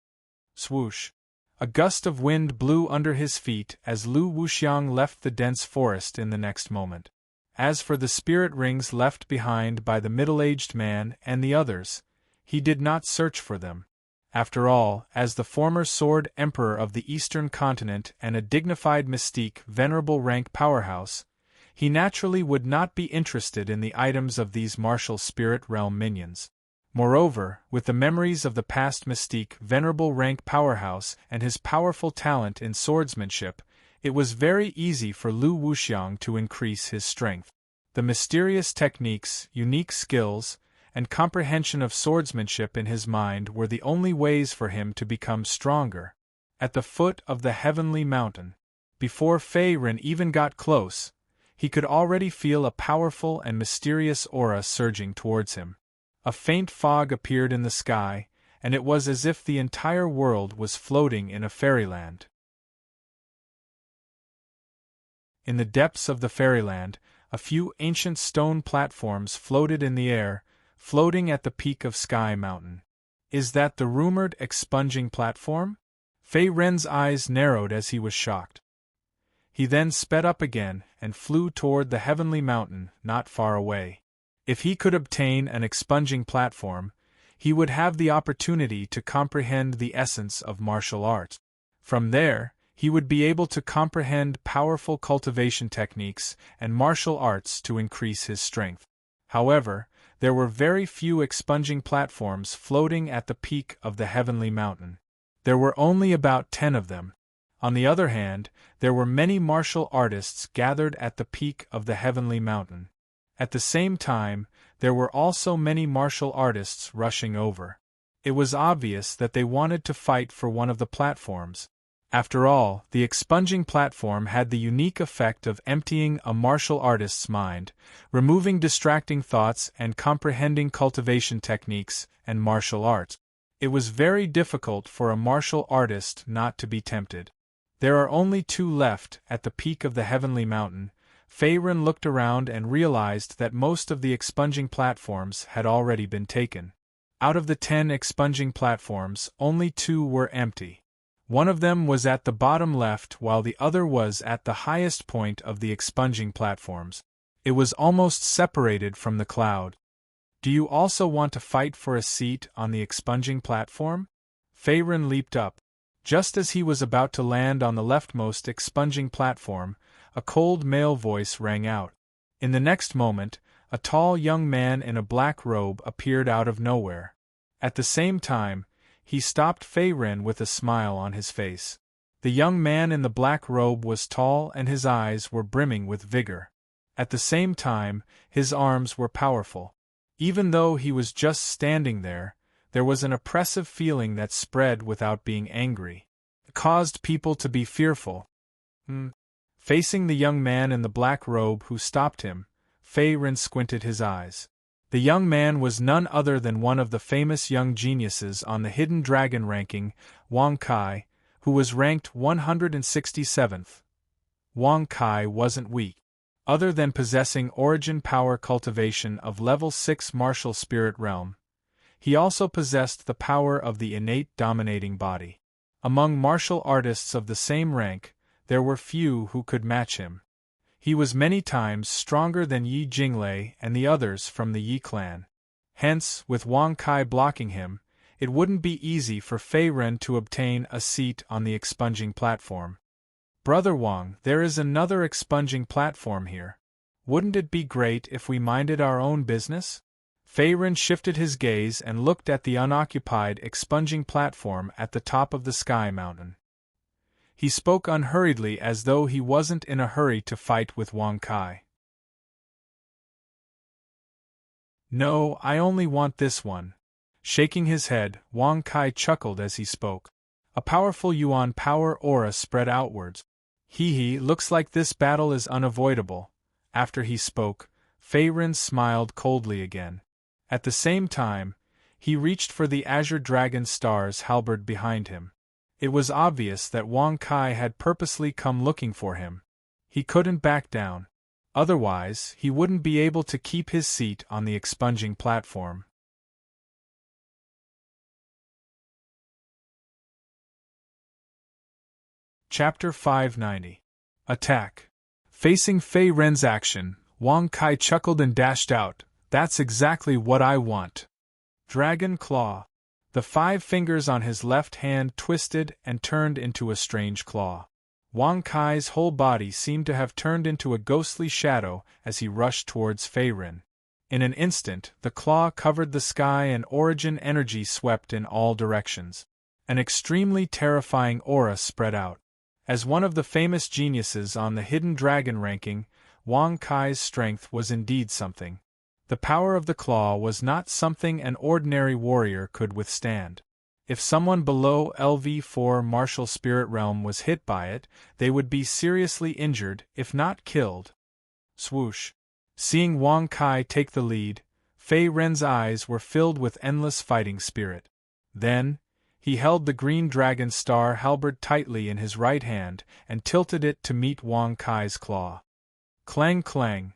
Swoosh! A gust of wind blew under his feet as Lu Wuxiang left the dense forest in the next moment. As for the spirit rings left behind by the middle-aged man and the others, he did not search for them. After all, as the former Sword Emperor of the Eastern Continent and a dignified mystique venerable rank powerhouse, he naturally would not be interested in the items of these martial spirit realm minions. Moreover, with the memories of the past mystique venerable rank powerhouse and his powerful talent in swordsmanship, it was very easy for Lu Wuxiang to increase his strength. The mysterious techniques, unique skills, and comprehension of swordsmanship in his mind were the only ways for him to become stronger. At the foot of the heavenly mountain, before Fei Ren even got close, he could already feel a powerful and mysterious aura surging towards him. A faint fog appeared in the sky, and it was as if the entire world was floating in a fairyland. In the depths of the fairyland, a few ancient stone platforms floated in the air, floating at the peak of Sky Mountain. Is that the rumored expunging platform? Fei Ren's eyes narrowed as he was shocked. He then sped up again and flew toward the heavenly mountain not far away. If he could obtain an expunging platform, he would have the opportunity to comprehend the essence of martial arts. From there, he would be able to comprehend powerful cultivation techniques and martial arts to increase his strength. However, there were very few expunging platforms floating at the peak of the heavenly mountain. There were only about 10 of them. On the other hand, there were many martial artists gathered at the peak of the heavenly mountain. At the same time, there were also many martial artists rushing over. It was obvious that they wanted to fight for one of the platforms. After all, the expunging platform had the unique effect of emptying a martial artist's mind, removing distracting thoughts and comprehending cultivation techniques and martial arts. It was very difficult for a martial artist not to be tempted. There are only 2 left at the peak of the heavenly mountain. Fei Ren looked around and realized that most of the expunging platforms had already been taken. Out of the 10 expunging platforms, only 2 were empty. One of them was at the bottom left while the other was at the highest point of the expunging platforms. It was almost separated from the cloud. Do you also want to fight for a seat on the expunging platform? Fei Ren leaped up. Just as he was about to land on the leftmost expunging platform, a cold male voice rang out. In the next moment, a tall young man in a black robe appeared out of nowhere. At the same time, he stopped Fei Ren with a smile on his face. The young man in the black robe was tall and his eyes were brimming with vigor. At the same time, his arms were powerful. Even though he was just standing there was an oppressive feeling that spread without being angry. It caused people to be fearful. Facing the young man in the black robe who stopped him, Fei Ren squinted his eyes. The young man was none other than one of the famous young geniuses on the Hidden Dragon ranking, Wang Kai, who was ranked 167th. Wang Kai wasn't weak. Other than possessing origin power cultivation of level 6 martial spirit realm, he also possessed the power of the innate dominating body. Among martial artists of the same rank, there were few who could match him. He was many times stronger than Yi Jinglei and the others from the Yi clan. Hence, with Wang Kai blocking him, it wouldn't be easy for Fei Ren to obtain a seat on the expunging platform. Brother Wang, there is another expunging platform here. Wouldn't it be great if we minded our own business? Fei Ren shifted his gaze and looked at the unoccupied expunging platform at the top of the sky mountain. He spoke unhurriedly as though he wasn't in a hurry to fight with Wang Kai. No, I only want this one. Shaking his head, Wang Kai chuckled as he spoke. A powerful Yuan power aura spread outwards. Hee, looks like this battle is unavoidable. After he spoke, Fei Ren smiled coldly again. At the same time, he reached for the Azure Dragon Star's halberd behind him. It was obvious that Wang Kai had purposely come looking for him. He couldn't back down. Otherwise, he wouldn't be able to keep his seat on the expunging platform. Chapter 590. Attack. Facing Fei Ren's action, Wang Kai chuckled and dashed out. That's exactly what I want. Dragon Claw. The 5 fingers on his left hand twisted and turned into a strange claw. Wang Kai's whole body seemed to have turned into a ghostly shadow as he rushed towards Fei Ren. In an instant, the claw covered the sky and origin energy swept in all directions. An extremely terrifying aura spread out. As one of the famous geniuses on the Hidden Dragon ranking, Wang Kai's strength was indeed something. The power of the claw was not something an ordinary warrior could withstand. If someone below LV4 martial spirit realm was hit by it, they would be seriously injured, if not killed. Swoosh. Seeing Wang Kai take the lead, Fei Ren's eyes were filled with endless fighting spirit. Then, he held the green dragon star halberd tightly in his right hand and tilted it to meet Wang Kai's claw. Clang clang.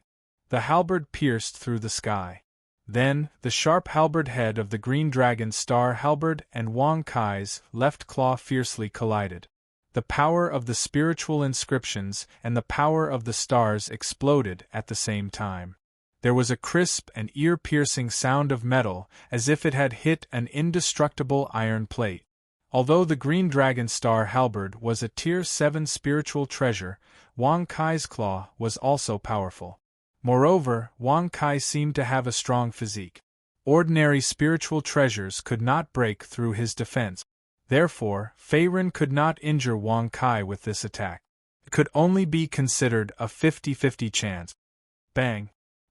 The halberd pierced through the sky. Then, the sharp halberd head of the green dragon star halberd and Wang Kai's left claw fiercely collided. The power of the spiritual inscriptions and the power of the stars exploded at the same time. There was a crisp and ear-piercing sound of metal, as if it had hit an indestructible iron plate. Although the green dragon star halberd was a Tier 7 spiritual treasure, Wang Kai's claw was also powerful. Moreover, Wang Kai seemed to have a strong physique. Ordinary spiritual treasures could not break through his defense. Therefore, Fei Ren could not injure Wang Kai with this attack. It could only be considered a 50-50 chance. Bang!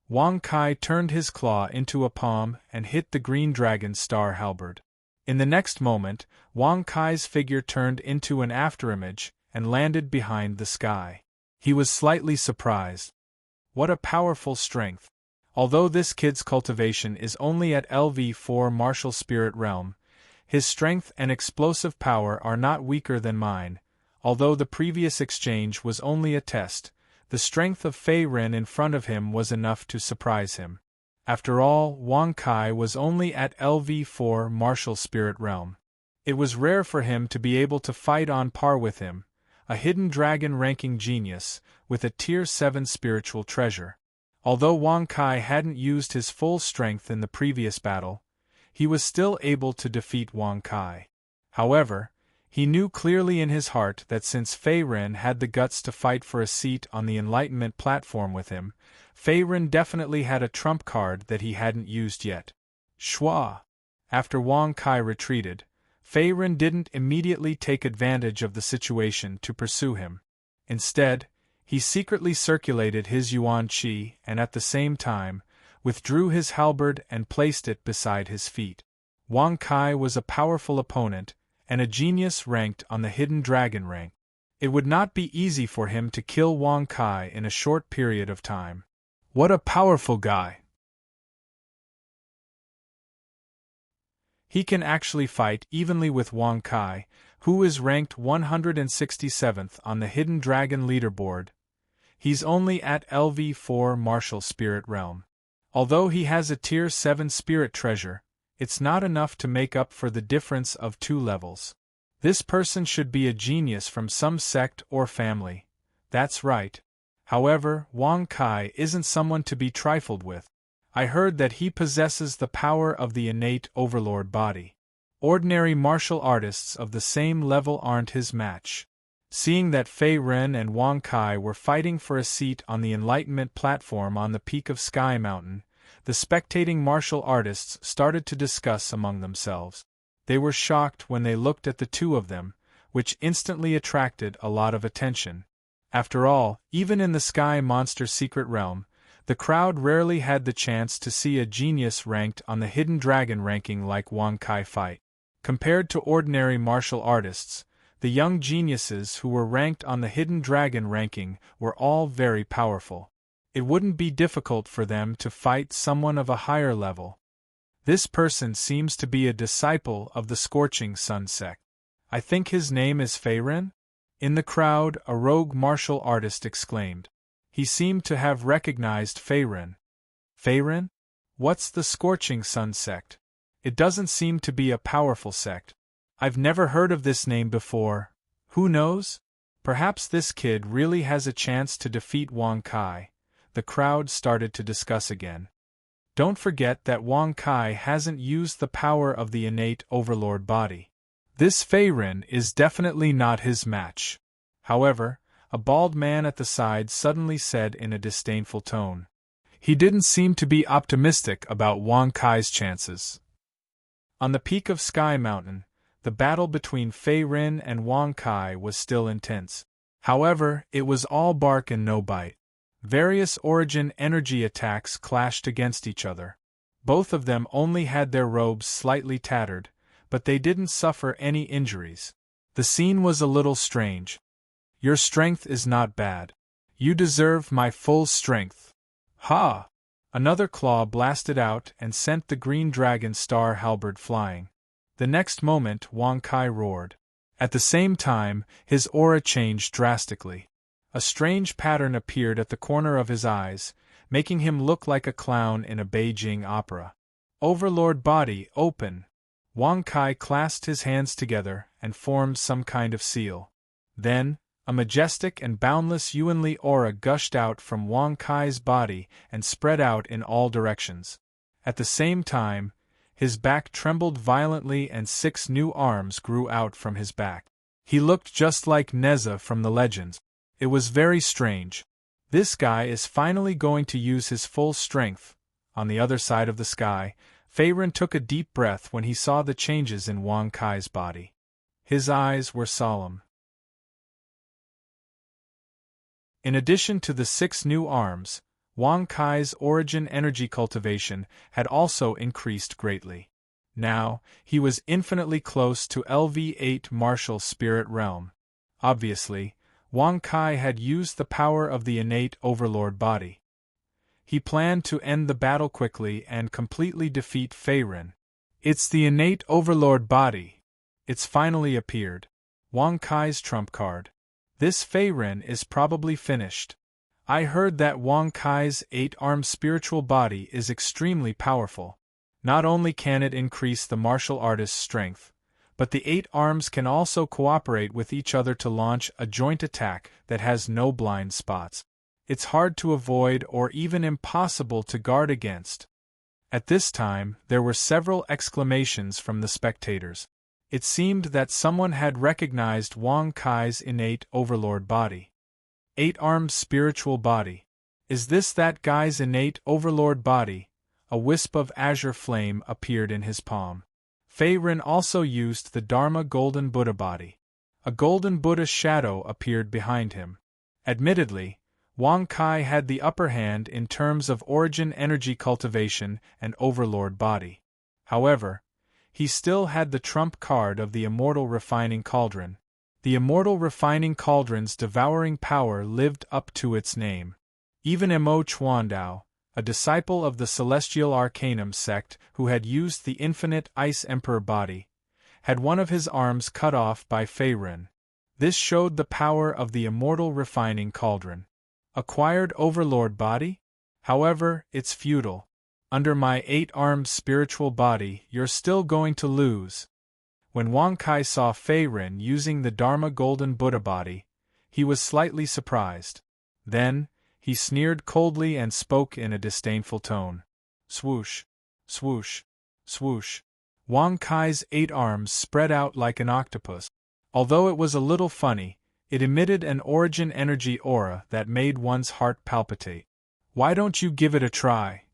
Wang Kai turned his claw into a palm and hit the green dragon star halberd. In the next moment, Wang Kai's figure turned into an afterimage and landed behind the sky. He was slightly surprised. What a powerful strength! Although this kid's cultivation is only at LV4 martial spirit realm, his strength and explosive power are not weaker than mine. Although the previous exchange was only a test, the strength of Fei Ren in front of him was enough to surprise him. After all, Wang Kai was only at LV4 martial spirit realm. It was rare for him to be able to fight on par with him, a hidden dragon ranking genius, with a Tier 7 spiritual treasure. Although Wang Kai hadn't used his full strength in the previous battle, he was still able to defeat Wang Kai. However, he knew clearly in his heart that since Fei Ren had the guts to fight for a seat on the Enlightenment platform with him, Fei Ren definitely had a trump card that he hadn't used yet. Schwa! After Wang Kai retreated, Fei Ren didn't immediately take advantage of the situation to pursue him. Instead, he secretly circulated his Yuan Qi and at the same time, withdrew his halberd and placed it beside his feet. Wang Kai was a powerful opponent, and a genius ranked on the Hidden Dragon rank. It would not be easy for him to kill Wang Kai in a short period of time. What a powerful guy! He can actually fight evenly with Wang Kai, who is ranked 167th on the Hidden Dragon leaderboard. He's only at LV4 Martial Spirit Realm. Although he has a Tier 7 Spirit Treasure, it's not enough to make up for the difference of 2 levels. This person should be a genius from some sect or family. That's right. However, Wang Kai isn't someone to be trifled with. I heard that he possesses the power of the innate overlord body. Ordinary martial artists of the same level aren't his match. Seeing that Fei Ren and Wang Kai were fighting for a seat on the Enlightenment platform on the peak of Sky Mountain, the spectating martial artists started to discuss among themselves. They were shocked when they looked at the two of them, which instantly attracted a lot of attention. After all, even in the Sky Monster Secret Realm, the crowd rarely had the chance to see a genius ranked on the Hidden Dragon ranking like Wang Kai fight. Compared to ordinary martial artists, the young geniuses who were ranked on the Hidden Dragon ranking were all very powerful. It wouldn't be difficult for them to fight someone of a higher level. This person seems to be a disciple of the Scorching Sun sect. I think his name is Fei Ren? In the crowd, a rogue martial artist exclaimed. He seemed to have recognized Fei Ren. Fei Ren? What's the Scorching Sun sect? It doesn't seem to be a powerful sect. I've never heard of this name before. Who knows? Perhaps this kid really has a chance to defeat Wang Kai. The crowd started to discuss again. Don't forget that Wang Kai hasn't used the power of the innate overlord body. This Fei Ren is definitely not his match. However, a bald man at the side suddenly said in a disdainful tone. He didn't seem to be optimistic about Wang Kai's chances. On the peak of Sky Mountain, the battle between Fei Ren and Wang Kai was still intense. However, it was all bark and no bite. Various origin energy attacks clashed against each other. Both of them only had their robes slightly tattered, but they didn't suffer any injuries. The scene was a little strange. Your strength is not bad. You deserve my full strength. Ha! Another claw blasted out and sent the green dragon star halberd flying. The next moment Wang Kai roared. At the same time, his aura changed drastically. A strange pattern appeared at the corner of his eyes, making him look like a clown in a Beijing opera. Overlord body, open! Wang Kai clasped his hands together and formed some kind of seal. Then, a majestic and boundless Yuanli aura gushed out from Wang Kai's body and spread out in all directions. At the same time, his back trembled violently and 6 new arms grew out from his back. He looked just like Neza from the legends. It was very strange. This guy is finally going to use his full strength. On the other side of the sky, Fei Ren took a deep breath when he saw the changes in Wang Kai's body. His eyes were solemn. In addition to the 6 new arms, Wang Kai's origin energy cultivation had also increased greatly. Now, he was infinitely close to LV8 Martial Spirit Realm. Obviously, Wang Kai had used the power of the innate overlord body. He planned to end the battle quickly and completely defeat Fei Ren. It's the innate overlord body. It's finally appeared. Wang Kai's trump card. This Fei Ren is probably finished. I heard that Wang Kai's 8-armed spiritual body is extremely powerful. Not only can it increase the martial artist's strength, but the 8 arms can also cooperate with each other to launch a joint attack that has no blind spots. It's hard to avoid or even impossible to guard against. At this time, there were several exclamations from the spectators. It seemed that someone had recognized Wang Kai's innate overlord body. 8-armed spiritual body. Is this that guy's innate overlord body? A wisp of azure flame appeared in his palm. Fei Ren also used the Dharma Golden Buddha body. A golden Buddha shadow appeared behind him. Admittedly, Wang Kai had the upper hand in terms of origin energy cultivation and overlord body. However, he still had the trump card of the Immortal Refining Cauldron. The Immortal Refining Cauldron's devouring power lived up to its name. Even Mo Chuandao, a disciple of the Celestial Arcanum sect who had used the Infinite Ice Emperor body, had one of his arms cut off by Fei Ren. This showed the power of the Immortal Refining Cauldron. Acquired overlord body? However, it's futile. Under my 8-armed spiritual body, you're still going to lose. When Wang Kai saw Fei Ren using the Dharma Golden Buddha body, he was slightly surprised. Then, he sneered coldly and spoke in a disdainful tone. Swoosh, swoosh, swoosh. Wang Kai's 8 arms spread out like an octopus. Although it was a little funny, it emitted an origin energy aura that made one's heart palpitate. Why don't you give it a try?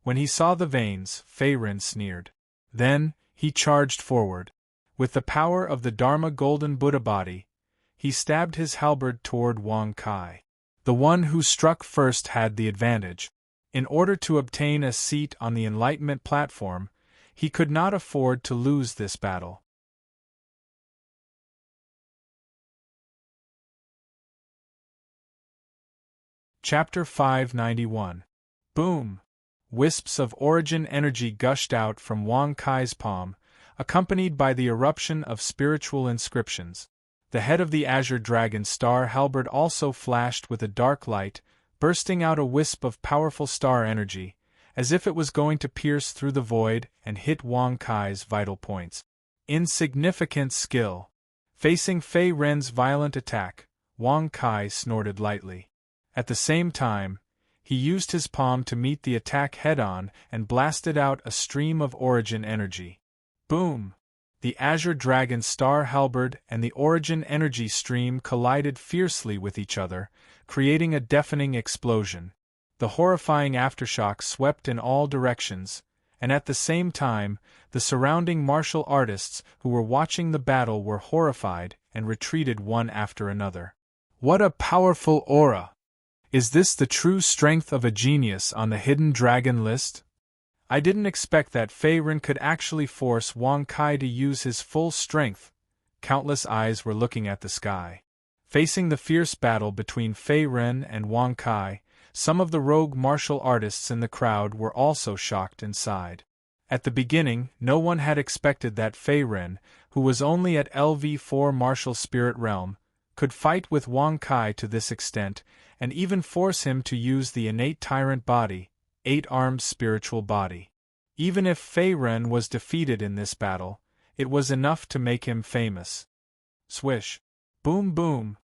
When he saw the veins, Fei Ren sneered. Then, he charged forward. With the power of the Dharma Golden Buddha body, he stabbed his halberd toward Wang Kai. The one who struck first had the advantage. In order to obtain a seat on the Enlightenment platform, he could not afford to lose this battle. Chapter 591. Boom! Wisps of origin energy gushed out from Wang Kai's palm, accompanied by the eruption of spiritual inscriptions. The head of the Azure Dragon Star Halberd also flashed with a dark light, bursting out a wisp of powerful star energy, as if it was going to pierce through the void and hit Wang Kai's vital points. Insignificant skill. Facing Fei Ren's violent attack, Wang Kai snorted lightly. At the same time, he used his palm to meet the attack head-on and blasted out a stream of origin energy. Boom! The Azure Dragon Star Halberd and the origin energy stream collided fiercely with each other, creating a deafening explosion. The horrifying aftershock swept in all directions, and at the same time, the surrounding martial artists who were watching the battle were horrified and retreated one after another. What a powerful aura! Is this the true strength of a genius on the hidden dragon list? I didn't expect that Fei Ren could actually force Wang Kai to use his full strength. Countless eyes were looking at the sky. Facing the fierce battle between Fei Ren and Wang Kai, some of the rogue martial artists in the crowd were also shocked and sighed. At the beginning, no one had expected that Fei Ren, who was only at LV4 martial spirit realm, could fight with Wang Kai to this extent, and even force him to use the innate tyrant body, 8-armed spiritual body. Even if Fei Ren was defeated in this battle, it was enough to make him famous. Swish! Boom boom!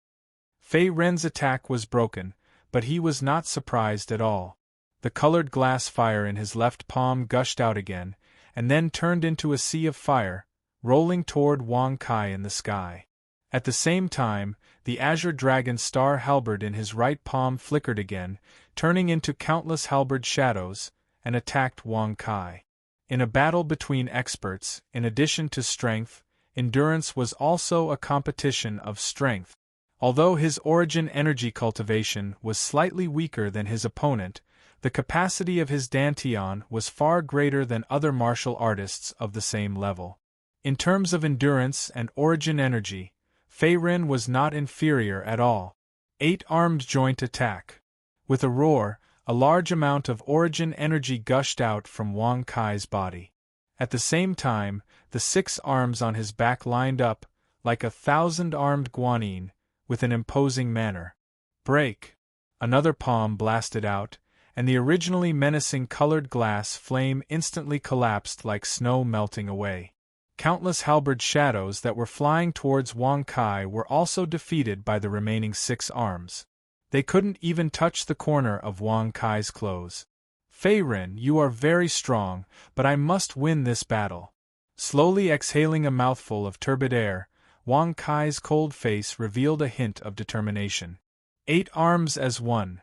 Fei Ren's attack was broken, but he was not surprised at all. The colored glass fire in his left palm gushed out again, and then turned into a sea of fire, rolling toward Wang Kai in the sky. At the same time, the Azure Dragon Star Halberd in his right palm flickered again, turning into countless halberd shadows, and attacked Wang Kai. In a battle between experts, in addition to strength, endurance was also a competition of strength. Although his origin energy cultivation was slightly weaker than his opponent, the capacity of his dantian was far greater than other martial artists of the same level. In terms of endurance and origin energy, Fei Ren was not inferior at all. 8-armed joint attack. With a roar, a large amount of origin energy gushed out from Wang Kai's body. At the same time, the 6 arms on his back lined up, like a 1,000-armed guanyin, with an imposing manner. Break! Another palm blasted out, and the originally menacing colored glass flame instantly collapsed like snow melting away. Countless halberd shadows that were flying towards Wang Kai were also defeated by the remaining 6 arms. They couldn't even touch the corner of Wang Kai's clothes. Fei Ren, you are very strong, but I must win this battle. Slowly exhaling a mouthful of turbid air, Wang Kai's cold face revealed a hint of determination. 8 arms as one.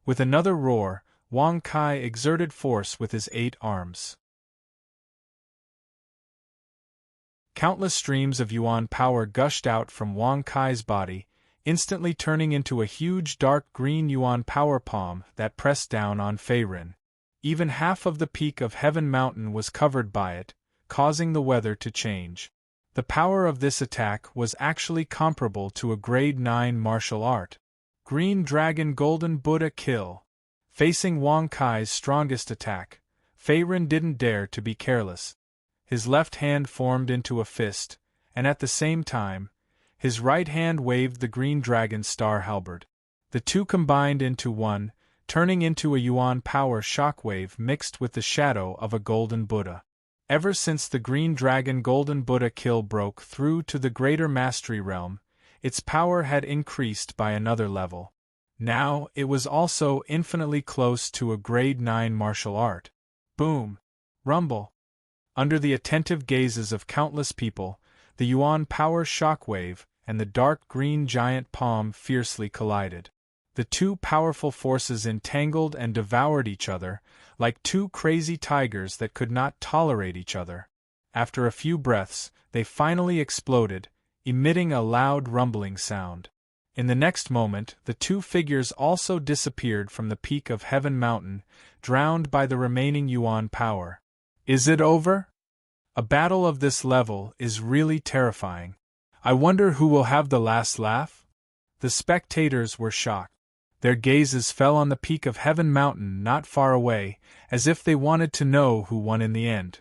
With another roar, Wang Kai exerted force with his 8 arms. Countless streams of yuan power gushed out from Wang Kai's body, instantly turning into a huge dark green yuan power palm that pressed down on Fei Ren. Even half of the peak of Heaven Mountain was covered by it, causing the weather to change. The power of this attack was actually comparable to a grade 9 martial art. Green Dragon Golden Buddha kill. Facing Wang Kai's strongest attack, Fei Ren didn't dare to be careless. His left hand formed into a fist, and at the same time, his right hand waved the Green Dragon Star Halberd. The two combined into one, turning into a yuan power shockwave mixed with the shadow of a golden Buddha. Ever since the green dragon golden Buddha kill broke through to the greater mastery realm, its power had increased by another level. Now it was also infinitely close to a grade 9 martial art. Boom! Rumble! Under the attentive gazes of countless people, the yuan power shockwave and the dark green giant palm fiercely collided. The two powerful forces entangled and devoured each other, like two crazy tigers that could not tolerate each other. After a few breaths, they finally exploded, emitting a loud rumbling sound. In the next moment, the two figures also disappeared from the peak of Heaven Mountain, drowned by the remaining yuan power. Is it over? A battle of this level is really terrifying. I wonder who will have the last laugh? The spectators were shocked. Their gazes fell on the peak of Heaven Mountain not far away, as if they wanted to know who won in the end.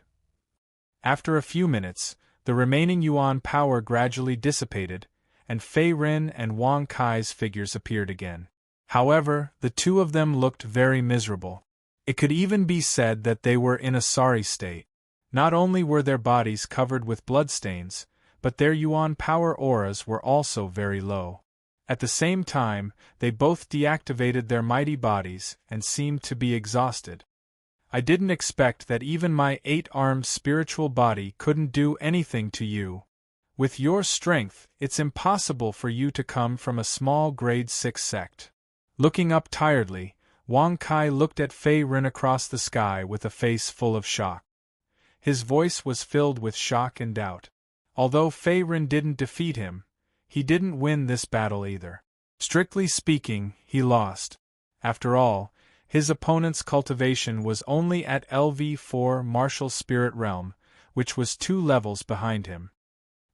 After a few minutes, the remaining yuan power gradually dissipated, and Fei Ren and Wang Kai's figures appeared again. However, the two of them looked very miserable. It could even be said that they were in a sorry state. Not only were their bodies covered with bloodstains, but their yuan power auras were also very low. At the same time, they both deactivated their mighty bodies and seemed to be exhausted. I didn't expect that even my 8-armed spiritual body couldn't do anything to you. With your strength, it's impossible for you to come from a small grade 6 sect. Looking up tiredly, Wang Kai looked at Fei Ren across the sky with a face full of shock. His voice was filled with shock and doubt. Although Fei Ren didn't defeat him, he didn't win this battle either. Strictly speaking, he lost. After all, his opponent's cultivation was only at LV4 Martial Spirit Realm, which was 2 levels behind him.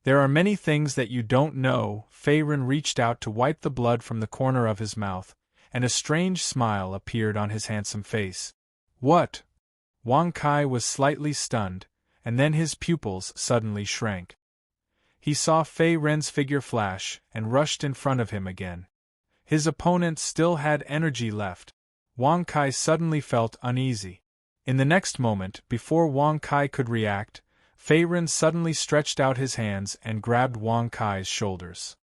There are many things that you don't know. Fei Ren reached out to wipe the blood from the corner of his mouth, and a strange smile appeared on his handsome face. What? Wang Kai was slightly stunned, and then his pupils suddenly shrank. He saw Fei Ren's figure flash and rushed in front of him again. His opponent still had energy left. Wang Kai suddenly felt uneasy. In the next moment, before Wang Kai could react, Fei Ren suddenly stretched out his hands and grabbed Wang Kai's shoulders.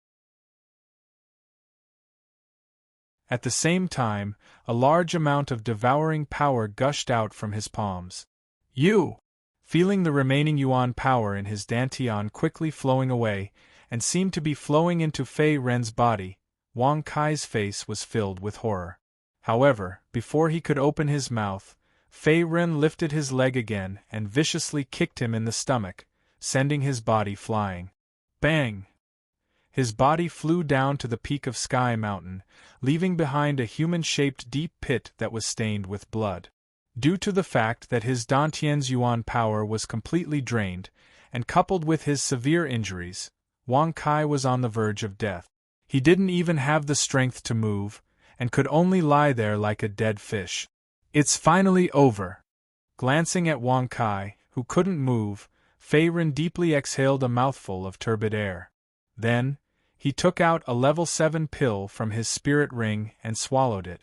At the same time, a large amount of devouring power gushed out from his palms. You! Feeling the remaining yuan power in his dantian quickly flowing away, and seemed to be flowing into Fei Ren's body, Wang Kai's face was filled with horror. However, before he could open his mouth, Fei Ren lifted his leg again and viciously kicked him in the stomach, sending his body flying. Bang! His body flew down to the peak of Sky Mountain, leaving behind a human-shaped deep pit that was stained with blood. Due to the fact that his Dantian's yuan power was completely drained, and coupled with his severe injuries, Wang Kai was on the verge of death. He didn't even have the strength to move, and could only lie there like a dead fish. It's finally over. Glancing at Wang Kai, who couldn't move, Fei Ren deeply exhaled a mouthful of turbid air. Then, he took out a level 7 pill from his spirit ring and swallowed it.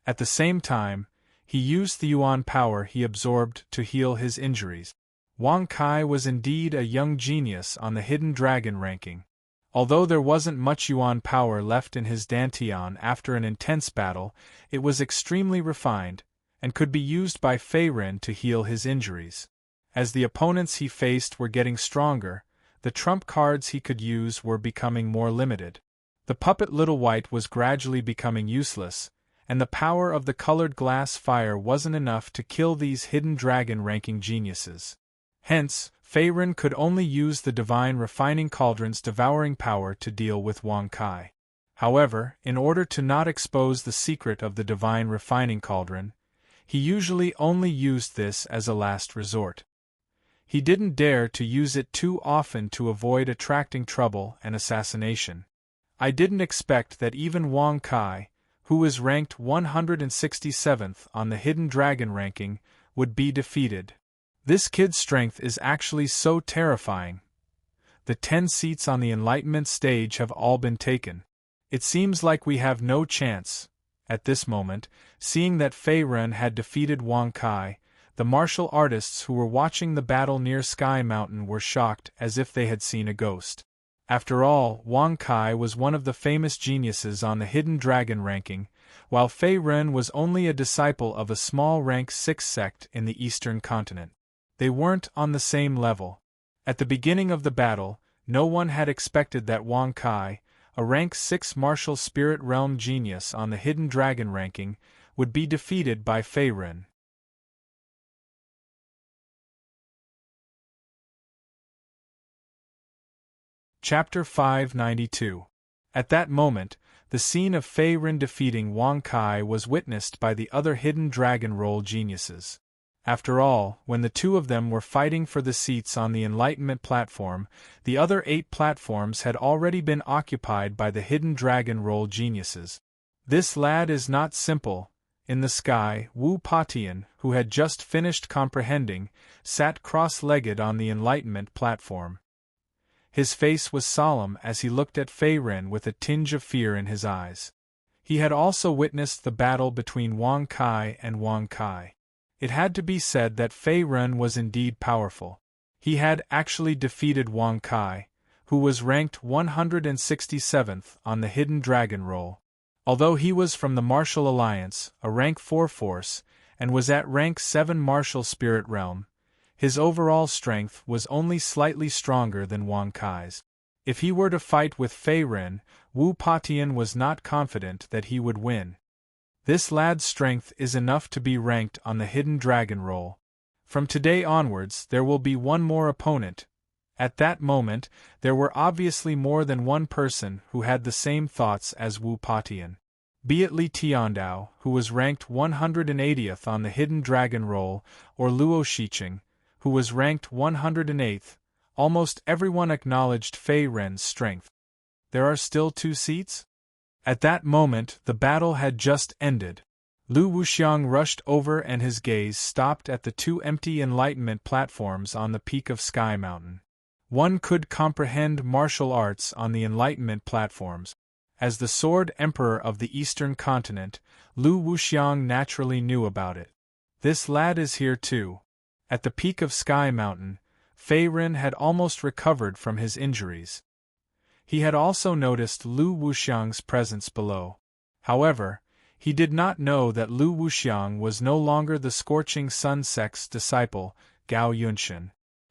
At the same time, he used the yuan power he absorbed to heal his injuries. Wang Kai was indeed a young genius on the Hidden Dragon ranking. Although there wasn't much yuan power left in his dantian after an intense battle, it was extremely refined, and could be used by Fei Ren to heal his injuries. As the opponents he faced were getting stronger, the trump cards he could use were becoming more limited. The puppet Little White was gradually becoming useless, and the power of the colored glass fire wasn't enough to kill these Hidden Dragon ranking geniuses. Hence, Fei Ren could only use the Divine Refining Cauldron's devouring power to deal with Wang Kai. However, in order to not expose the secret of the Divine Refining Cauldron, he usually only used this as a last resort. He didn't dare to use it too often to avoid attracting trouble and assassination. I didn't expect that even Wang Kai, who is ranked 167th on the Hidden Dragon ranking, would be defeated. This kid's strength is actually so terrifying. The 10 seats on the Enlightenment stage have all been taken. It seems like we have no chance. At this moment, seeing that Fei Ren had defeated Wang Kai, the martial artists who were watching the battle near Sky Mountain were shocked as if they had seen a ghost. After all, Wang Kai was one of the famous geniuses on the Hidden Dragon ranking, while Fei Ren was only a disciple of a small rank 6 sect in the Eastern continent. They weren't on the same level. At the beginning of the battle, no one had expected that Wang Kai, a rank 6 martial spirit realm genius on the Hidden Dragon ranking, would be defeated by Fei Ren. Chapter 592. At that moment, the scene of Fei Ren defeating Wang Kai was witnessed by the other Hidden Dragon role geniuses. After all, when the two of them were fighting for the seats on the Enlightenment platform, the other 8 platforms had already been occupied by the Hidden Dragon role geniuses. This lad is not simple. In the sky, Wu Patian, who had just finished comprehending, sat cross-legged on the Enlightenment platform. His face was solemn as he looked at Fei Ren with a tinge of fear in his eyes. He had also witnessed the battle between Wang Kai and Wang Kai. It had to be said that Fei Ren was indeed powerful. He had actually defeated Wang Kai, who was ranked 167th on the Hidden Dragon roll. Although he was from the Martial Alliance, a rank 4 force, and was at rank 7 Martial Spirit Realm, his overall strength was only slightly stronger than Wang Kai's. If he were to fight with Fei Ren, Wu Patian was not confident that he would win. This lad's strength is enough to be ranked on the Hidden Dragon roll. From today onwards there will be one more opponent. At that moment, there were obviously more than one person who had the same thoughts as Wu Patian. Be it Li Tiandao, who was ranked 180th on the Hidden Dragon roll, or Luo Shiqing, who was ranked 108th, almost everyone acknowledged Fei Ren's strength. There are still 2 seats? At that moment, the battle had just ended. Lu Wuxiang rushed over and his gaze stopped at the 2 empty Enlightenment platforms on the peak of Sky Mountain. One could comprehend martial arts on the Enlightenment platforms. As the Sword Emperor of the Eastern continent, Lu Wuxiang naturally knew about it. This lad is here too. At the peak of Sky Mountain, Fei Ren had almost recovered from his injuries. He had also noticed Lu Wuxiang's presence below. However, he did not know that Lu Wuxiang was no longer the Scorching Sun sect's disciple, Gao Yunshan.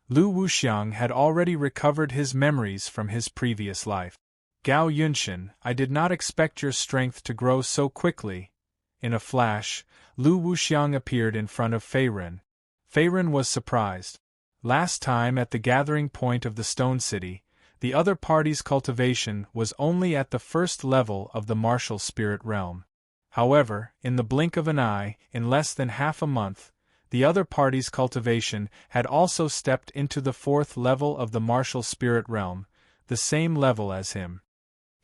Lu Wuxiang had already recovered his memories from his previous life. Gao Yunshan, I did not expect your strength to grow so quickly. In a flash, Lu Wuxiang appeared in front of Fei Ren. Fei Ren was surprised. Last time at the gathering point of the Stone City, the other party's cultivation was only at the first level of the martial spirit realm. However, in the blink of an eye, in less than half a month, the other party's cultivation had also stepped into the 4th level of the martial spirit realm, the same level as him.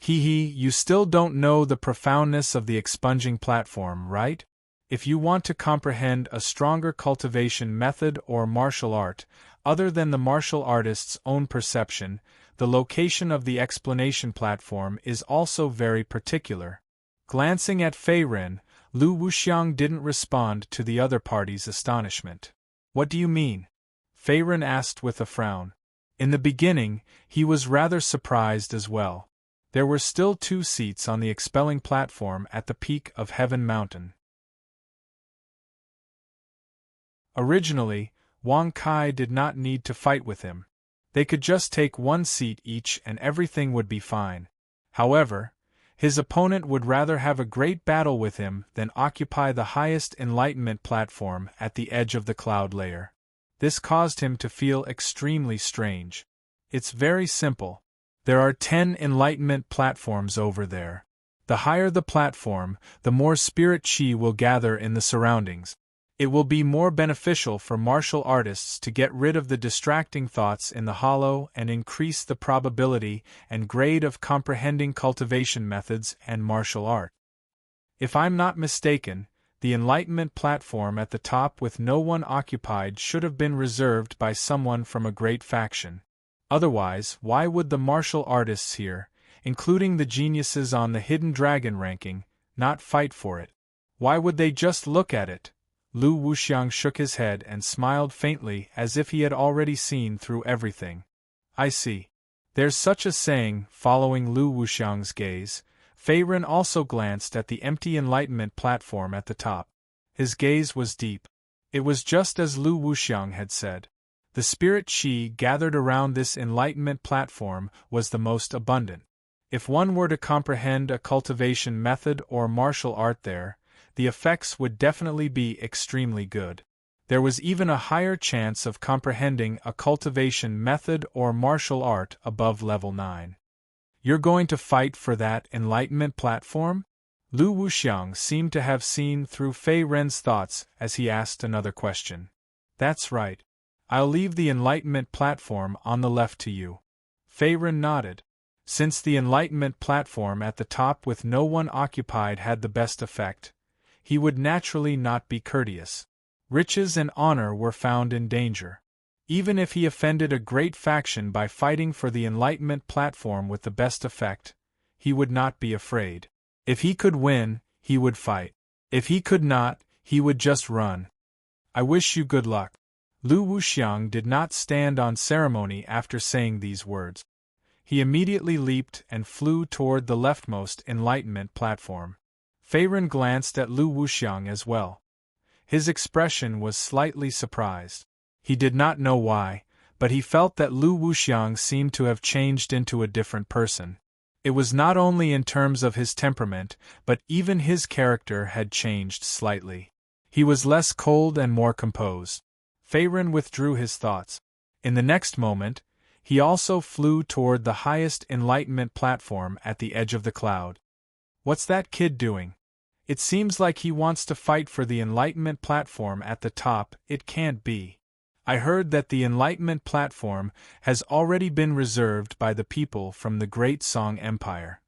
You still don't know the profoundness of the expunging platform, right? If you want to comprehend a stronger cultivation method or martial art, other than the martial artist's own perception, the location of the explanation platform is also very particular. Glancing at Fei Ren, Lu Wuxiang didn't respond to the other party's astonishment. What do you mean? Fei Ren asked with a frown. In the beginning, he was rather surprised as well. There were still 2 seats on the expelling platform at the peak of Heaven Mountain. Originally, Wang Kai did not need to fight with him. They could just take 1 seat each and everything would be fine. However, his opponent would rather have a great battle with him than occupy the highest Enlightenment platform at the edge of the cloud layer. This caused him to feel extremely strange. It's very simple. There are 10 Enlightenment platforms over there. The higher the platform, the more spirit chi will gather in the surroundings. It will be more beneficial for martial artists to get rid of the distracting thoughts in the hollow and increase the probability and grade of comprehending cultivation methods and martial art. If I'm not mistaken, the Enlightenment platform at the top with no one occupied should have been reserved by someone from a great faction. Otherwise, why would the martial artists here, including the geniuses on the hidden dragon ranking, not fight for it. Why would they just look at it? Lu Wuxiang shook his head and smiled faintly as if he had already seen through everything. I see. There's such a saying. Following Lu Wuxiang's gaze, Fei Ren also glanced at the empty enlightenment platform at the top. His gaze was deep. It was just as Lu Wuxiang had said. The spirit qi gathered around this enlightenment platform was the most abundant. If one were to comprehend a cultivation method or martial art there, the effects would definitely be extremely good. There was even a higher chance of comprehending a cultivation method or martial art above level 9. You're going to fight for that enlightenment platform? Lu Wuxiang seemed to have seen through Fei Ren's thoughts as he asked another question. That's right. I'll leave the enlightenment platform on the left to you. Fei Ren nodded. Since the enlightenment platform at the top with no one occupied had the best effect, he would naturally not be courteous. Riches and honor were found in danger. Even if he offended a great faction by fighting for the enlightenment platform with the best effect, he would not be afraid. If he could win, he would fight. If he could not, he would just run. I wish you good luck. Lu Wuxiang did not stand on ceremony after saying these words. He immediately leaped and flew toward the leftmost enlightenment platform. Fei Ren glanced at Lu Wuxiang as well. His expression was slightly surprised. He did not know why, but he felt that Lu Wuxiang seemed to have changed into a different person. It was not only in terms of his temperament, but even his character had changed slightly. He was less cold and more composed. Fei Ren withdrew his thoughts. In the next moment, he also flew toward the highest enlightenment platform at the edge of the cloud. What's that kid doing? It seems like he wants to fight for the enlightenment platform at the top. It can't be. I heard that the enlightenment platform has already been reserved by the people from the Great Song Empire.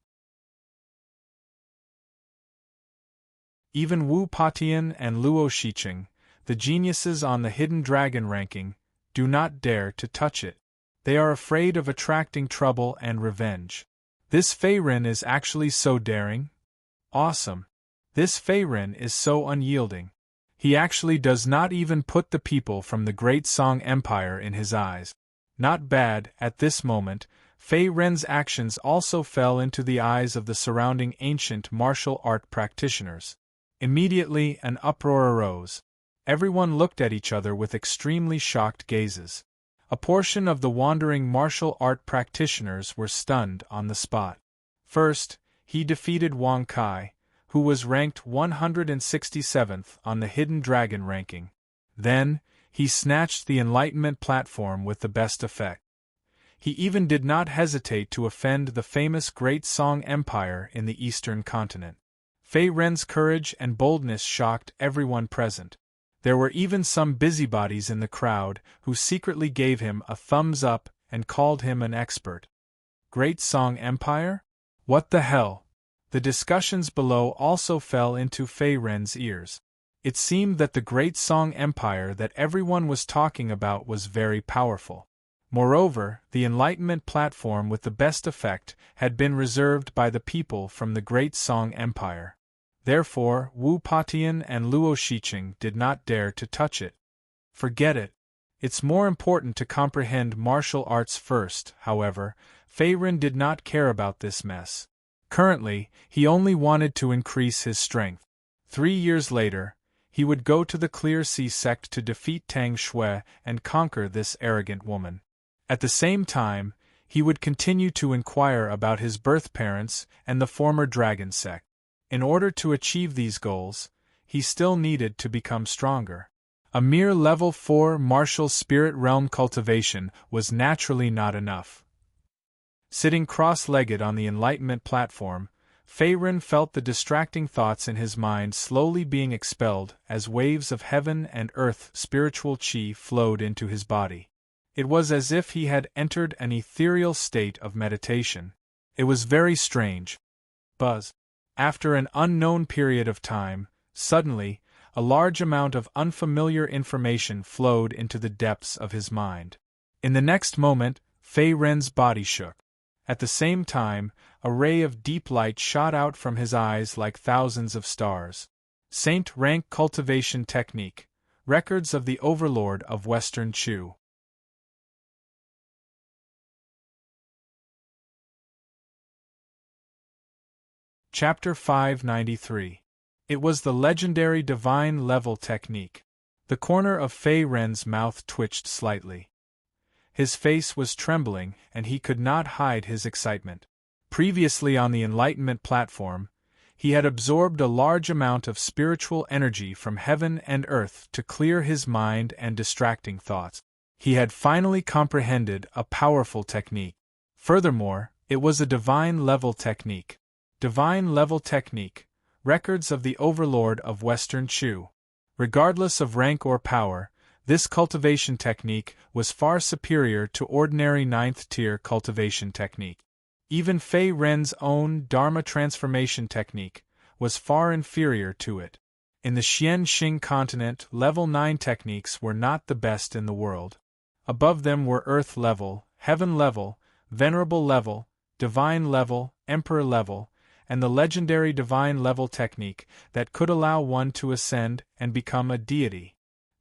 Even Wu Patian and Luo Shiqing, the geniuses on the hidden dragon ranking, do not dare to touch it. They are afraid of attracting trouble and revenge. This Fei Ren is actually so daring? Awesome. This Fei Ren is so unyielding. He actually does not even put the people from the Great Song Empire in his eyes. Not bad. At this moment, Fei Ren's actions also fell into the eyes of the surrounding ancient martial art practitioners. Immediately an uproar arose. Everyone looked at each other with extremely shocked gazes. A portion of the wandering martial art practitioners were stunned on the spot. First, he defeated Wang Kai, who was ranked 167th on the Hidden Dragon ranking. Then, he snatched the Enlightenment platform with the best effect. He even did not hesitate to offend the famous Great Song Empire in the Eastern continent. Fei Ren's courage and boldness shocked everyone present. There were even some busybodies in the crowd who secretly gave him a thumbs up and called him an expert. Great Song Empire? What the hell? The discussions below also fell into Fei Ren's ears. It seemed that the Great Song Empire that everyone was talking about was very powerful. Moreover, the Enlightenment platform with the best effect had been reserved by the people from the Great Song Empire. Therefore, Wu Patian and Luo Shiqing did not dare to touch it. Forget it. It's more important to comprehend martial arts first. However, Fei Ren did not care about this mess. Currently, he only wanted to increase his strength. 3 years later, he would go to the Clear Sea sect to defeat Tang Shui and conquer this arrogant woman. At the same time, he would continue to inquire about his birth parents and the former dragon sect. In order to achieve these goals, he still needed to become stronger. A mere level 4 martial spirit realm cultivation was naturally not enough. Sitting cross-legged on the Enlightenment platform, Fei Ren felt the distracting thoughts in his mind slowly being expelled as waves of heaven and earth spiritual qi flowed into his body. It was as if he had entered an ethereal state of meditation. It was very strange. Buzz. After an unknown period of time, suddenly, a large amount of unfamiliar information flowed into the depths of his mind. In the next moment, Fei Ren's body shook. At the same time, a ray of deep light shot out from his eyes like thousands of stars. Saint Rank Cultivation Technique. Records of the Overlord of Western Chu. Chapter 593. It was the legendary Divine Level Technique. The corner of Fei Ren's mouth twitched slightly. His face was trembling, and he could not hide his excitement. Previously on the Enlightenment platform, he had absorbed a large amount of spiritual energy from heaven and earth to clear his mind and distracting thoughts. He had finally comprehended a powerful technique. Furthermore, it was a divine level technique. Divine level technique. Records of the Overlord of Western Chu. Regardless of rank or power, this cultivation technique was far superior to ordinary 9th-tier cultivation technique. Even Fei Ren's own Dharma transformation technique was far inferior to it. In the Xianxing continent, level 9 techniques were not the best in the world. Above them were Earth level, Heaven level, Venerable level, Divine level, Emperor level, and the legendary Divine level technique that could allow one to ascend and become a deity.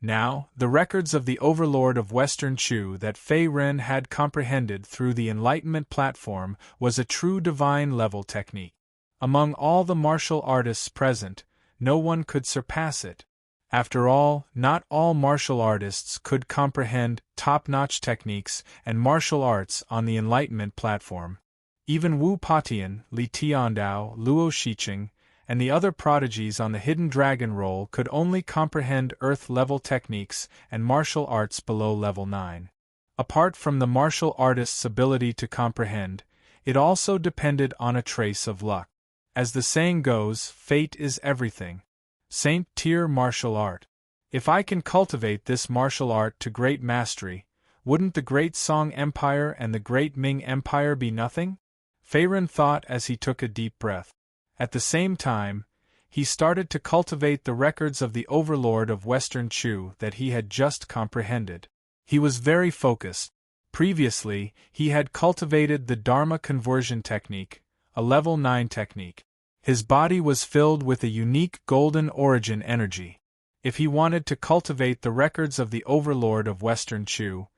Now, the records of the Overlord of Western Chu that Fei Ren had comprehended through the Enlightenment platform was a true divine level technique. Among all the martial artists present, no one could surpass it. After all, not all martial artists could comprehend top-notch techniques and martial arts on the Enlightenment platform. Even Wu Patian, Li Tiandao, Luo Shiqing, and the other prodigies on the Hidden Dragon Roll could only comprehend Earth-level techniques and martial arts below level 9. Apart from the martial artist's ability to comprehend, it also depended on a trace of luck. As the saying goes, fate is everything. Saint-tier martial art. If I can cultivate this martial art to great mastery, wouldn't the Great Song Empire and the Great Ming Empire be nothing? Fei Ren thought as he took a deep breath. At the same time, he started to cultivate the records of the Overlord of Western Chu that he had just comprehended. He was very focused. Previously, he had cultivated the Dharma conversion technique, a level 9 technique. His body was filled with a unique golden origin energy. If he wanted to cultivate the records of the Overlord of Western Chu,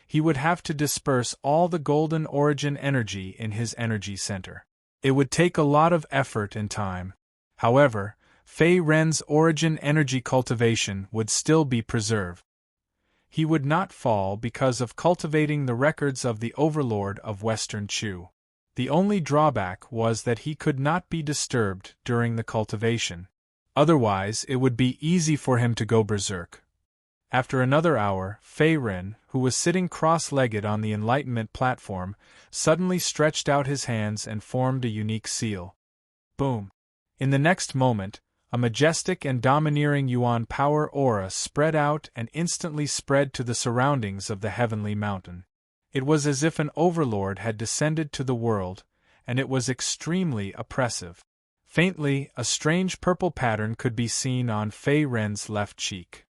he would have to disperse all the golden origin energy in his energy center. It would take a lot of effort and time. However, Fei Ren's origin energy cultivation would still be preserved. He would not fall because of cultivating the records of the Overlord of Western Chu. The only drawback was that he could not be disturbed during the cultivation. Otherwise, it would be easy for him to go berserk. After another hour, Fei Ren, who was sitting cross-legged on the Enlightenment platform, suddenly stretched out his hands and formed a unique seal. Boom! In the next moment, a majestic and domineering Yuan power aura spread out and instantly spread to the surroundings of the heavenly mountain. It was as if an overlord had descended to the world, and it was extremely oppressive. Faintly, a strange purple pattern could be seen on Fei Ren's left cheek.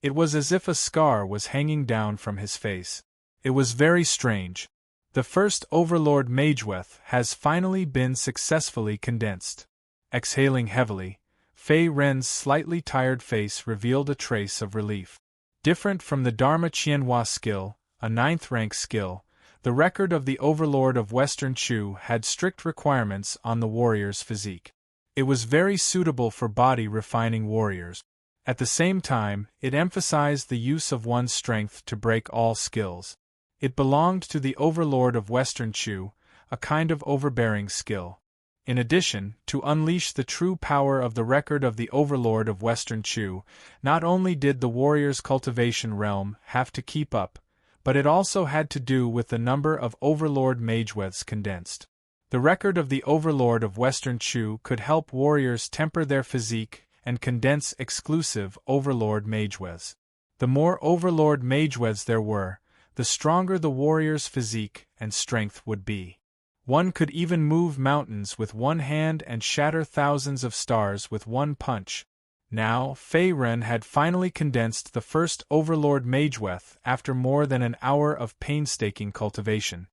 It was as if a scar was hanging down from his face. It was very strange. The first Overlord Mageweth has finally been successfully condensed. Exhaling heavily, Fei Ren's slightly tired face revealed a trace of relief. Different from the Dharma Qianhua skill, a 9th rank skill, the record of the Overlord of Western Chu had strict requirements on the warrior's physique. It was very suitable for body-refining warriors. At the same time, it emphasized the use of one's strength to break all skills. It belonged to the Overlord of Western Chu, a kind of overbearing skill. In addition, to unleash the true power of the record of the Overlord of Western Chu, not only did the warrior's cultivation realm have to keep up, but it also had to do with the number of Overlord Mageweths condensed. The record of the Overlord of Western Chu could help warriors temper their physique and condense exclusive Overlord Mageweths. The more Overlord Mageweths there were, the stronger the warrior's physique and strength would be. One could even move mountains with one hand and shatter thousands of stars with one punch. Now, Fei Ren had finally condensed the first Overlord Mageweth after more than an hour of painstaking cultivation.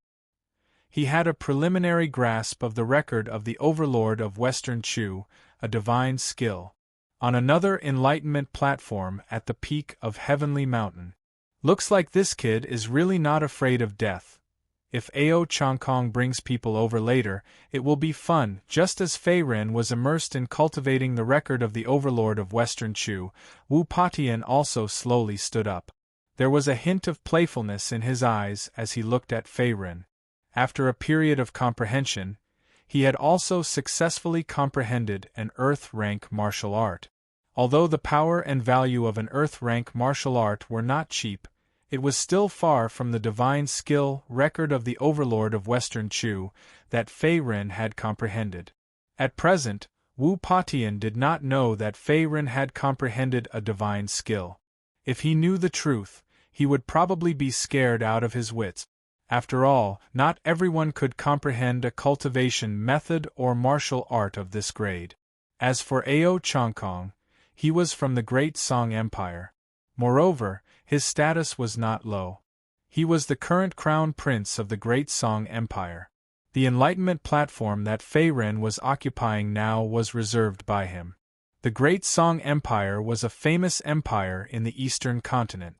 He had a preliminary grasp of the record of the Overlord of Western Chu, a divine skill. On another enlightenment platform at the peak of Heavenly Mountain. Looks like this kid is really not afraid of death. If Ao Changkong brings people over later, it will be fun. Just as Fei Ren was immersed in cultivating the record of the Overlord of Western Chu, Wu Patian also slowly stood up. There was a hint of playfulness in his eyes as he looked at Fei Ren. After a period of comprehension, he had also successfully comprehended an Earth-rank martial art. Although the power and value of an Earth-rank martial art were not cheap, it was still far from the divine skill record of the Overlord of Western Chu that Fei Ren had comprehended. At present, Wu Patian did not know that Fei Ren had comprehended a divine skill. If he knew the truth, he would probably be scared out of his wits. After all, not everyone could comprehend a cultivation method or martial art of this grade. As for Ao Changkong, he was from the Great Song Empire. Moreover, his status was not low. He was the current crown prince of the Great Song Empire. The enlightenment platform that Fei Ren was occupying now was reserved by him. The Great Song Empire was a famous empire in the eastern continent.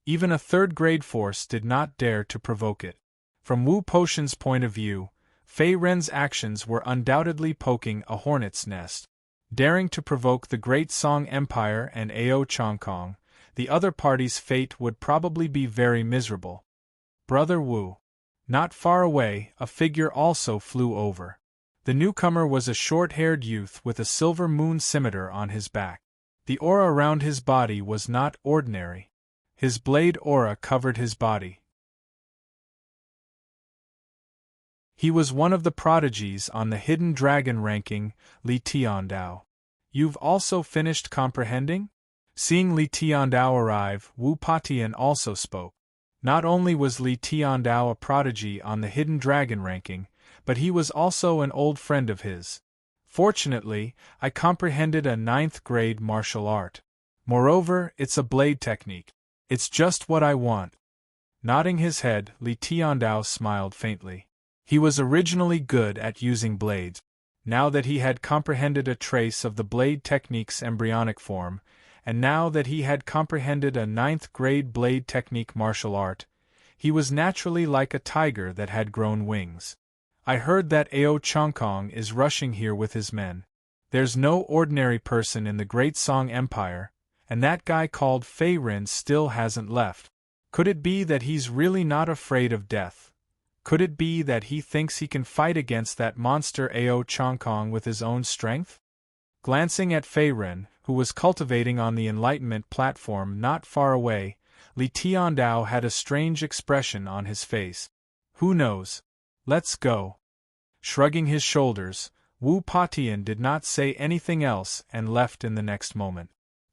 Even a third-grade force did not dare to provoke it. From Wu Potion's point of view, Fei Ren's actions were undoubtedly poking a hornet's nest. Daring to provoke the Great Song Empire and Ao Changkong, the other party's fate would probably be very miserable. Brother Wu. Not far away, a figure also flew over. The newcomer was a short-haired youth with a silver moon scimitar on his back. The aura around his body was not ordinary. His blade aura covered his body. He was one of the prodigies on the Hidden Dragon ranking, Li Tiandao. You've also finished comprehending? Seeing Li Tiandao arrive, Wu Patian also spoke. Not only was Li Tiandao a prodigy on the Hidden Dragon ranking, but he was also an old friend of his. Fortunately, I comprehended a 9th-grade martial art. Moreover, it's a blade technique. It's just what I want. Nodding his head, Li Tiandao smiled faintly. He was originally good at using blades. Now that he had comprehended a trace of the blade technique's embryonic form, and now that he had comprehended a 9th-grade blade technique martial art, he was naturally like a tiger that had grown wings. I heard that Ao Changkong is rushing here with his men. There's no ordinary person in the Great Song Empire, and that guy called Fei Ren still hasn't left. Could it be that he's really not afraid of death? Could it be that he thinks he can fight against that monster Ao Changkong with his own strength? Glancing at Fei Ren, who was cultivating on the Enlightenment platform not far away, Li Tiandao had a strange expression on his face. Who knows? Let's go. Shrugging his shoulders, Wu Patian did not say anything else and left in the next moment.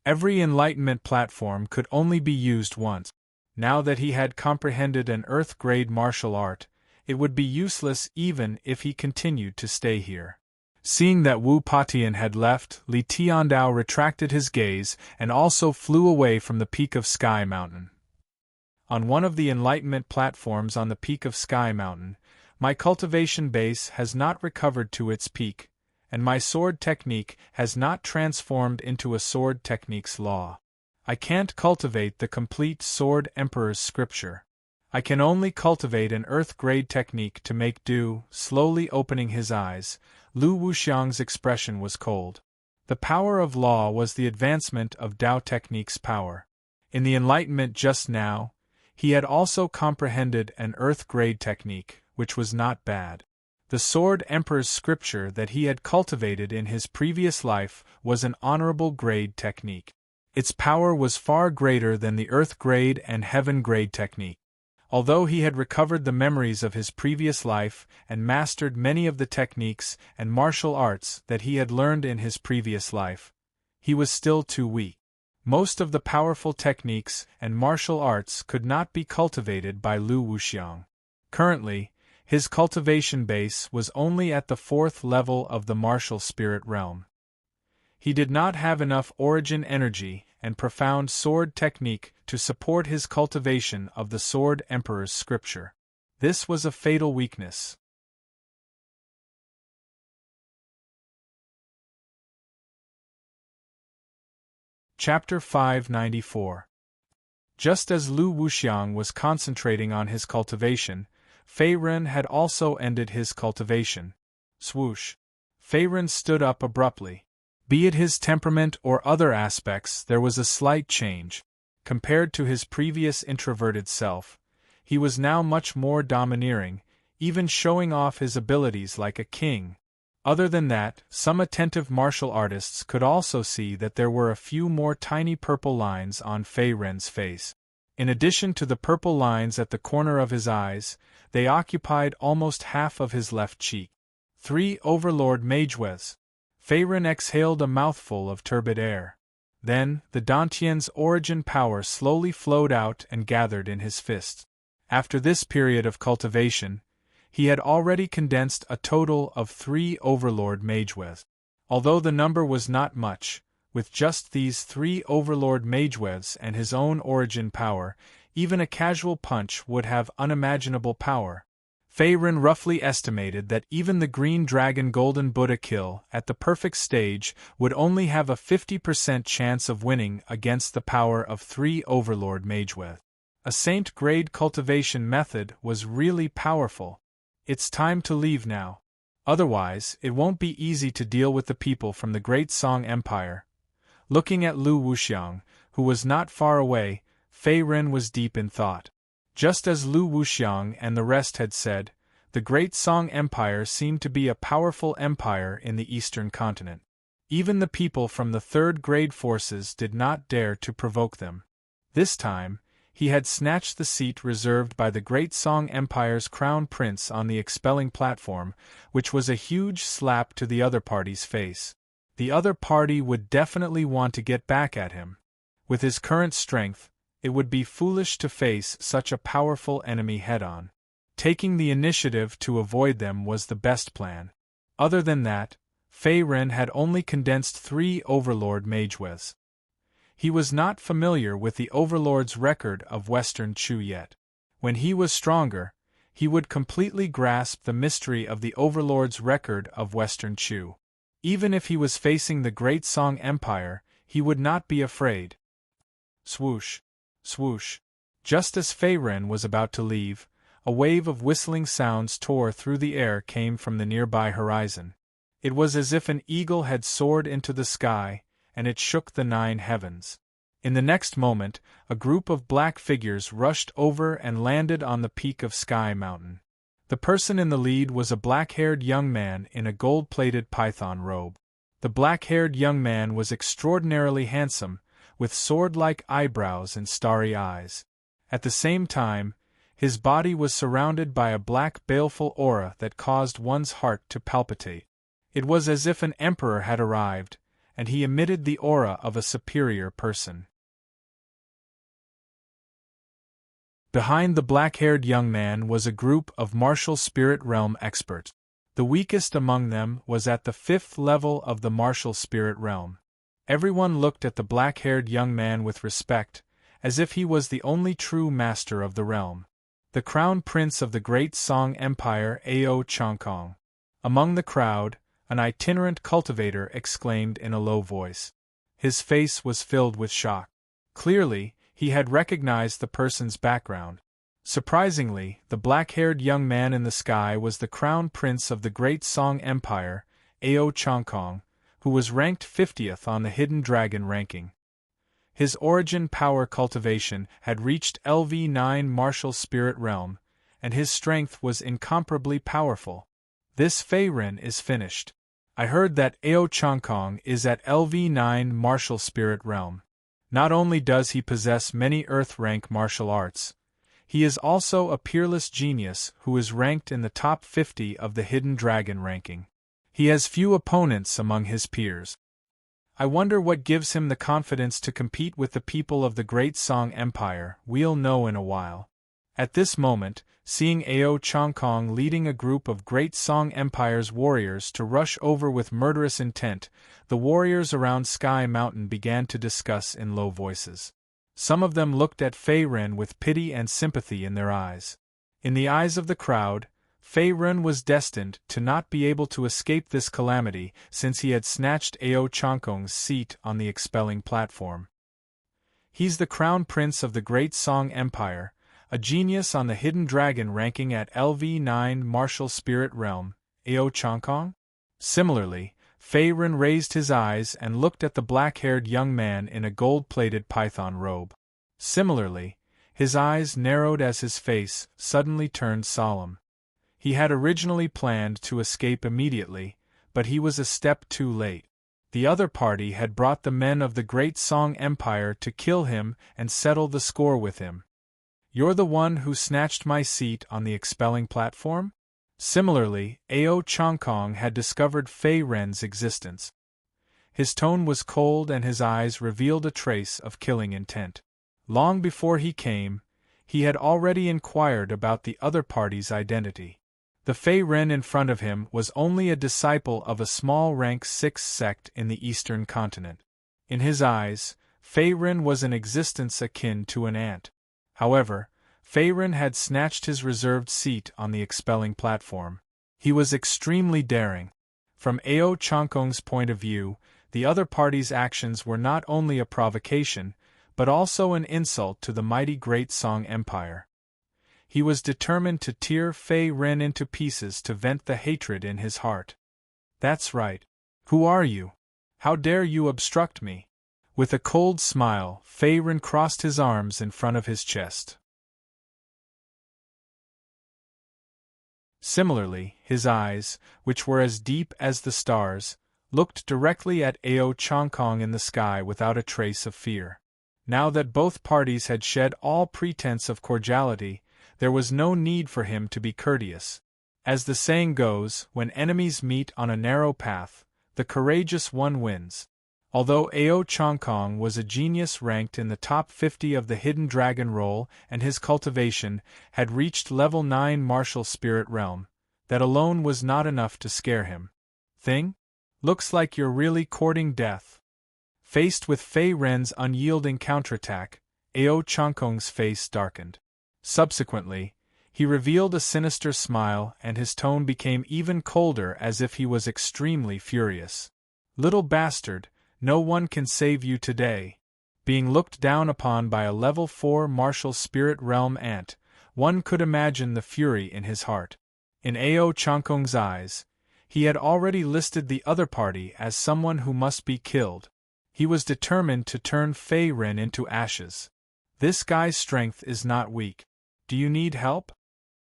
Every Enlightenment platform could only be used once. Now that he had comprehended an Earth-grade martial art, it would be useless even if he continued to stay here. Seeing that Wu Patian had left, Li Tiandao retracted his gaze and also flew away from the peak of Sky Mountain. On one of the Enlightenment platforms on the peak of Sky Mountain, my cultivation base has not recovered to its peak, and my sword technique has not transformed into a sword technique's law. I can't cultivate the complete Sword Emperor's scripture. I can only cultivate an Earth-grade technique to make do. Slowly opening his eyes, Lu Wuxiang's expression was cold. The power of law was the advancement of Dao technique's power. In the Enlightenment just now, he had also comprehended an Earth-grade technique, which was not bad. The Sword Emperor's scripture that he had cultivated in his previous life was an honorable grade technique. Its power was far greater than the Earth-grade and Heaven-grade technique. Although he had recovered the memories of his previous life and mastered many of the techniques and martial arts that he had learned in his previous life, he was still too weak. Most of the powerful techniques and martial arts could not be cultivated by Lu Wuxiang. Currently, his cultivation base was only at the 4th level of the martial spirit realm. He did not have enough origin energy and profound sword technique to support his cultivation of the Sword Emperor's scripture. This was a fatal weakness. Chapter 594. Just as Lu Wuxiang was concentrating on his cultivation, Fei Ren had also ended his cultivation. Swoosh. Fei Ren stood up abruptly. Be it his temperament or other aspects, there was a slight change. Compared to his previous introverted self, he was now much more domineering, even showing off his abilities like a king. Other than that, some attentive martial artists could also see that there were a few more tiny purple lines on Fei Ren's face. In addition to the purple lines at the corner of his eyes, they occupied almost half of his left cheek. 3 Overlord Mageways. Fei Ren exhaled a mouthful of turbid air. Then, the Dantian's origin power slowly flowed out and gathered in his fists. After this period of cultivation, he had already condensed a total of 3 Overlord Mageways. Although the number was not much, with just these 3 Overlord Mageways and his own origin power, even a casual punch would have unimaginable power. Fei Ren roughly estimated that even the Green Dragon Golden Buddha kill at the perfect stage would only have a 50% chance of winning against the power of 3 Overlord Mageways. A saint-grade cultivation method was really powerful. It's time to leave now. Otherwise, it won't be easy to deal with the people from the Great Song Empire. Looking at Lu Wuxiang, who was not far away, Fei Ren was deep in thought. Just as Lu Wuxiang and the rest had said, the Great Song Empire seemed to be a powerful empire in the eastern continent. Even the people from the third-grade forces did not dare to provoke them. This time, he had snatched the seat reserved by the Great Song Empire's crown prince on the expelling platform, which was a huge slap to the other party's face. The other party would definitely want to get back at him. With his current strength, it would be foolish to face such a powerful enemy head-on. Taking the initiative to avoid them was the best plan. Other than that, Fei Ren had only condensed 3 Overlord Mageways. He was not familiar with the Overlord's record of Western Chu yet. When he was stronger, he would completely grasp the mystery of the Overlord's record of Western Chu. Even if he was facing the Great Song Empire, he would not be afraid. Swoosh. Swoosh. Just as Fei Ren was about to leave, a wave of whistling sounds tore through the air came from the nearby horizon. It was as if an eagle had soared into the sky, and it shook the 9 heavens. In the next moment, a group of black figures rushed over and landed on the peak of Sky Mountain. The person in the lead was a black-haired young man in a gold-plated python robe. The black-haired young man was extraordinarily handsome, with sword-like eyebrows and starry eyes. At the same time, his body was surrounded by a black baleful aura that caused one's heart to palpitate. It was as if an emperor had arrived, and he emitted the aura of a superior person. Behind the black-haired young man was a group of martial spirit realm experts. The weakest among them was at the 5th level of the martial spirit realm. Everyone looked at the black-haired young man with respect, as if he was the only true master of the realm. The crown prince of the Great Song Empire, Ao Changkong. Among the crowd, an itinerant cultivator exclaimed in a low voice. His face was filled with shock. Clearly, he had recognized the person's background. Surprisingly, the black-haired young man in the sky was the crown prince of the Great Song Empire, Ao Changkong, who was ranked 50th on the Hidden Dragon ranking. His origin power cultivation had reached LV9 Martial Spirit Realm, and his strength was incomparably powerful. This Fei Ren is finished. I heard that Ao Changkong is at LV9 Martial Spirit Realm. Not only does he possess many Earth-rank martial arts, he is also a peerless genius who is ranked in the top 50 of the Hidden Dragon ranking. He has few opponents among his peers. I wonder what gives him the confidence to compete with the people of the Great Song Empire. We'll know in a while. At this moment, seeing Ao Changkong leading a group of Great Song Empire's warriors to rush over with murderous intent, the warriors around Sky Mountain began to discuss in low voices. Some of them looked at Fei Ren with pity and sympathy in their eyes. In the eyes of the crowd, Fei Ren was destined to not be able to escape this calamity since he had snatched Ao Changkong's seat on the expelling platform. He's the crown prince of the Great Song Empire, a genius on the hidden dragon ranking at LV9 Martial Spirit Realm, Ao Changkong? Similarly, Fei Ren raised his eyes and looked at the black-haired young man in a gold-plated python robe. Similarly, his eyes narrowed as his face suddenly turned solemn. He had originally planned to escape immediately, but he was a step too late. The other party had brought the men of the Great Song Empire to kill him and settle the score with him. You're the one who snatched my seat on the expelling platform? Similarly, Ao Changkong had discovered Fei Ren's existence. His tone was cold and his eyes revealed a trace of killing intent. Long before he came, he had already inquired about the other party's identity. The Fei Ren in front of him was only a disciple of a small rank 6 sect in the eastern continent. In his eyes, Fei Ren was an existence akin to an ant. However, Fei Ren had snatched his reserved seat on the expelling platform. He was extremely daring. From Ao Changkong's point of view, the other party's actions were not only a provocation, but also an insult to the mighty Great Song Empire. He was determined to tear Fei Ren into pieces to vent the hatred in his heart. That's right. Who are you? How dare you obstruct me? With a cold smile, Fei Ren crossed his arms in front of his chest. Similarly, his eyes, which were as deep as the stars, looked directly at Ao Changkong in the sky without a trace of fear. Now that both parties had shed all pretense of cordiality, there was no need for him to be courteous. As the saying goes, when enemies meet on a narrow path, the courageous one wins. Although Ao Changkong was a genius ranked in the top 50 of the Hidden Dragon Roll and his cultivation had reached level 9 Martial Spirit Realm, that alone was not enough to scare him. Thing? Looks like you're really courting death. Faced with Fei Ren's unyielding counterattack, Ao Changkong's face darkened. Subsequently, he revealed a sinister smile and his tone became even colder as if he was extremely furious. Little bastard, no one can save you today. Being looked down upon by a level 4 Martial Spirit Realm ant, one could imagine the fury in his heart. In Ao Changkong's eyes, he had already listed the other party as someone who must be killed. He was determined to turn Fei Ren into ashes. This guy's strength is not weak. Do you need help?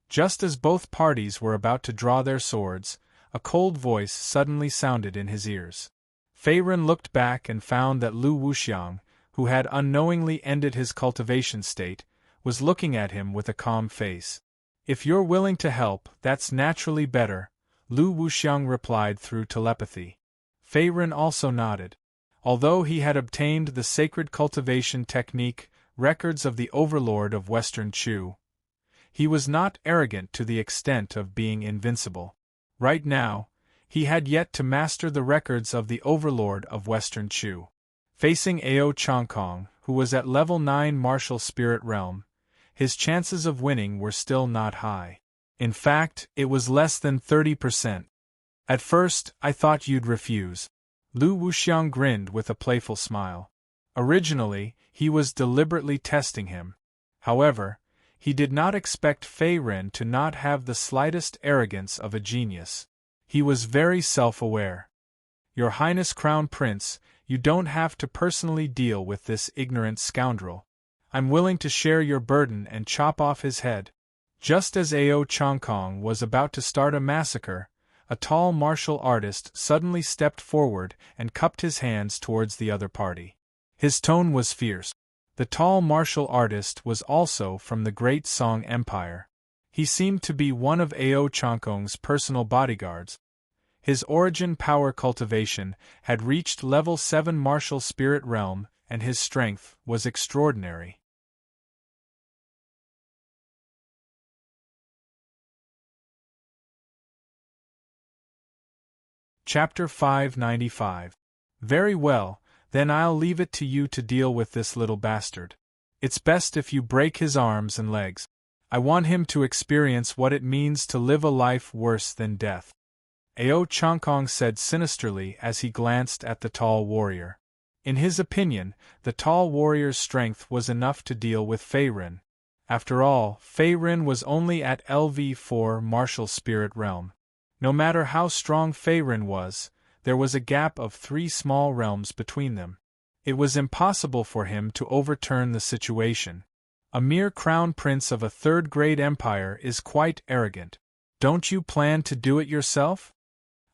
Just as both parties were about to draw their swords, a cold voice suddenly sounded in his ears. Fei Ren looked back and found that Lu Wuxiang, who had unknowingly ended his cultivation state, was looking at him with a calm face. If you're willing to help, that's naturally better, Lu Wuxiang replied through telepathy. Fei Ren also nodded. Although he had obtained the sacred cultivation technique, records of the Overlord of Western Chu, he was not arrogant to the extent of being invincible. Right now, he had yet to master the records of the Overlord of Western Chu. Facing Ao Changkong, who was at level 9 Martial Spirit Realm, his chances of winning were still not high. In fact, it was less than 30%. At first, I thought you'd refuse. Lu Wuxiang grinned with a playful smile. Originally, he was deliberately testing him. However, he did not expect Fei Ren to not have the slightest arrogance of a genius. He was very self-aware. Your Highness Crown Prince, you don't have to personally deal with this ignorant scoundrel. I'm willing to share your burden and chop off his head. Just as Ao Changkong was about to start a massacre, a tall martial artist suddenly stepped forward and cupped his hands towards the other party. His tone was fierce. The tall martial artist was also from the Great Song Empire. He seemed to be one of Ao Changkong's personal bodyguards. His origin power cultivation had reached level 7 Martial Spirit Realm, and his strength was extraordinary. Chapter 595. Very well, then I'll leave it to you to deal with this little bastard. It's best if you break his arms and legs. I want him to experience what it means to live a life worse than death. Ao Changkong said sinisterly as he glanced at the tall warrior. In his opinion, the tall warrior's strength was enough to deal with Fei Ren. After all, Fei Ren was only at LV4 martial spirit realm. No matter how strong Fei Ren was, there was a gap of 3 small realms between them. It was impossible for him to overturn the situation. A mere crown prince of a third-grade empire is quite arrogant. Don't you plan to do it yourself?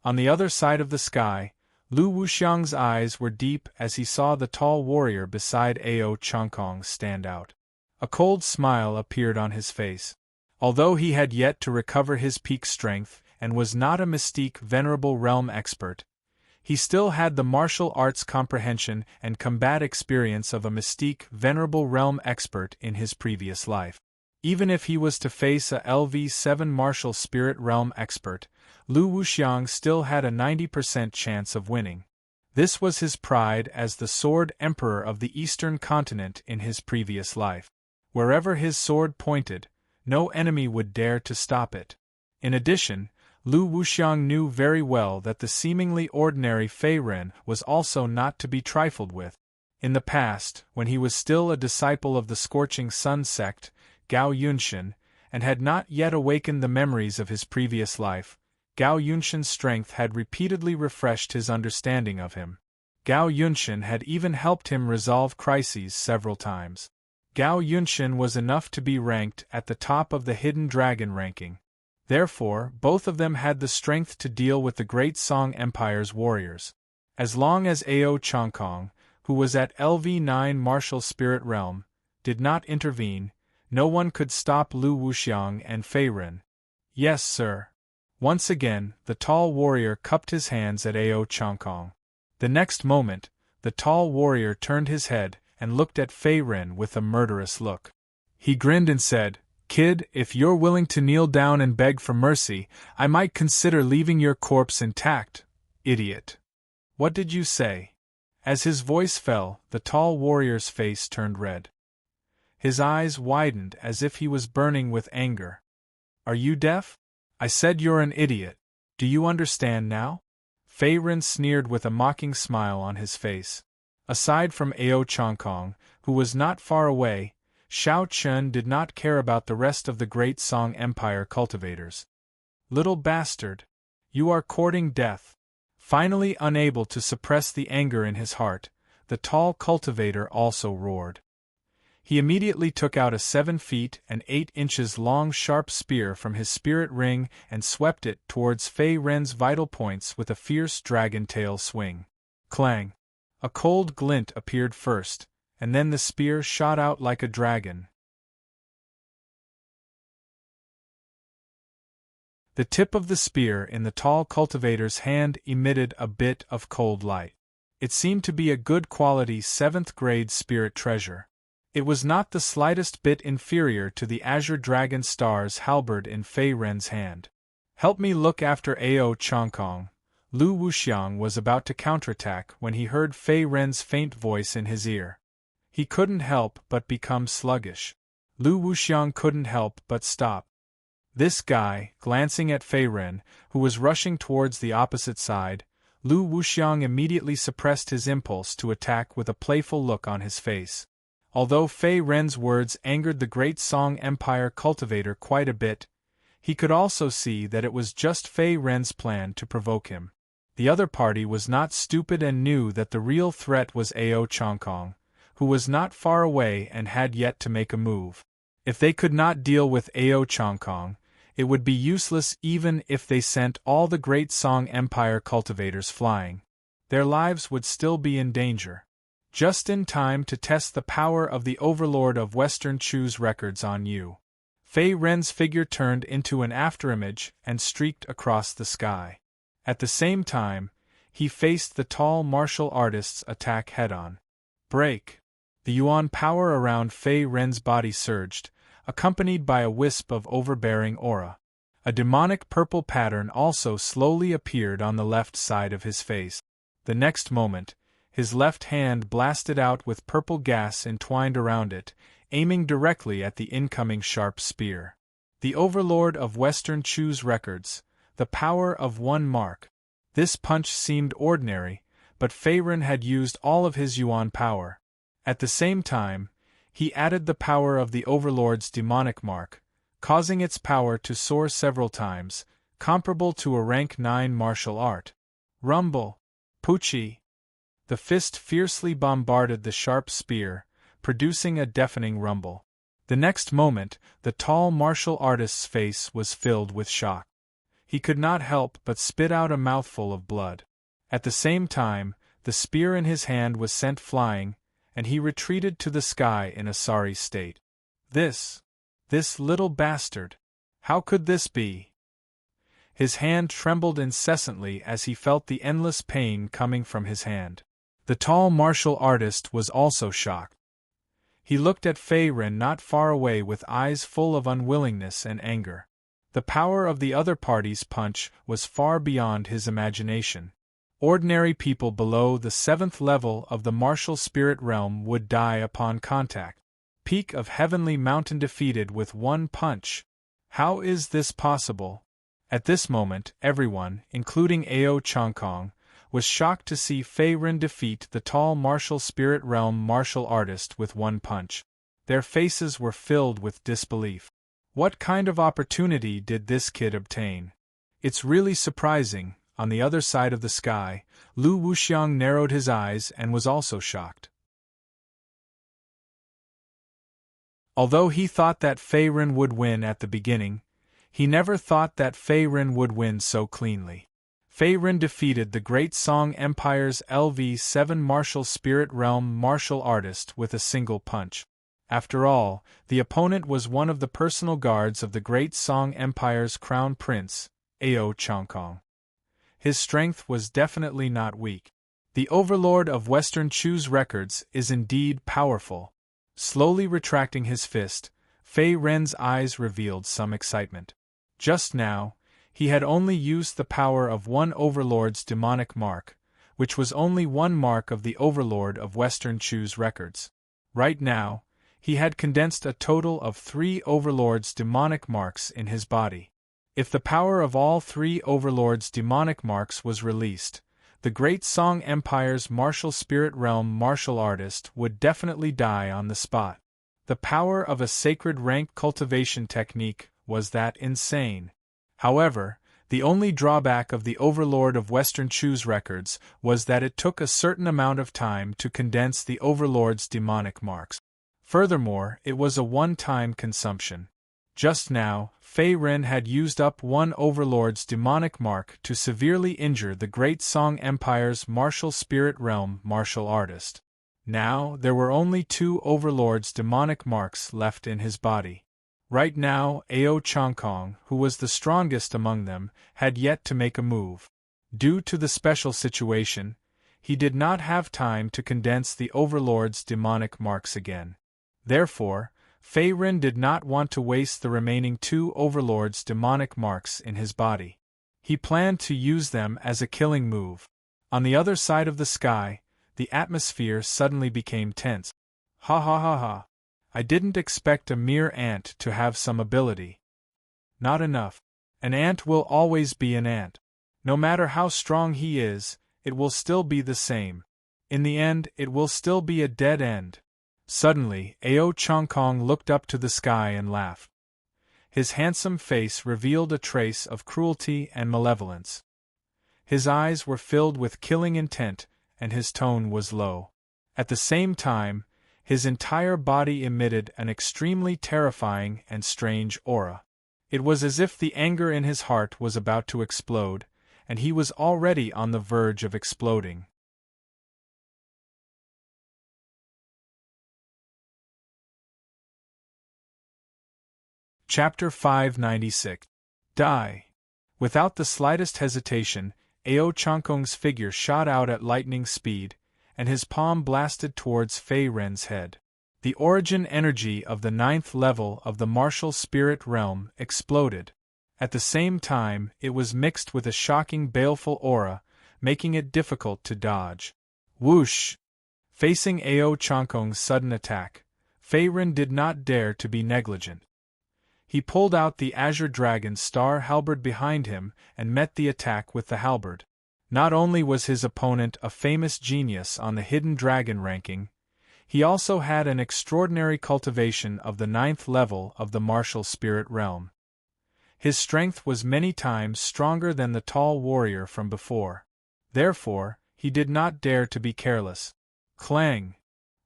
On the other side of the sky, Lu Wuxiang's eyes were deep as he saw the tall warrior beside Ao Changkong stand out. A cold smile appeared on his face. Although he had yet to recover his peak strength and was not a mystique venerable realm expert, he still had the martial arts comprehension and combat experience of a mystique venerable realm expert in his previous life. Even if he was to face a LV7 martial spirit realm expert, Lu Wuxiang still had a 90% chance of winning. This was his pride as the Sword Emperor of the Eastern Continent in his previous life. Wherever his sword pointed, no enemy would dare to stop it. In addition, Lu Wuxiang knew very well that the seemingly ordinary Fei Ren was also not to be trifled with. In the past, when he was still a disciple of the Scorching Sun sect, Gao Yunshin, and had not yet awakened the memories of his previous life, Gao Yunshin's strength had repeatedly refreshed his understanding of him. Gao Yunshin had even helped him resolve crises several times. Gao Yunshin was enough to be ranked at the top of the Hidden Dragon ranking. Therefore, both of them had the strength to deal with the Great Song Empire's warriors. As long as Ao Changkong, who was at LV9 martial spirit realm, did not intervene, no one could stop Lu Wuxiang and Fei Ren. Yes, sir. Once again, the tall warrior cupped his hands at Ao Changkong. The next moment, the tall warrior turned his head and looked at Fei Ren with a murderous look. He grinned and said, "Kid, if you're willing to kneel down and beg for mercy, I might consider leaving your corpse intact, idiot." "What did you say?" As his voice fell, the tall warrior's face turned red. His eyes widened as if he was burning with anger. "Are you deaf? I said you're an idiot. Do you understand now?" Fei Ren sneered with a mocking smile on his face. Aside from Ao Changkong, who was not far away, Xiao Chun did not care about the rest of the Great Song Empire cultivators. "Little bastard! You are courting death." Finally unable to suppress the anger in his heart, the tall cultivator also roared. He immediately took out a 7 feet and 8 inches long sharp spear from his spirit ring and swept it towards Fei Ren's vital points with a fierce dragon tail swing. Clang! A cold glint appeared first, and then the spear shot out like a dragon. The tip of the spear in the tall cultivator's hand emitted a bit of cold light. It seemed to be a good quality 7th-grade spirit treasure. It was not the slightest bit inferior to the Azure Dragon Star's halberd in Fei Ren's hand. "Help me look after Ao Changkong." Lu Wuxiang was about to counterattack when he heard Fei Ren's faint voice in his ear. He couldn't help but become sluggish. Lu Wuxiang couldn't help but stop. This guy, glancing at Fei Ren, who was rushing towards the opposite side, Lu Wuxiang immediately suppressed his impulse to attack with a playful look on his face. Although Fei Ren's words angered the Great Song Empire cultivator quite a bit, he could also see that it was just Fei Ren's plan to provoke him. The other party was not stupid and knew that the real threat was Ao Changkong, who was not far away and had yet to make a move. If they could not deal with Ao Changkong, it would be useless even if they sent all the Great Song Empire cultivators flying. Their lives would still be in danger. Just in time to test the power of the Overlord of Western Chu's records on you. Fei Ren's figure turned into an afterimage and streaked across the sky. At the same time, he faced the tall martial artist's attack head-on. Break! The yuan power around Fei Ren's body surged, accompanied by a wisp of overbearing aura. A demonic purple pattern also slowly appeared on the left side of his face. The next moment, his left hand blasted out with purple gas entwined around it, aiming directly at the incoming sharp spear. The Overlord of Western Chu's records, the power of one mark. This punch seemed ordinary, but Fei Ren had used all of his Yuan power. At the same time, he added the power of the Overlord's demonic mark, causing its power to soar several times, comparable to a rank 9 martial art. Rumble! Pucci! The fist fiercely bombarded the sharp spear, producing a deafening rumble. The next moment, the tall martial artist's face was filled with shock. He could not help but spit out a mouthful of blood. At the same time, the spear in his hand was sent flying, and he retreated to the sky in a sorry state. This little bastard! How could this be? His hand trembled incessantly as he felt the endless pain coming from his hand. The tall martial artist was also shocked. He looked at Fei Ren not far away with eyes full of unwillingness and anger. The power of the other party's punch was far beyond his imagination. Ordinary people below the 7th level of the martial spirit realm would die upon contact. Peak of Heavenly Mountain defeated with one punch. How is this possible? At this moment, everyone, including Ao Changkong, was shocked to see Fei Ren defeat the tall martial spirit realm martial artist with one punch. Their faces were filled with disbelief. What kind of opportunity did this kid obtain? It's really surprising. On the other side of the sky, Lu Wuxiang narrowed his eyes and was also shocked. Although he thought that Fei Ren would win at the beginning, he never thought that Fei Ren would win so cleanly. Fei Ren defeated the Great Song Empire's LV-7 martial spirit realm martial artist with a single punch. After all, the opponent was one of the personal guards of the Great Song Empire's crown prince, Ao Changkong. His strength was definitely not weak. The overlord of Western Chu's records is indeed powerful. Slowly retracting his fist, Fei Ren's eyes revealed some excitement. Just now, he had only used the power of one overlord's demonic mark, which was only one mark of the overlord of Western Chu's records. Right now, he had condensed a total of 3 overlords' demonic marks in his body. If the power of all 3 overlords' demonic marks was released, the Great Song Empire's martial spirit realm martial artist would definitely die on the spot. The power of a sacred rank cultivation technique was that insane. However, the only drawback of the overlord of Western Chu's records was that it took a certain amount of time to condense the overlord's demonic marks. Furthermore, it was a one-time consumption. Just now, Fei Ren had used up one overlord's demonic mark to severely injure the Great Song Empire's martial spirit realm martial artist. Now, there were only 2 overlords' demonic marks left in his body. Right now, Ao Changkong, who was the strongest among them, had yet to make a move. Due to the special situation, he did not have time to condense the overlord's demonic marks again. Therefore, Fei Ren did not want to waste the remaining 2 overlords' demonic marks in his body. He planned to use them as a killing move. On the other side of the sky, the atmosphere suddenly became tense. Ha ha ha ha. I didn't expect a mere ant to have some ability. Not enough. An ant will always be an ant. No matter how strong he is, it will still be the same. In the end, it will still be a dead end. Suddenly, Ao Changkong looked up to the sky and laughed. His handsome face revealed a trace of cruelty and malevolence. His eyes were filled with killing intent, and his tone was low. At the same time, his entire body emitted an extremely terrifying and strange aura. It was as if the anger in his heart was about to explode, and he was already on the verge of exploding. Chapter 596. Die. Without the slightest hesitation, Ao Changkong's figure shot out at lightning speed, and his palm blasted towards Fei Ren's head. The origin energy of the 9th level of the martial spirit realm exploded. At the same time, it was mixed with a shocking baleful aura, making it difficult to dodge. Whoosh! Facing Ao Changkong's sudden attack, Fei Ren did not dare to be negligent. He pulled out the Azure Dragon Star halberd behind him and met the attack with the halberd. Not only was his opponent a famous genius on the Hidden Dragon ranking, he also had an extraordinary cultivation of the 9th level of the martial spirit realm. His strength was many times stronger than the tall warrior from before. Therefore, he did not dare to be careless. Clang!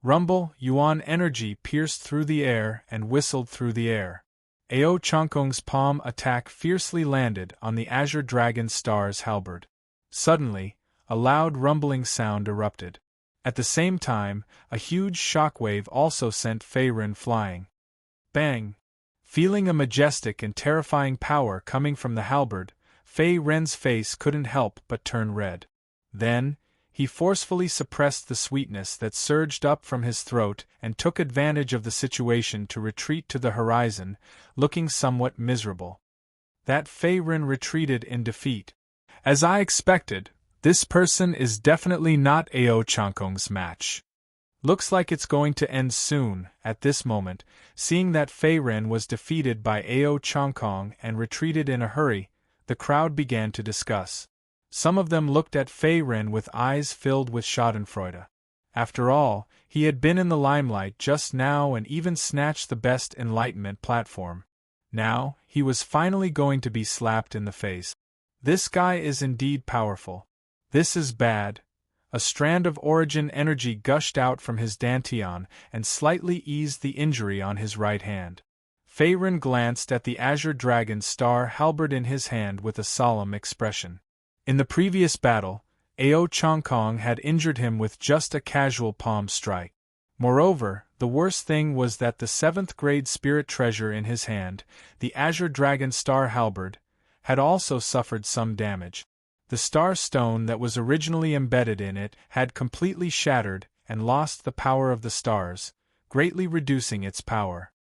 Rumble, Yuan energy pierced through the air and whistled through the air. Ao Changkong's palm attack fiercely landed on the Azure Dragon Star's halberd. Suddenly, a loud rumbling sound erupted. At the same time, a huge shockwave also sent Fei Ren flying. Bang! Feeling a majestic and terrifying power coming from the halberd, Fei Ren's face couldn't help but turn red. Then, he forcefully suppressed the sweetness that surged up from his throat and took advantage of the situation to retreat to the horizon, looking somewhat miserable. That Fei Ren retreated in defeat. As I expected, this person is definitely not Ao Changkong's match. Looks like it's going to end soon. At this moment, seeing that Fei Ren was defeated by Ao Changkong and retreated in a hurry, the crowd began to discuss. Some of them looked at Fei Ren with eyes filled with schadenfreude. After all, he had been in the limelight just now and even snatched the best enlightenment platform. Now, he was finally going to be slapped in the face. This guy is indeed powerful. This is bad. A strand of origin energy gushed out from his dantian and slightly eased the injury on his right hand. Fei Ren glanced at the Azure Dragon Star halberd in his hand with a solemn expression. In the previous battle, Ao Changkong had injured him with just a casual palm strike. Moreover, the worst thing was that the 7th grade spirit treasure in his hand, the Azure Dragon Star halberd, had also suffered some damage. The star stone that was originally embedded in it had completely shattered and lost the power of the stars, greatly reducing its power.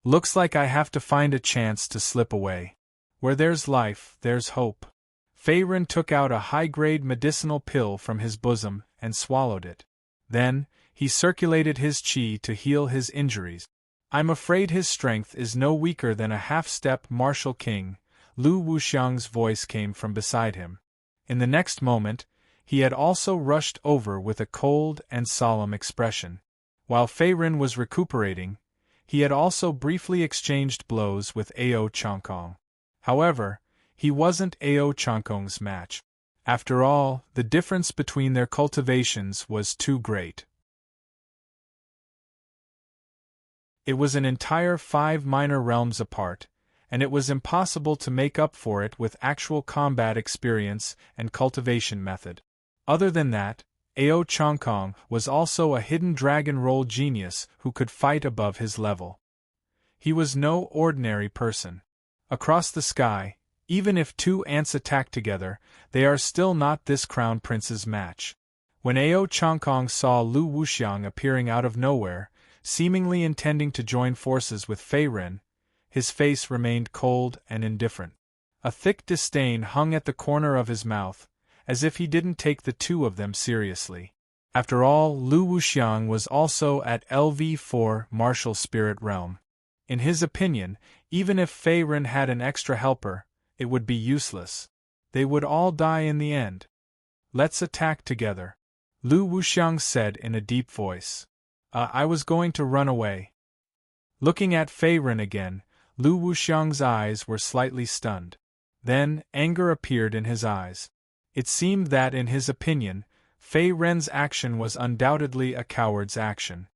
Looks like I have to find a chance to slip away. Where there's life, there's hope. Fei Ren took out a high-grade medicinal pill from his bosom and swallowed it. Then, he circulated his qi to heal his injuries. I'm afraid his strength is no weaker than a half-step martial king. Lu Wuxiang's voice came from beside him. In the next moment, he had also rushed over with a cold and solemn expression. While Fei Ren was recuperating, he had also briefly exchanged blows with Ao Changkong. However, he wasn't Ao Changkong's match. After all, the difference between their cultivations was too great. It was an entire 5 minor realms apart, and it was impossible to make up for it with actual combat experience and cultivation method. Other than that, Ao Changkong was also a hidden dragon role genius who could fight above his level. He was no ordinary person. Across the sky, even if 2 ants attack together, they are still not this crown prince's match. When Ao Changkong saw Lu Wuxiang appearing out of nowhere, seemingly intending to join forces with Fei Ren, his face remained cold and indifferent. A thick disdain hung at the corner of his mouth, as if he didn't take the two of them seriously. After all, Lu Wuxiang was also at LV4 Martial Spirit Realm. In his opinion, even if Fei Ren had an extra helper, it would be useless. They would all die in the end. Let's attack together, Lu Wuxiang said in a deep voice. I was going to run away. Looking at Fei Ren again, Lu Wuxiang's eyes were slightly stunned. Then, anger appeared in his eyes. It seemed that in his opinion, Fei Ren's action was undoubtedly a coward's action.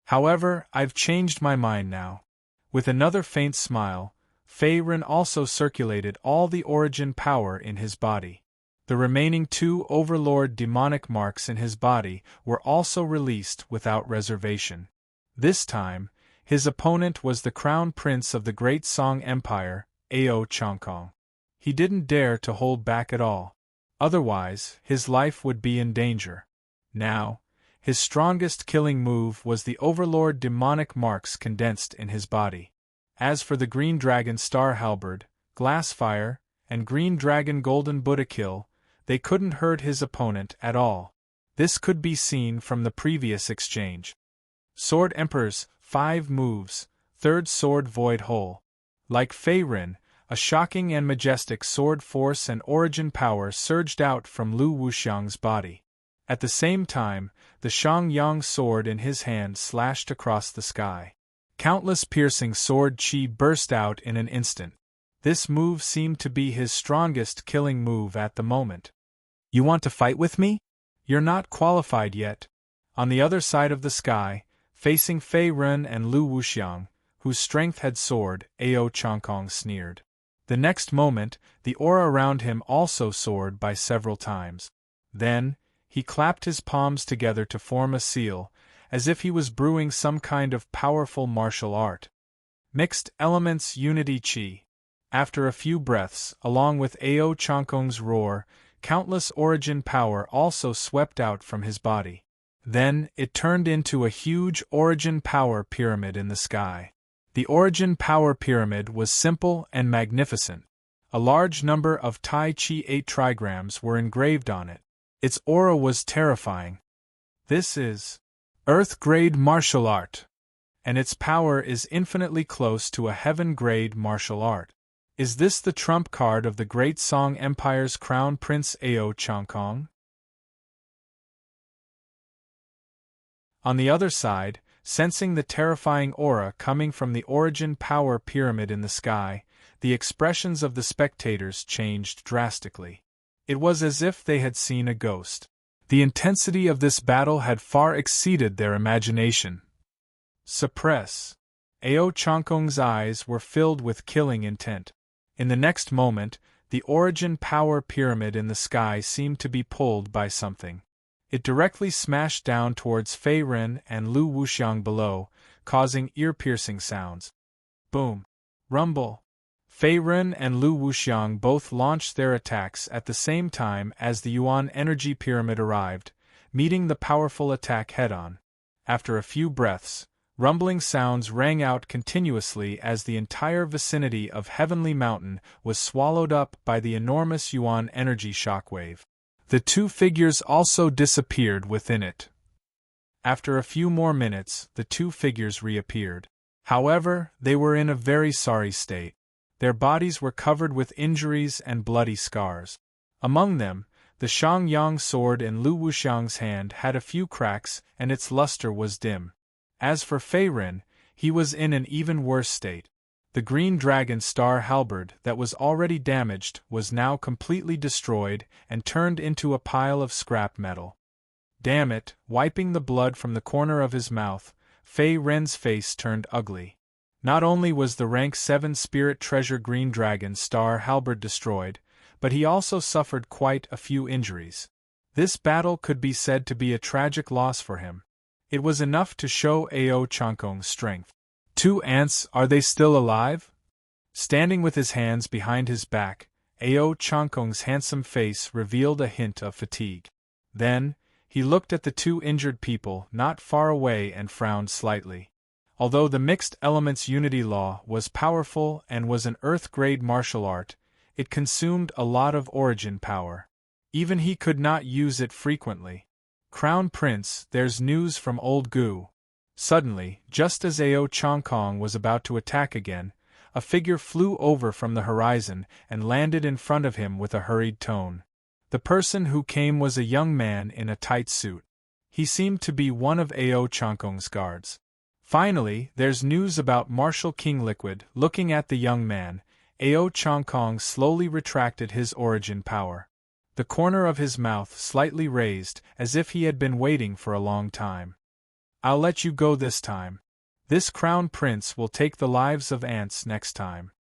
However, I've changed my mind now. With another faint smile, Fei Ren also circulated all the origin power in his body. The remaining 2 overlord demonic marks in his body were also released without reservation. This time, his opponent was the crown prince of the Great Song Empire, Ao Changkong. He didn't dare to hold back at all. Otherwise, his life would be in danger. Now, his strongest killing move was the overlord demonic marks condensed in his body. As for the Green Dragon Star Halberd, Glassfire, and Green Dragon Golden Buddha Kill, they couldn't hurt his opponent at all. This could be seen from the previous exchange. Sword Emperor's 5 moves, 3rd Sword Void Hole. Like Fei Ren, A shocking and majestic sword force and origin power surged out from Lu Wuxiang's body. At the same time, the Shangyang sword in his hand slashed across the sky. Countless piercing sword chi burst out in an instant. This move seemed to be his strongest killing move at the moment. You want to fight with me? You're not qualified yet. On the other side of the sky, facing Fei Ren and Lu Wuxiang, whose strength had soared, Ao Changkong sneered. The next moment, the aura around him also soared by several times. Then, he clapped his palms together to form a seal, as if he was brewing some kind of powerful martial art. Mixed elements unity chi. After a few breaths, along with Ao Changkong's roar, countless origin power also swept out from his body. Then, it turned into a huge origin power pyramid in the sky. The origin power pyramid was simple and magnificent. A large number of Tai Chi 8 trigrams were engraved on it. Its aura was terrifying. This is Earth-grade martial art, and its power is infinitely close to a heaven-grade martial art. Is this the trump card of the great Song Empire's Crown Prince Ao Changkong? On the other side, sensing the terrifying aura coming from the origin power pyramid in the sky, the expressions of the spectators changed drastically. It was as if they had seen a ghost. The intensity of this battle had far exceeded their imagination. Suppress. Ao Changkong's eyes were filled with killing intent. In the next moment, the origin power pyramid in the sky seemed to be pulled by something. It directly smashed down towards Fei Ren and Lu Wuxiang below, causing ear-piercing sounds. Boom! Rumble! Fei Ren and Lu Wuxiang both launched their attacks at the same time as the Yuan energy pyramid arrived, meeting the powerful attack head-on. After a few breaths, rumbling sounds rang out continuously as the entire vicinity of Heavenly Mountain was swallowed up by the enormous Yuan energy shockwave. The two figures also disappeared within it. After a few more minutes, the two figures reappeared. However, they were in a very sorry state. Their bodies were covered with injuries and bloody scars. Among them, the Shangyang sword in Lu Wuxiang's hand had a few cracks and its luster was dim. As for Fei Ren, he was in an even worse state. The green dragon star halberd that was already damaged was now completely destroyed and turned into a pile of scrap metal. Damn it, wiping the blood from the corner of his mouth, Fei Ren's face turned ugly. Not only was the rank 7 spirit treasure green dragon star halberd destroyed, but he also suffered quite a few injuries. This battle could be said to be a tragic loss for him. It was enough to show Ao Changkong's strength. Two ants, are they still alive? Standing with his hands behind his back, Ao Changkong's handsome face revealed a hint of fatigue. Then, he looked at the two injured people not far away and frowned slightly. Although the mixed elements unity law was powerful and was an earth-grade martial art, it consumed a lot of origin power. Even he could not use it frequently. Crown Prince, there's news from Old Gu. Suddenly, just as Ao Changkong was about to attack again, a figure flew over from the horizon and landed in front of him with a hurried tone. The person who came was a young man in a tight suit. He seemed to be one of Ao Changkong's guards. Finally, there's news about Martial King Liquid. Looking at the young man, Ao Changkong slowly retracted his origin power. The corner of his mouth slightly raised, as if he had been waiting for a long time. I'll let you go this time. This Crown Prince will take the lives of ants next time.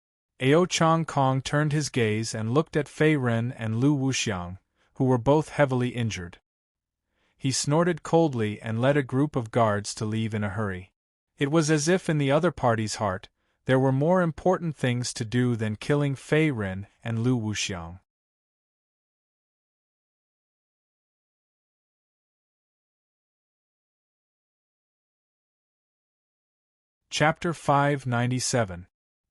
Ao Changkong turned his gaze and looked at Fei Ren and Lu Wuxiang, who were both heavily injured. He snorted coldly and led a group of guards to leave in a hurry. It was as if in the other party's heart, there were more important things to do than killing Fei Ren and Lu Wuxiang. Chapter 597.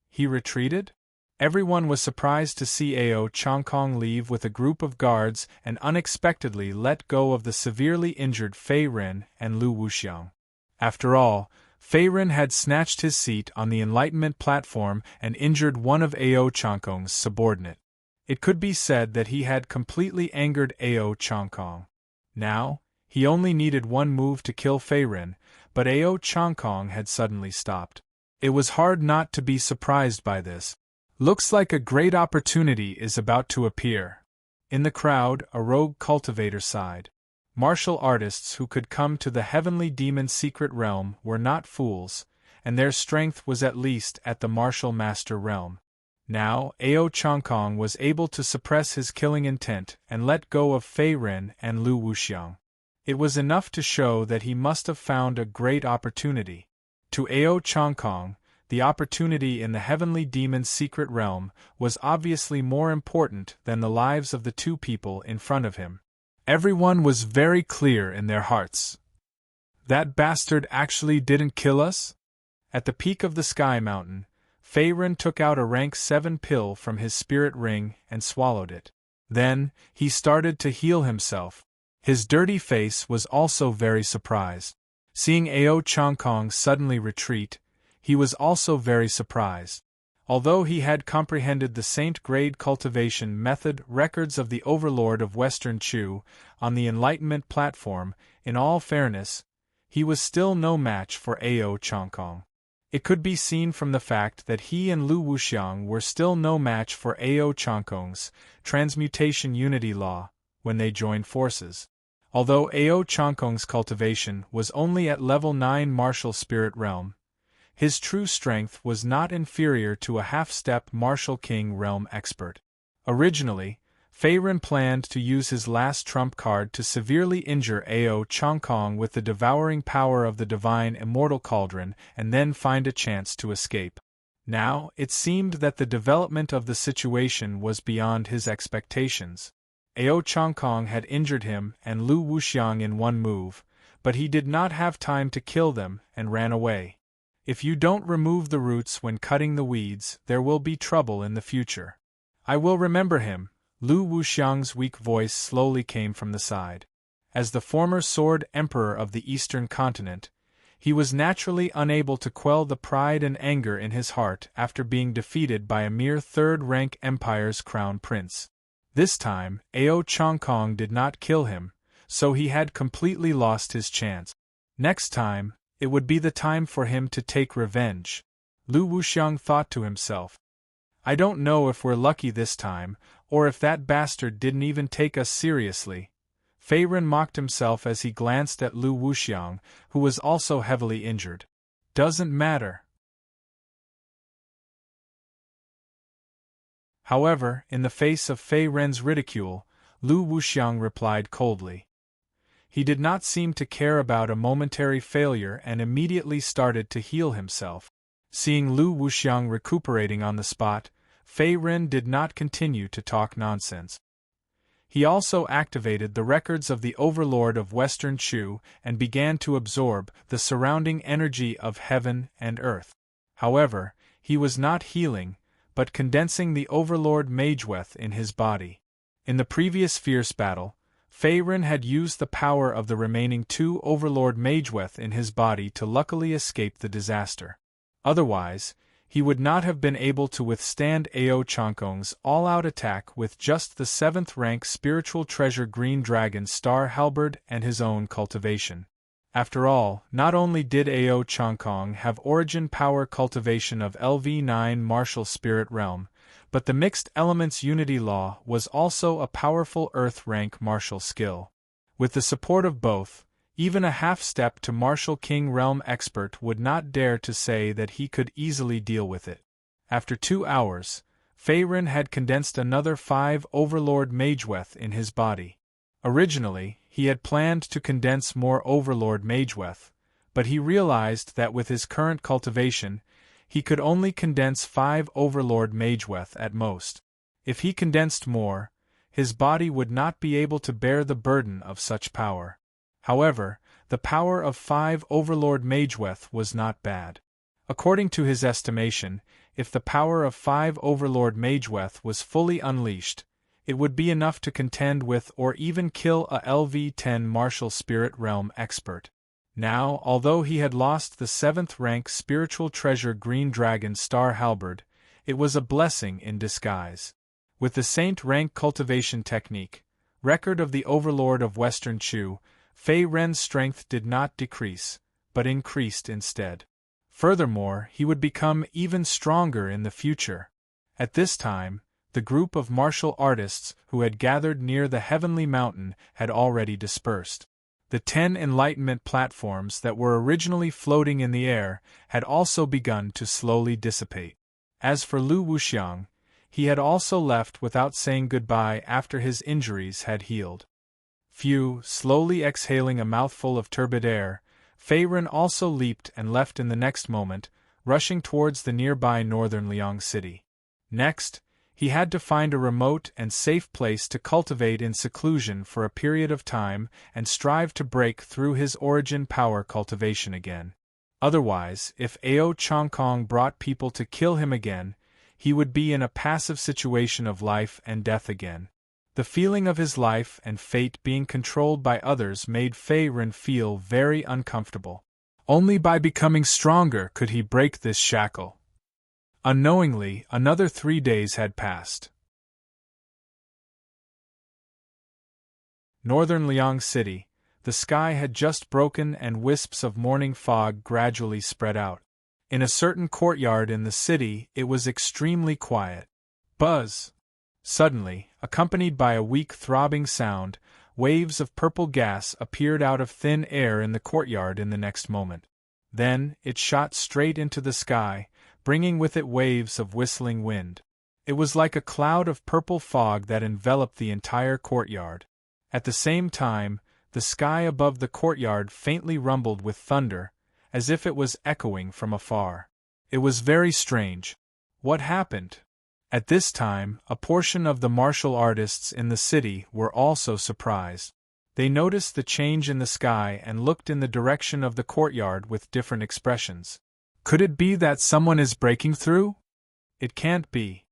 He retreated? Everyone was surprised to see Ao Changkong leave with a group of guards and unexpectedly let go of the severely injured Fei Ren and Lu Wuxiang. After all, Feiren had snatched his seat on the Enlightenment platform and injured one of Ao Changkong's subordinate. It could be said that he had completely angered Ao Changkong. Now, he only needed one move to kill Feiren, but Ao Changkong had suddenly stopped. It was hard not to be surprised by this. Looks like a great opportunity is about to appear. In the crowd, a rogue cultivator sighed. Martial artists who could come to the heavenly demon's secret realm were not fools, and their strength was at least at the martial master realm. Now, Ao Changkong was able to suppress his killing intent and let go of Feiren and Lu Wuxiang. It was enough to show that he must have found a great opportunity. To Ao Changkong, the opportunity in the heavenly demon's secret realm was obviously more important than the lives of the two people in front of him. Everyone was very clear in their hearts. That bastard actually didn't kill us? At the peak of the sky mountain, Feiren took out a rank 7 pill from his spirit ring and swallowed it. Then, he started to heal himself. His dirty face was also very surprised. Seeing Ao Changkong suddenly retreat, he was also very surprised. Although he had comprehended the saint-grade cultivation method records of the Overlord of Western Chu on the Enlightenment platform, in all fairness, he was still no match for Ao Changkong. It could be seen from the fact that he and Lu Wuxiang were still no match for Ao Changkong's transmutation unity law when they joined forces. Although Ao Changkong's cultivation was only at level 9 martial spirit realm, his true strength was not inferior to a half-step martial king realm expert. Originally, Feiren planned to use his last trump card to severely injure Ao Changkong with the devouring power of the divine immortal Cauldron and then find a chance to escape. Now, it seemed that the development of the situation was beyond his expectations. Ao Changkong had injured him and Lu Wuxiang in one move, but he did not have time to kill them and ran away. If you don't remove the roots when cutting the weeds, there will be trouble in the future. I will remember him. Lu Wuxiang's weak voice slowly came from the side. As the former sword emperor of the eastern continent, he was naturally unable to quell the pride and anger in his heart after being defeated by a mere third-rank empire's crown prince. This time, Ao Changkong did not kill him, so he had completely lost his chance. Next time, it would be the time for him to take revenge. Lu Wuxiang thought to himself. I don't know if we're lucky this time, or if that bastard didn't even take us seriously. Feiren mocked himself as he glanced at Lu Wuxiang, who was also heavily injured. Doesn't matter. However, in the face of Feiren's ridicule, Lu Wuxiang replied coldly. He did not seem to care about a momentary failure and immediately started to heal himself. Seeing Lu Wuxiang recuperating on the spot, Feiren did not continue to talk nonsense. He also activated the records of the Overlord of Western Chu and began to absorb the surrounding energy of heaven and earth. However, he was not healing, but condensing the Overlord Mageweth in his body. In the previous fierce battle, Feiren had used the power of the remaining 2 Overlord Mageweth in his body to luckily escape the disaster. Otherwise, he would not have been able to withstand Ao Changkong's all-out attack with just the 7th-rank spiritual treasure Green Dragon Star Halberd and his own cultivation. After all, not only did Ao Changkong have origin power cultivation of LV9 martial spirit realm, but the Mixed Elements Unity Law was also a powerful Earth-rank martial skill. With the support of both, even a half-step to martial king realm expert would not dare to say that he could easily deal with it. After 2 hours, Feiren had condensed another 5 Overlord Mageweth in his body. Originally, he had planned to condense more Overlord Mageweth, but he realized that with his current cultivation, he could only condense 5 Overlord Mageweth at most. If he condensed more, his body would not be able to bear the burden of such power. However, the power of 5 Overlord Mageweth was not bad. According to his estimation, if the power of 5 Overlord Mageweth was fully unleashed, it would be enough to contend with or even kill a LV-10 martial spirit realm expert. Now, although he had lost the 7th rank spiritual treasure Green Dragon Star Halberd, it was a blessing in disguise. With the Saint rank cultivation technique, record of the Overlord of Western Chu, Fei Ren's strength did not decrease, but increased instead. Furthermore, he would become even stronger in the future. At this time, the group of martial artists who had gathered near the Heavenly Mountain had already dispersed. The 10 enlightenment platforms that were originally floating in the air had also begun to slowly dissipate. As for Lu Wuxiang, he had also left without saying goodbye after his injuries had healed. Slowly exhaling a mouthful of turbid air, Fei Ren also leaped and left in the next moment, rushing towards the nearby northern Liang city. Next, he had to find a remote and safe place to cultivate in seclusion for a period of time and strive to break through his origin power cultivation again. Otherwise, if Ao Chongkong brought people to kill him again, he would be in a passive situation of life and death again. The feeling of his life and fate being controlled by others made Fei Ren feel very uncomfortable. Only by becoming stronger could he break this shackle. Unknowingly, another 3 days had passed. Northern Liang City, the sky had just broken and wisps of morning fog gradually spread out. In a certain courtyard in the city, it was extremely quiet. Buzz! Suddenly, accompanied by a weak throbbing sound, waves of purple gas appeared out of thin air in the courtyard in the next moment. Then, it shot straight into the sky, bringing with it waves of whistling wind. It was like a cloud of purple fog that enveloped the entire courtyard. At the same time, the sky above the courtyard faintly rumbled with thunder, as if it was echoing from afar. It was very strange. What happened? At this time, a portion of the martial artists in the city were also surprised. They noticed the change in the sky and looked in the direction of the courtyard with different expressions. Could it be that someone is breaking through? It can't be.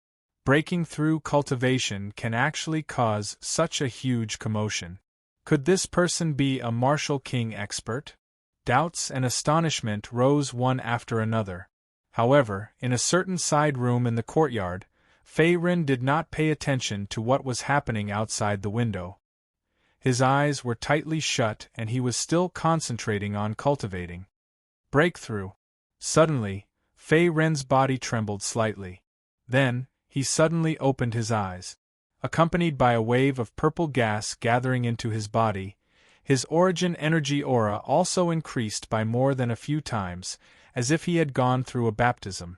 Breaking through cultivation can actually cause such a huge commotion. Could this person be a martial king expert? Doubts and astonishment rose one after another. However, in a certain side room in the courtyard, Fei Ren did not pay attention to what was happening outside the window. His eyes were tightly shut and he was still concentrating on cultivating. Breakthrough. Suddenly, Fei Ren's body trembled slightly. Then, he suddenly opened his eyes. Accompanied by a wave of purple gas gathering into his body, his origin energy aura also increased by more than a few times, as if he had gone through a baptism.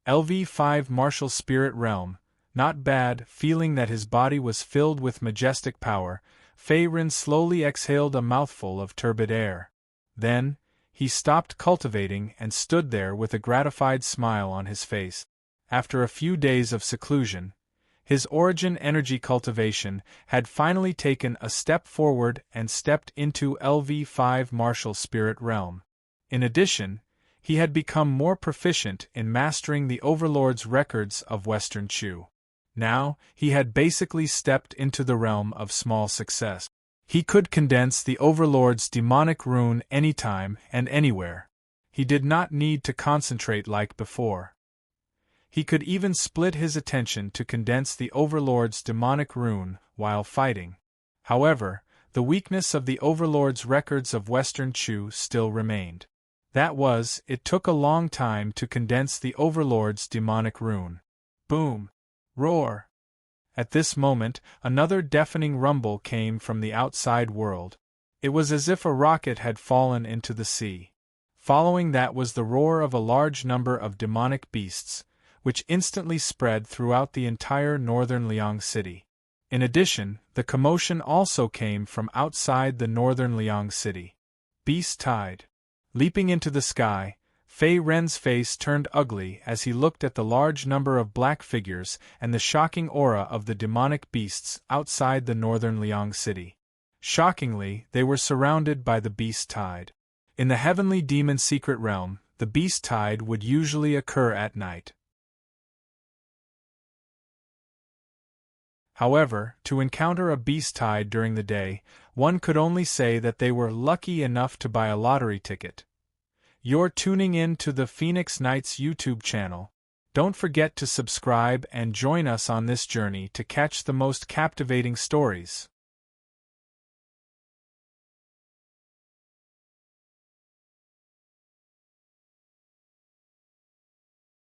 LV5 Martial Spirit Realm. Not bad. Feeling that his body was filled with majestic power, Fei Ren slowly exhaled a mouthful of turbid air. Then, he stopped cultivating and stood there with a gratified smile on his face. After a few days of seclusion, his origin energy cultivation had finally taken a step forward and stepped into LV5 Martial Spirit Realm. In addition, he had become more proficient in mastering the Overlord's records of Western Chu. Now, he had basically stepped into the realm of small success. He could condense the Overlord's demonic rune anytime and anywhere. He did not need to concentrate like before. He could even split his attention to condense the Overlord's demonic rune while fighting. However, the weakness of the Overlord's records of Western Chu still remained. That was, it took a long time to condense the Overlord's demonic rune. Boom! Roar! At this moment, another deafening rumble came from the outside world. It was as if a rocket had fallen into the sea. Following that was the roar of a large number of demonic beasts, which instantly spread throughout the entire northern Liang city. In addition, the commotion also came from outside the northern Liang city. Beast Tide. Leaping into the sky, Fei Ren's face turned ugly as he looked at the large number of black figures and the shocking aura of the demonic beasts outside the northern Liang city. Shockingly, they were surrounded by the Beast Tide. In the heavenly demon secret realm, the Beast Tide would usually occur at night. However, to encounter a beast tide during the day, one could only say that they were lucky enough to buy a lottery ticket. You're tuning in to the Phoenix Knights YouTube channel. Don't forget to subscribe and join us on this journey to catch the most captivating stories.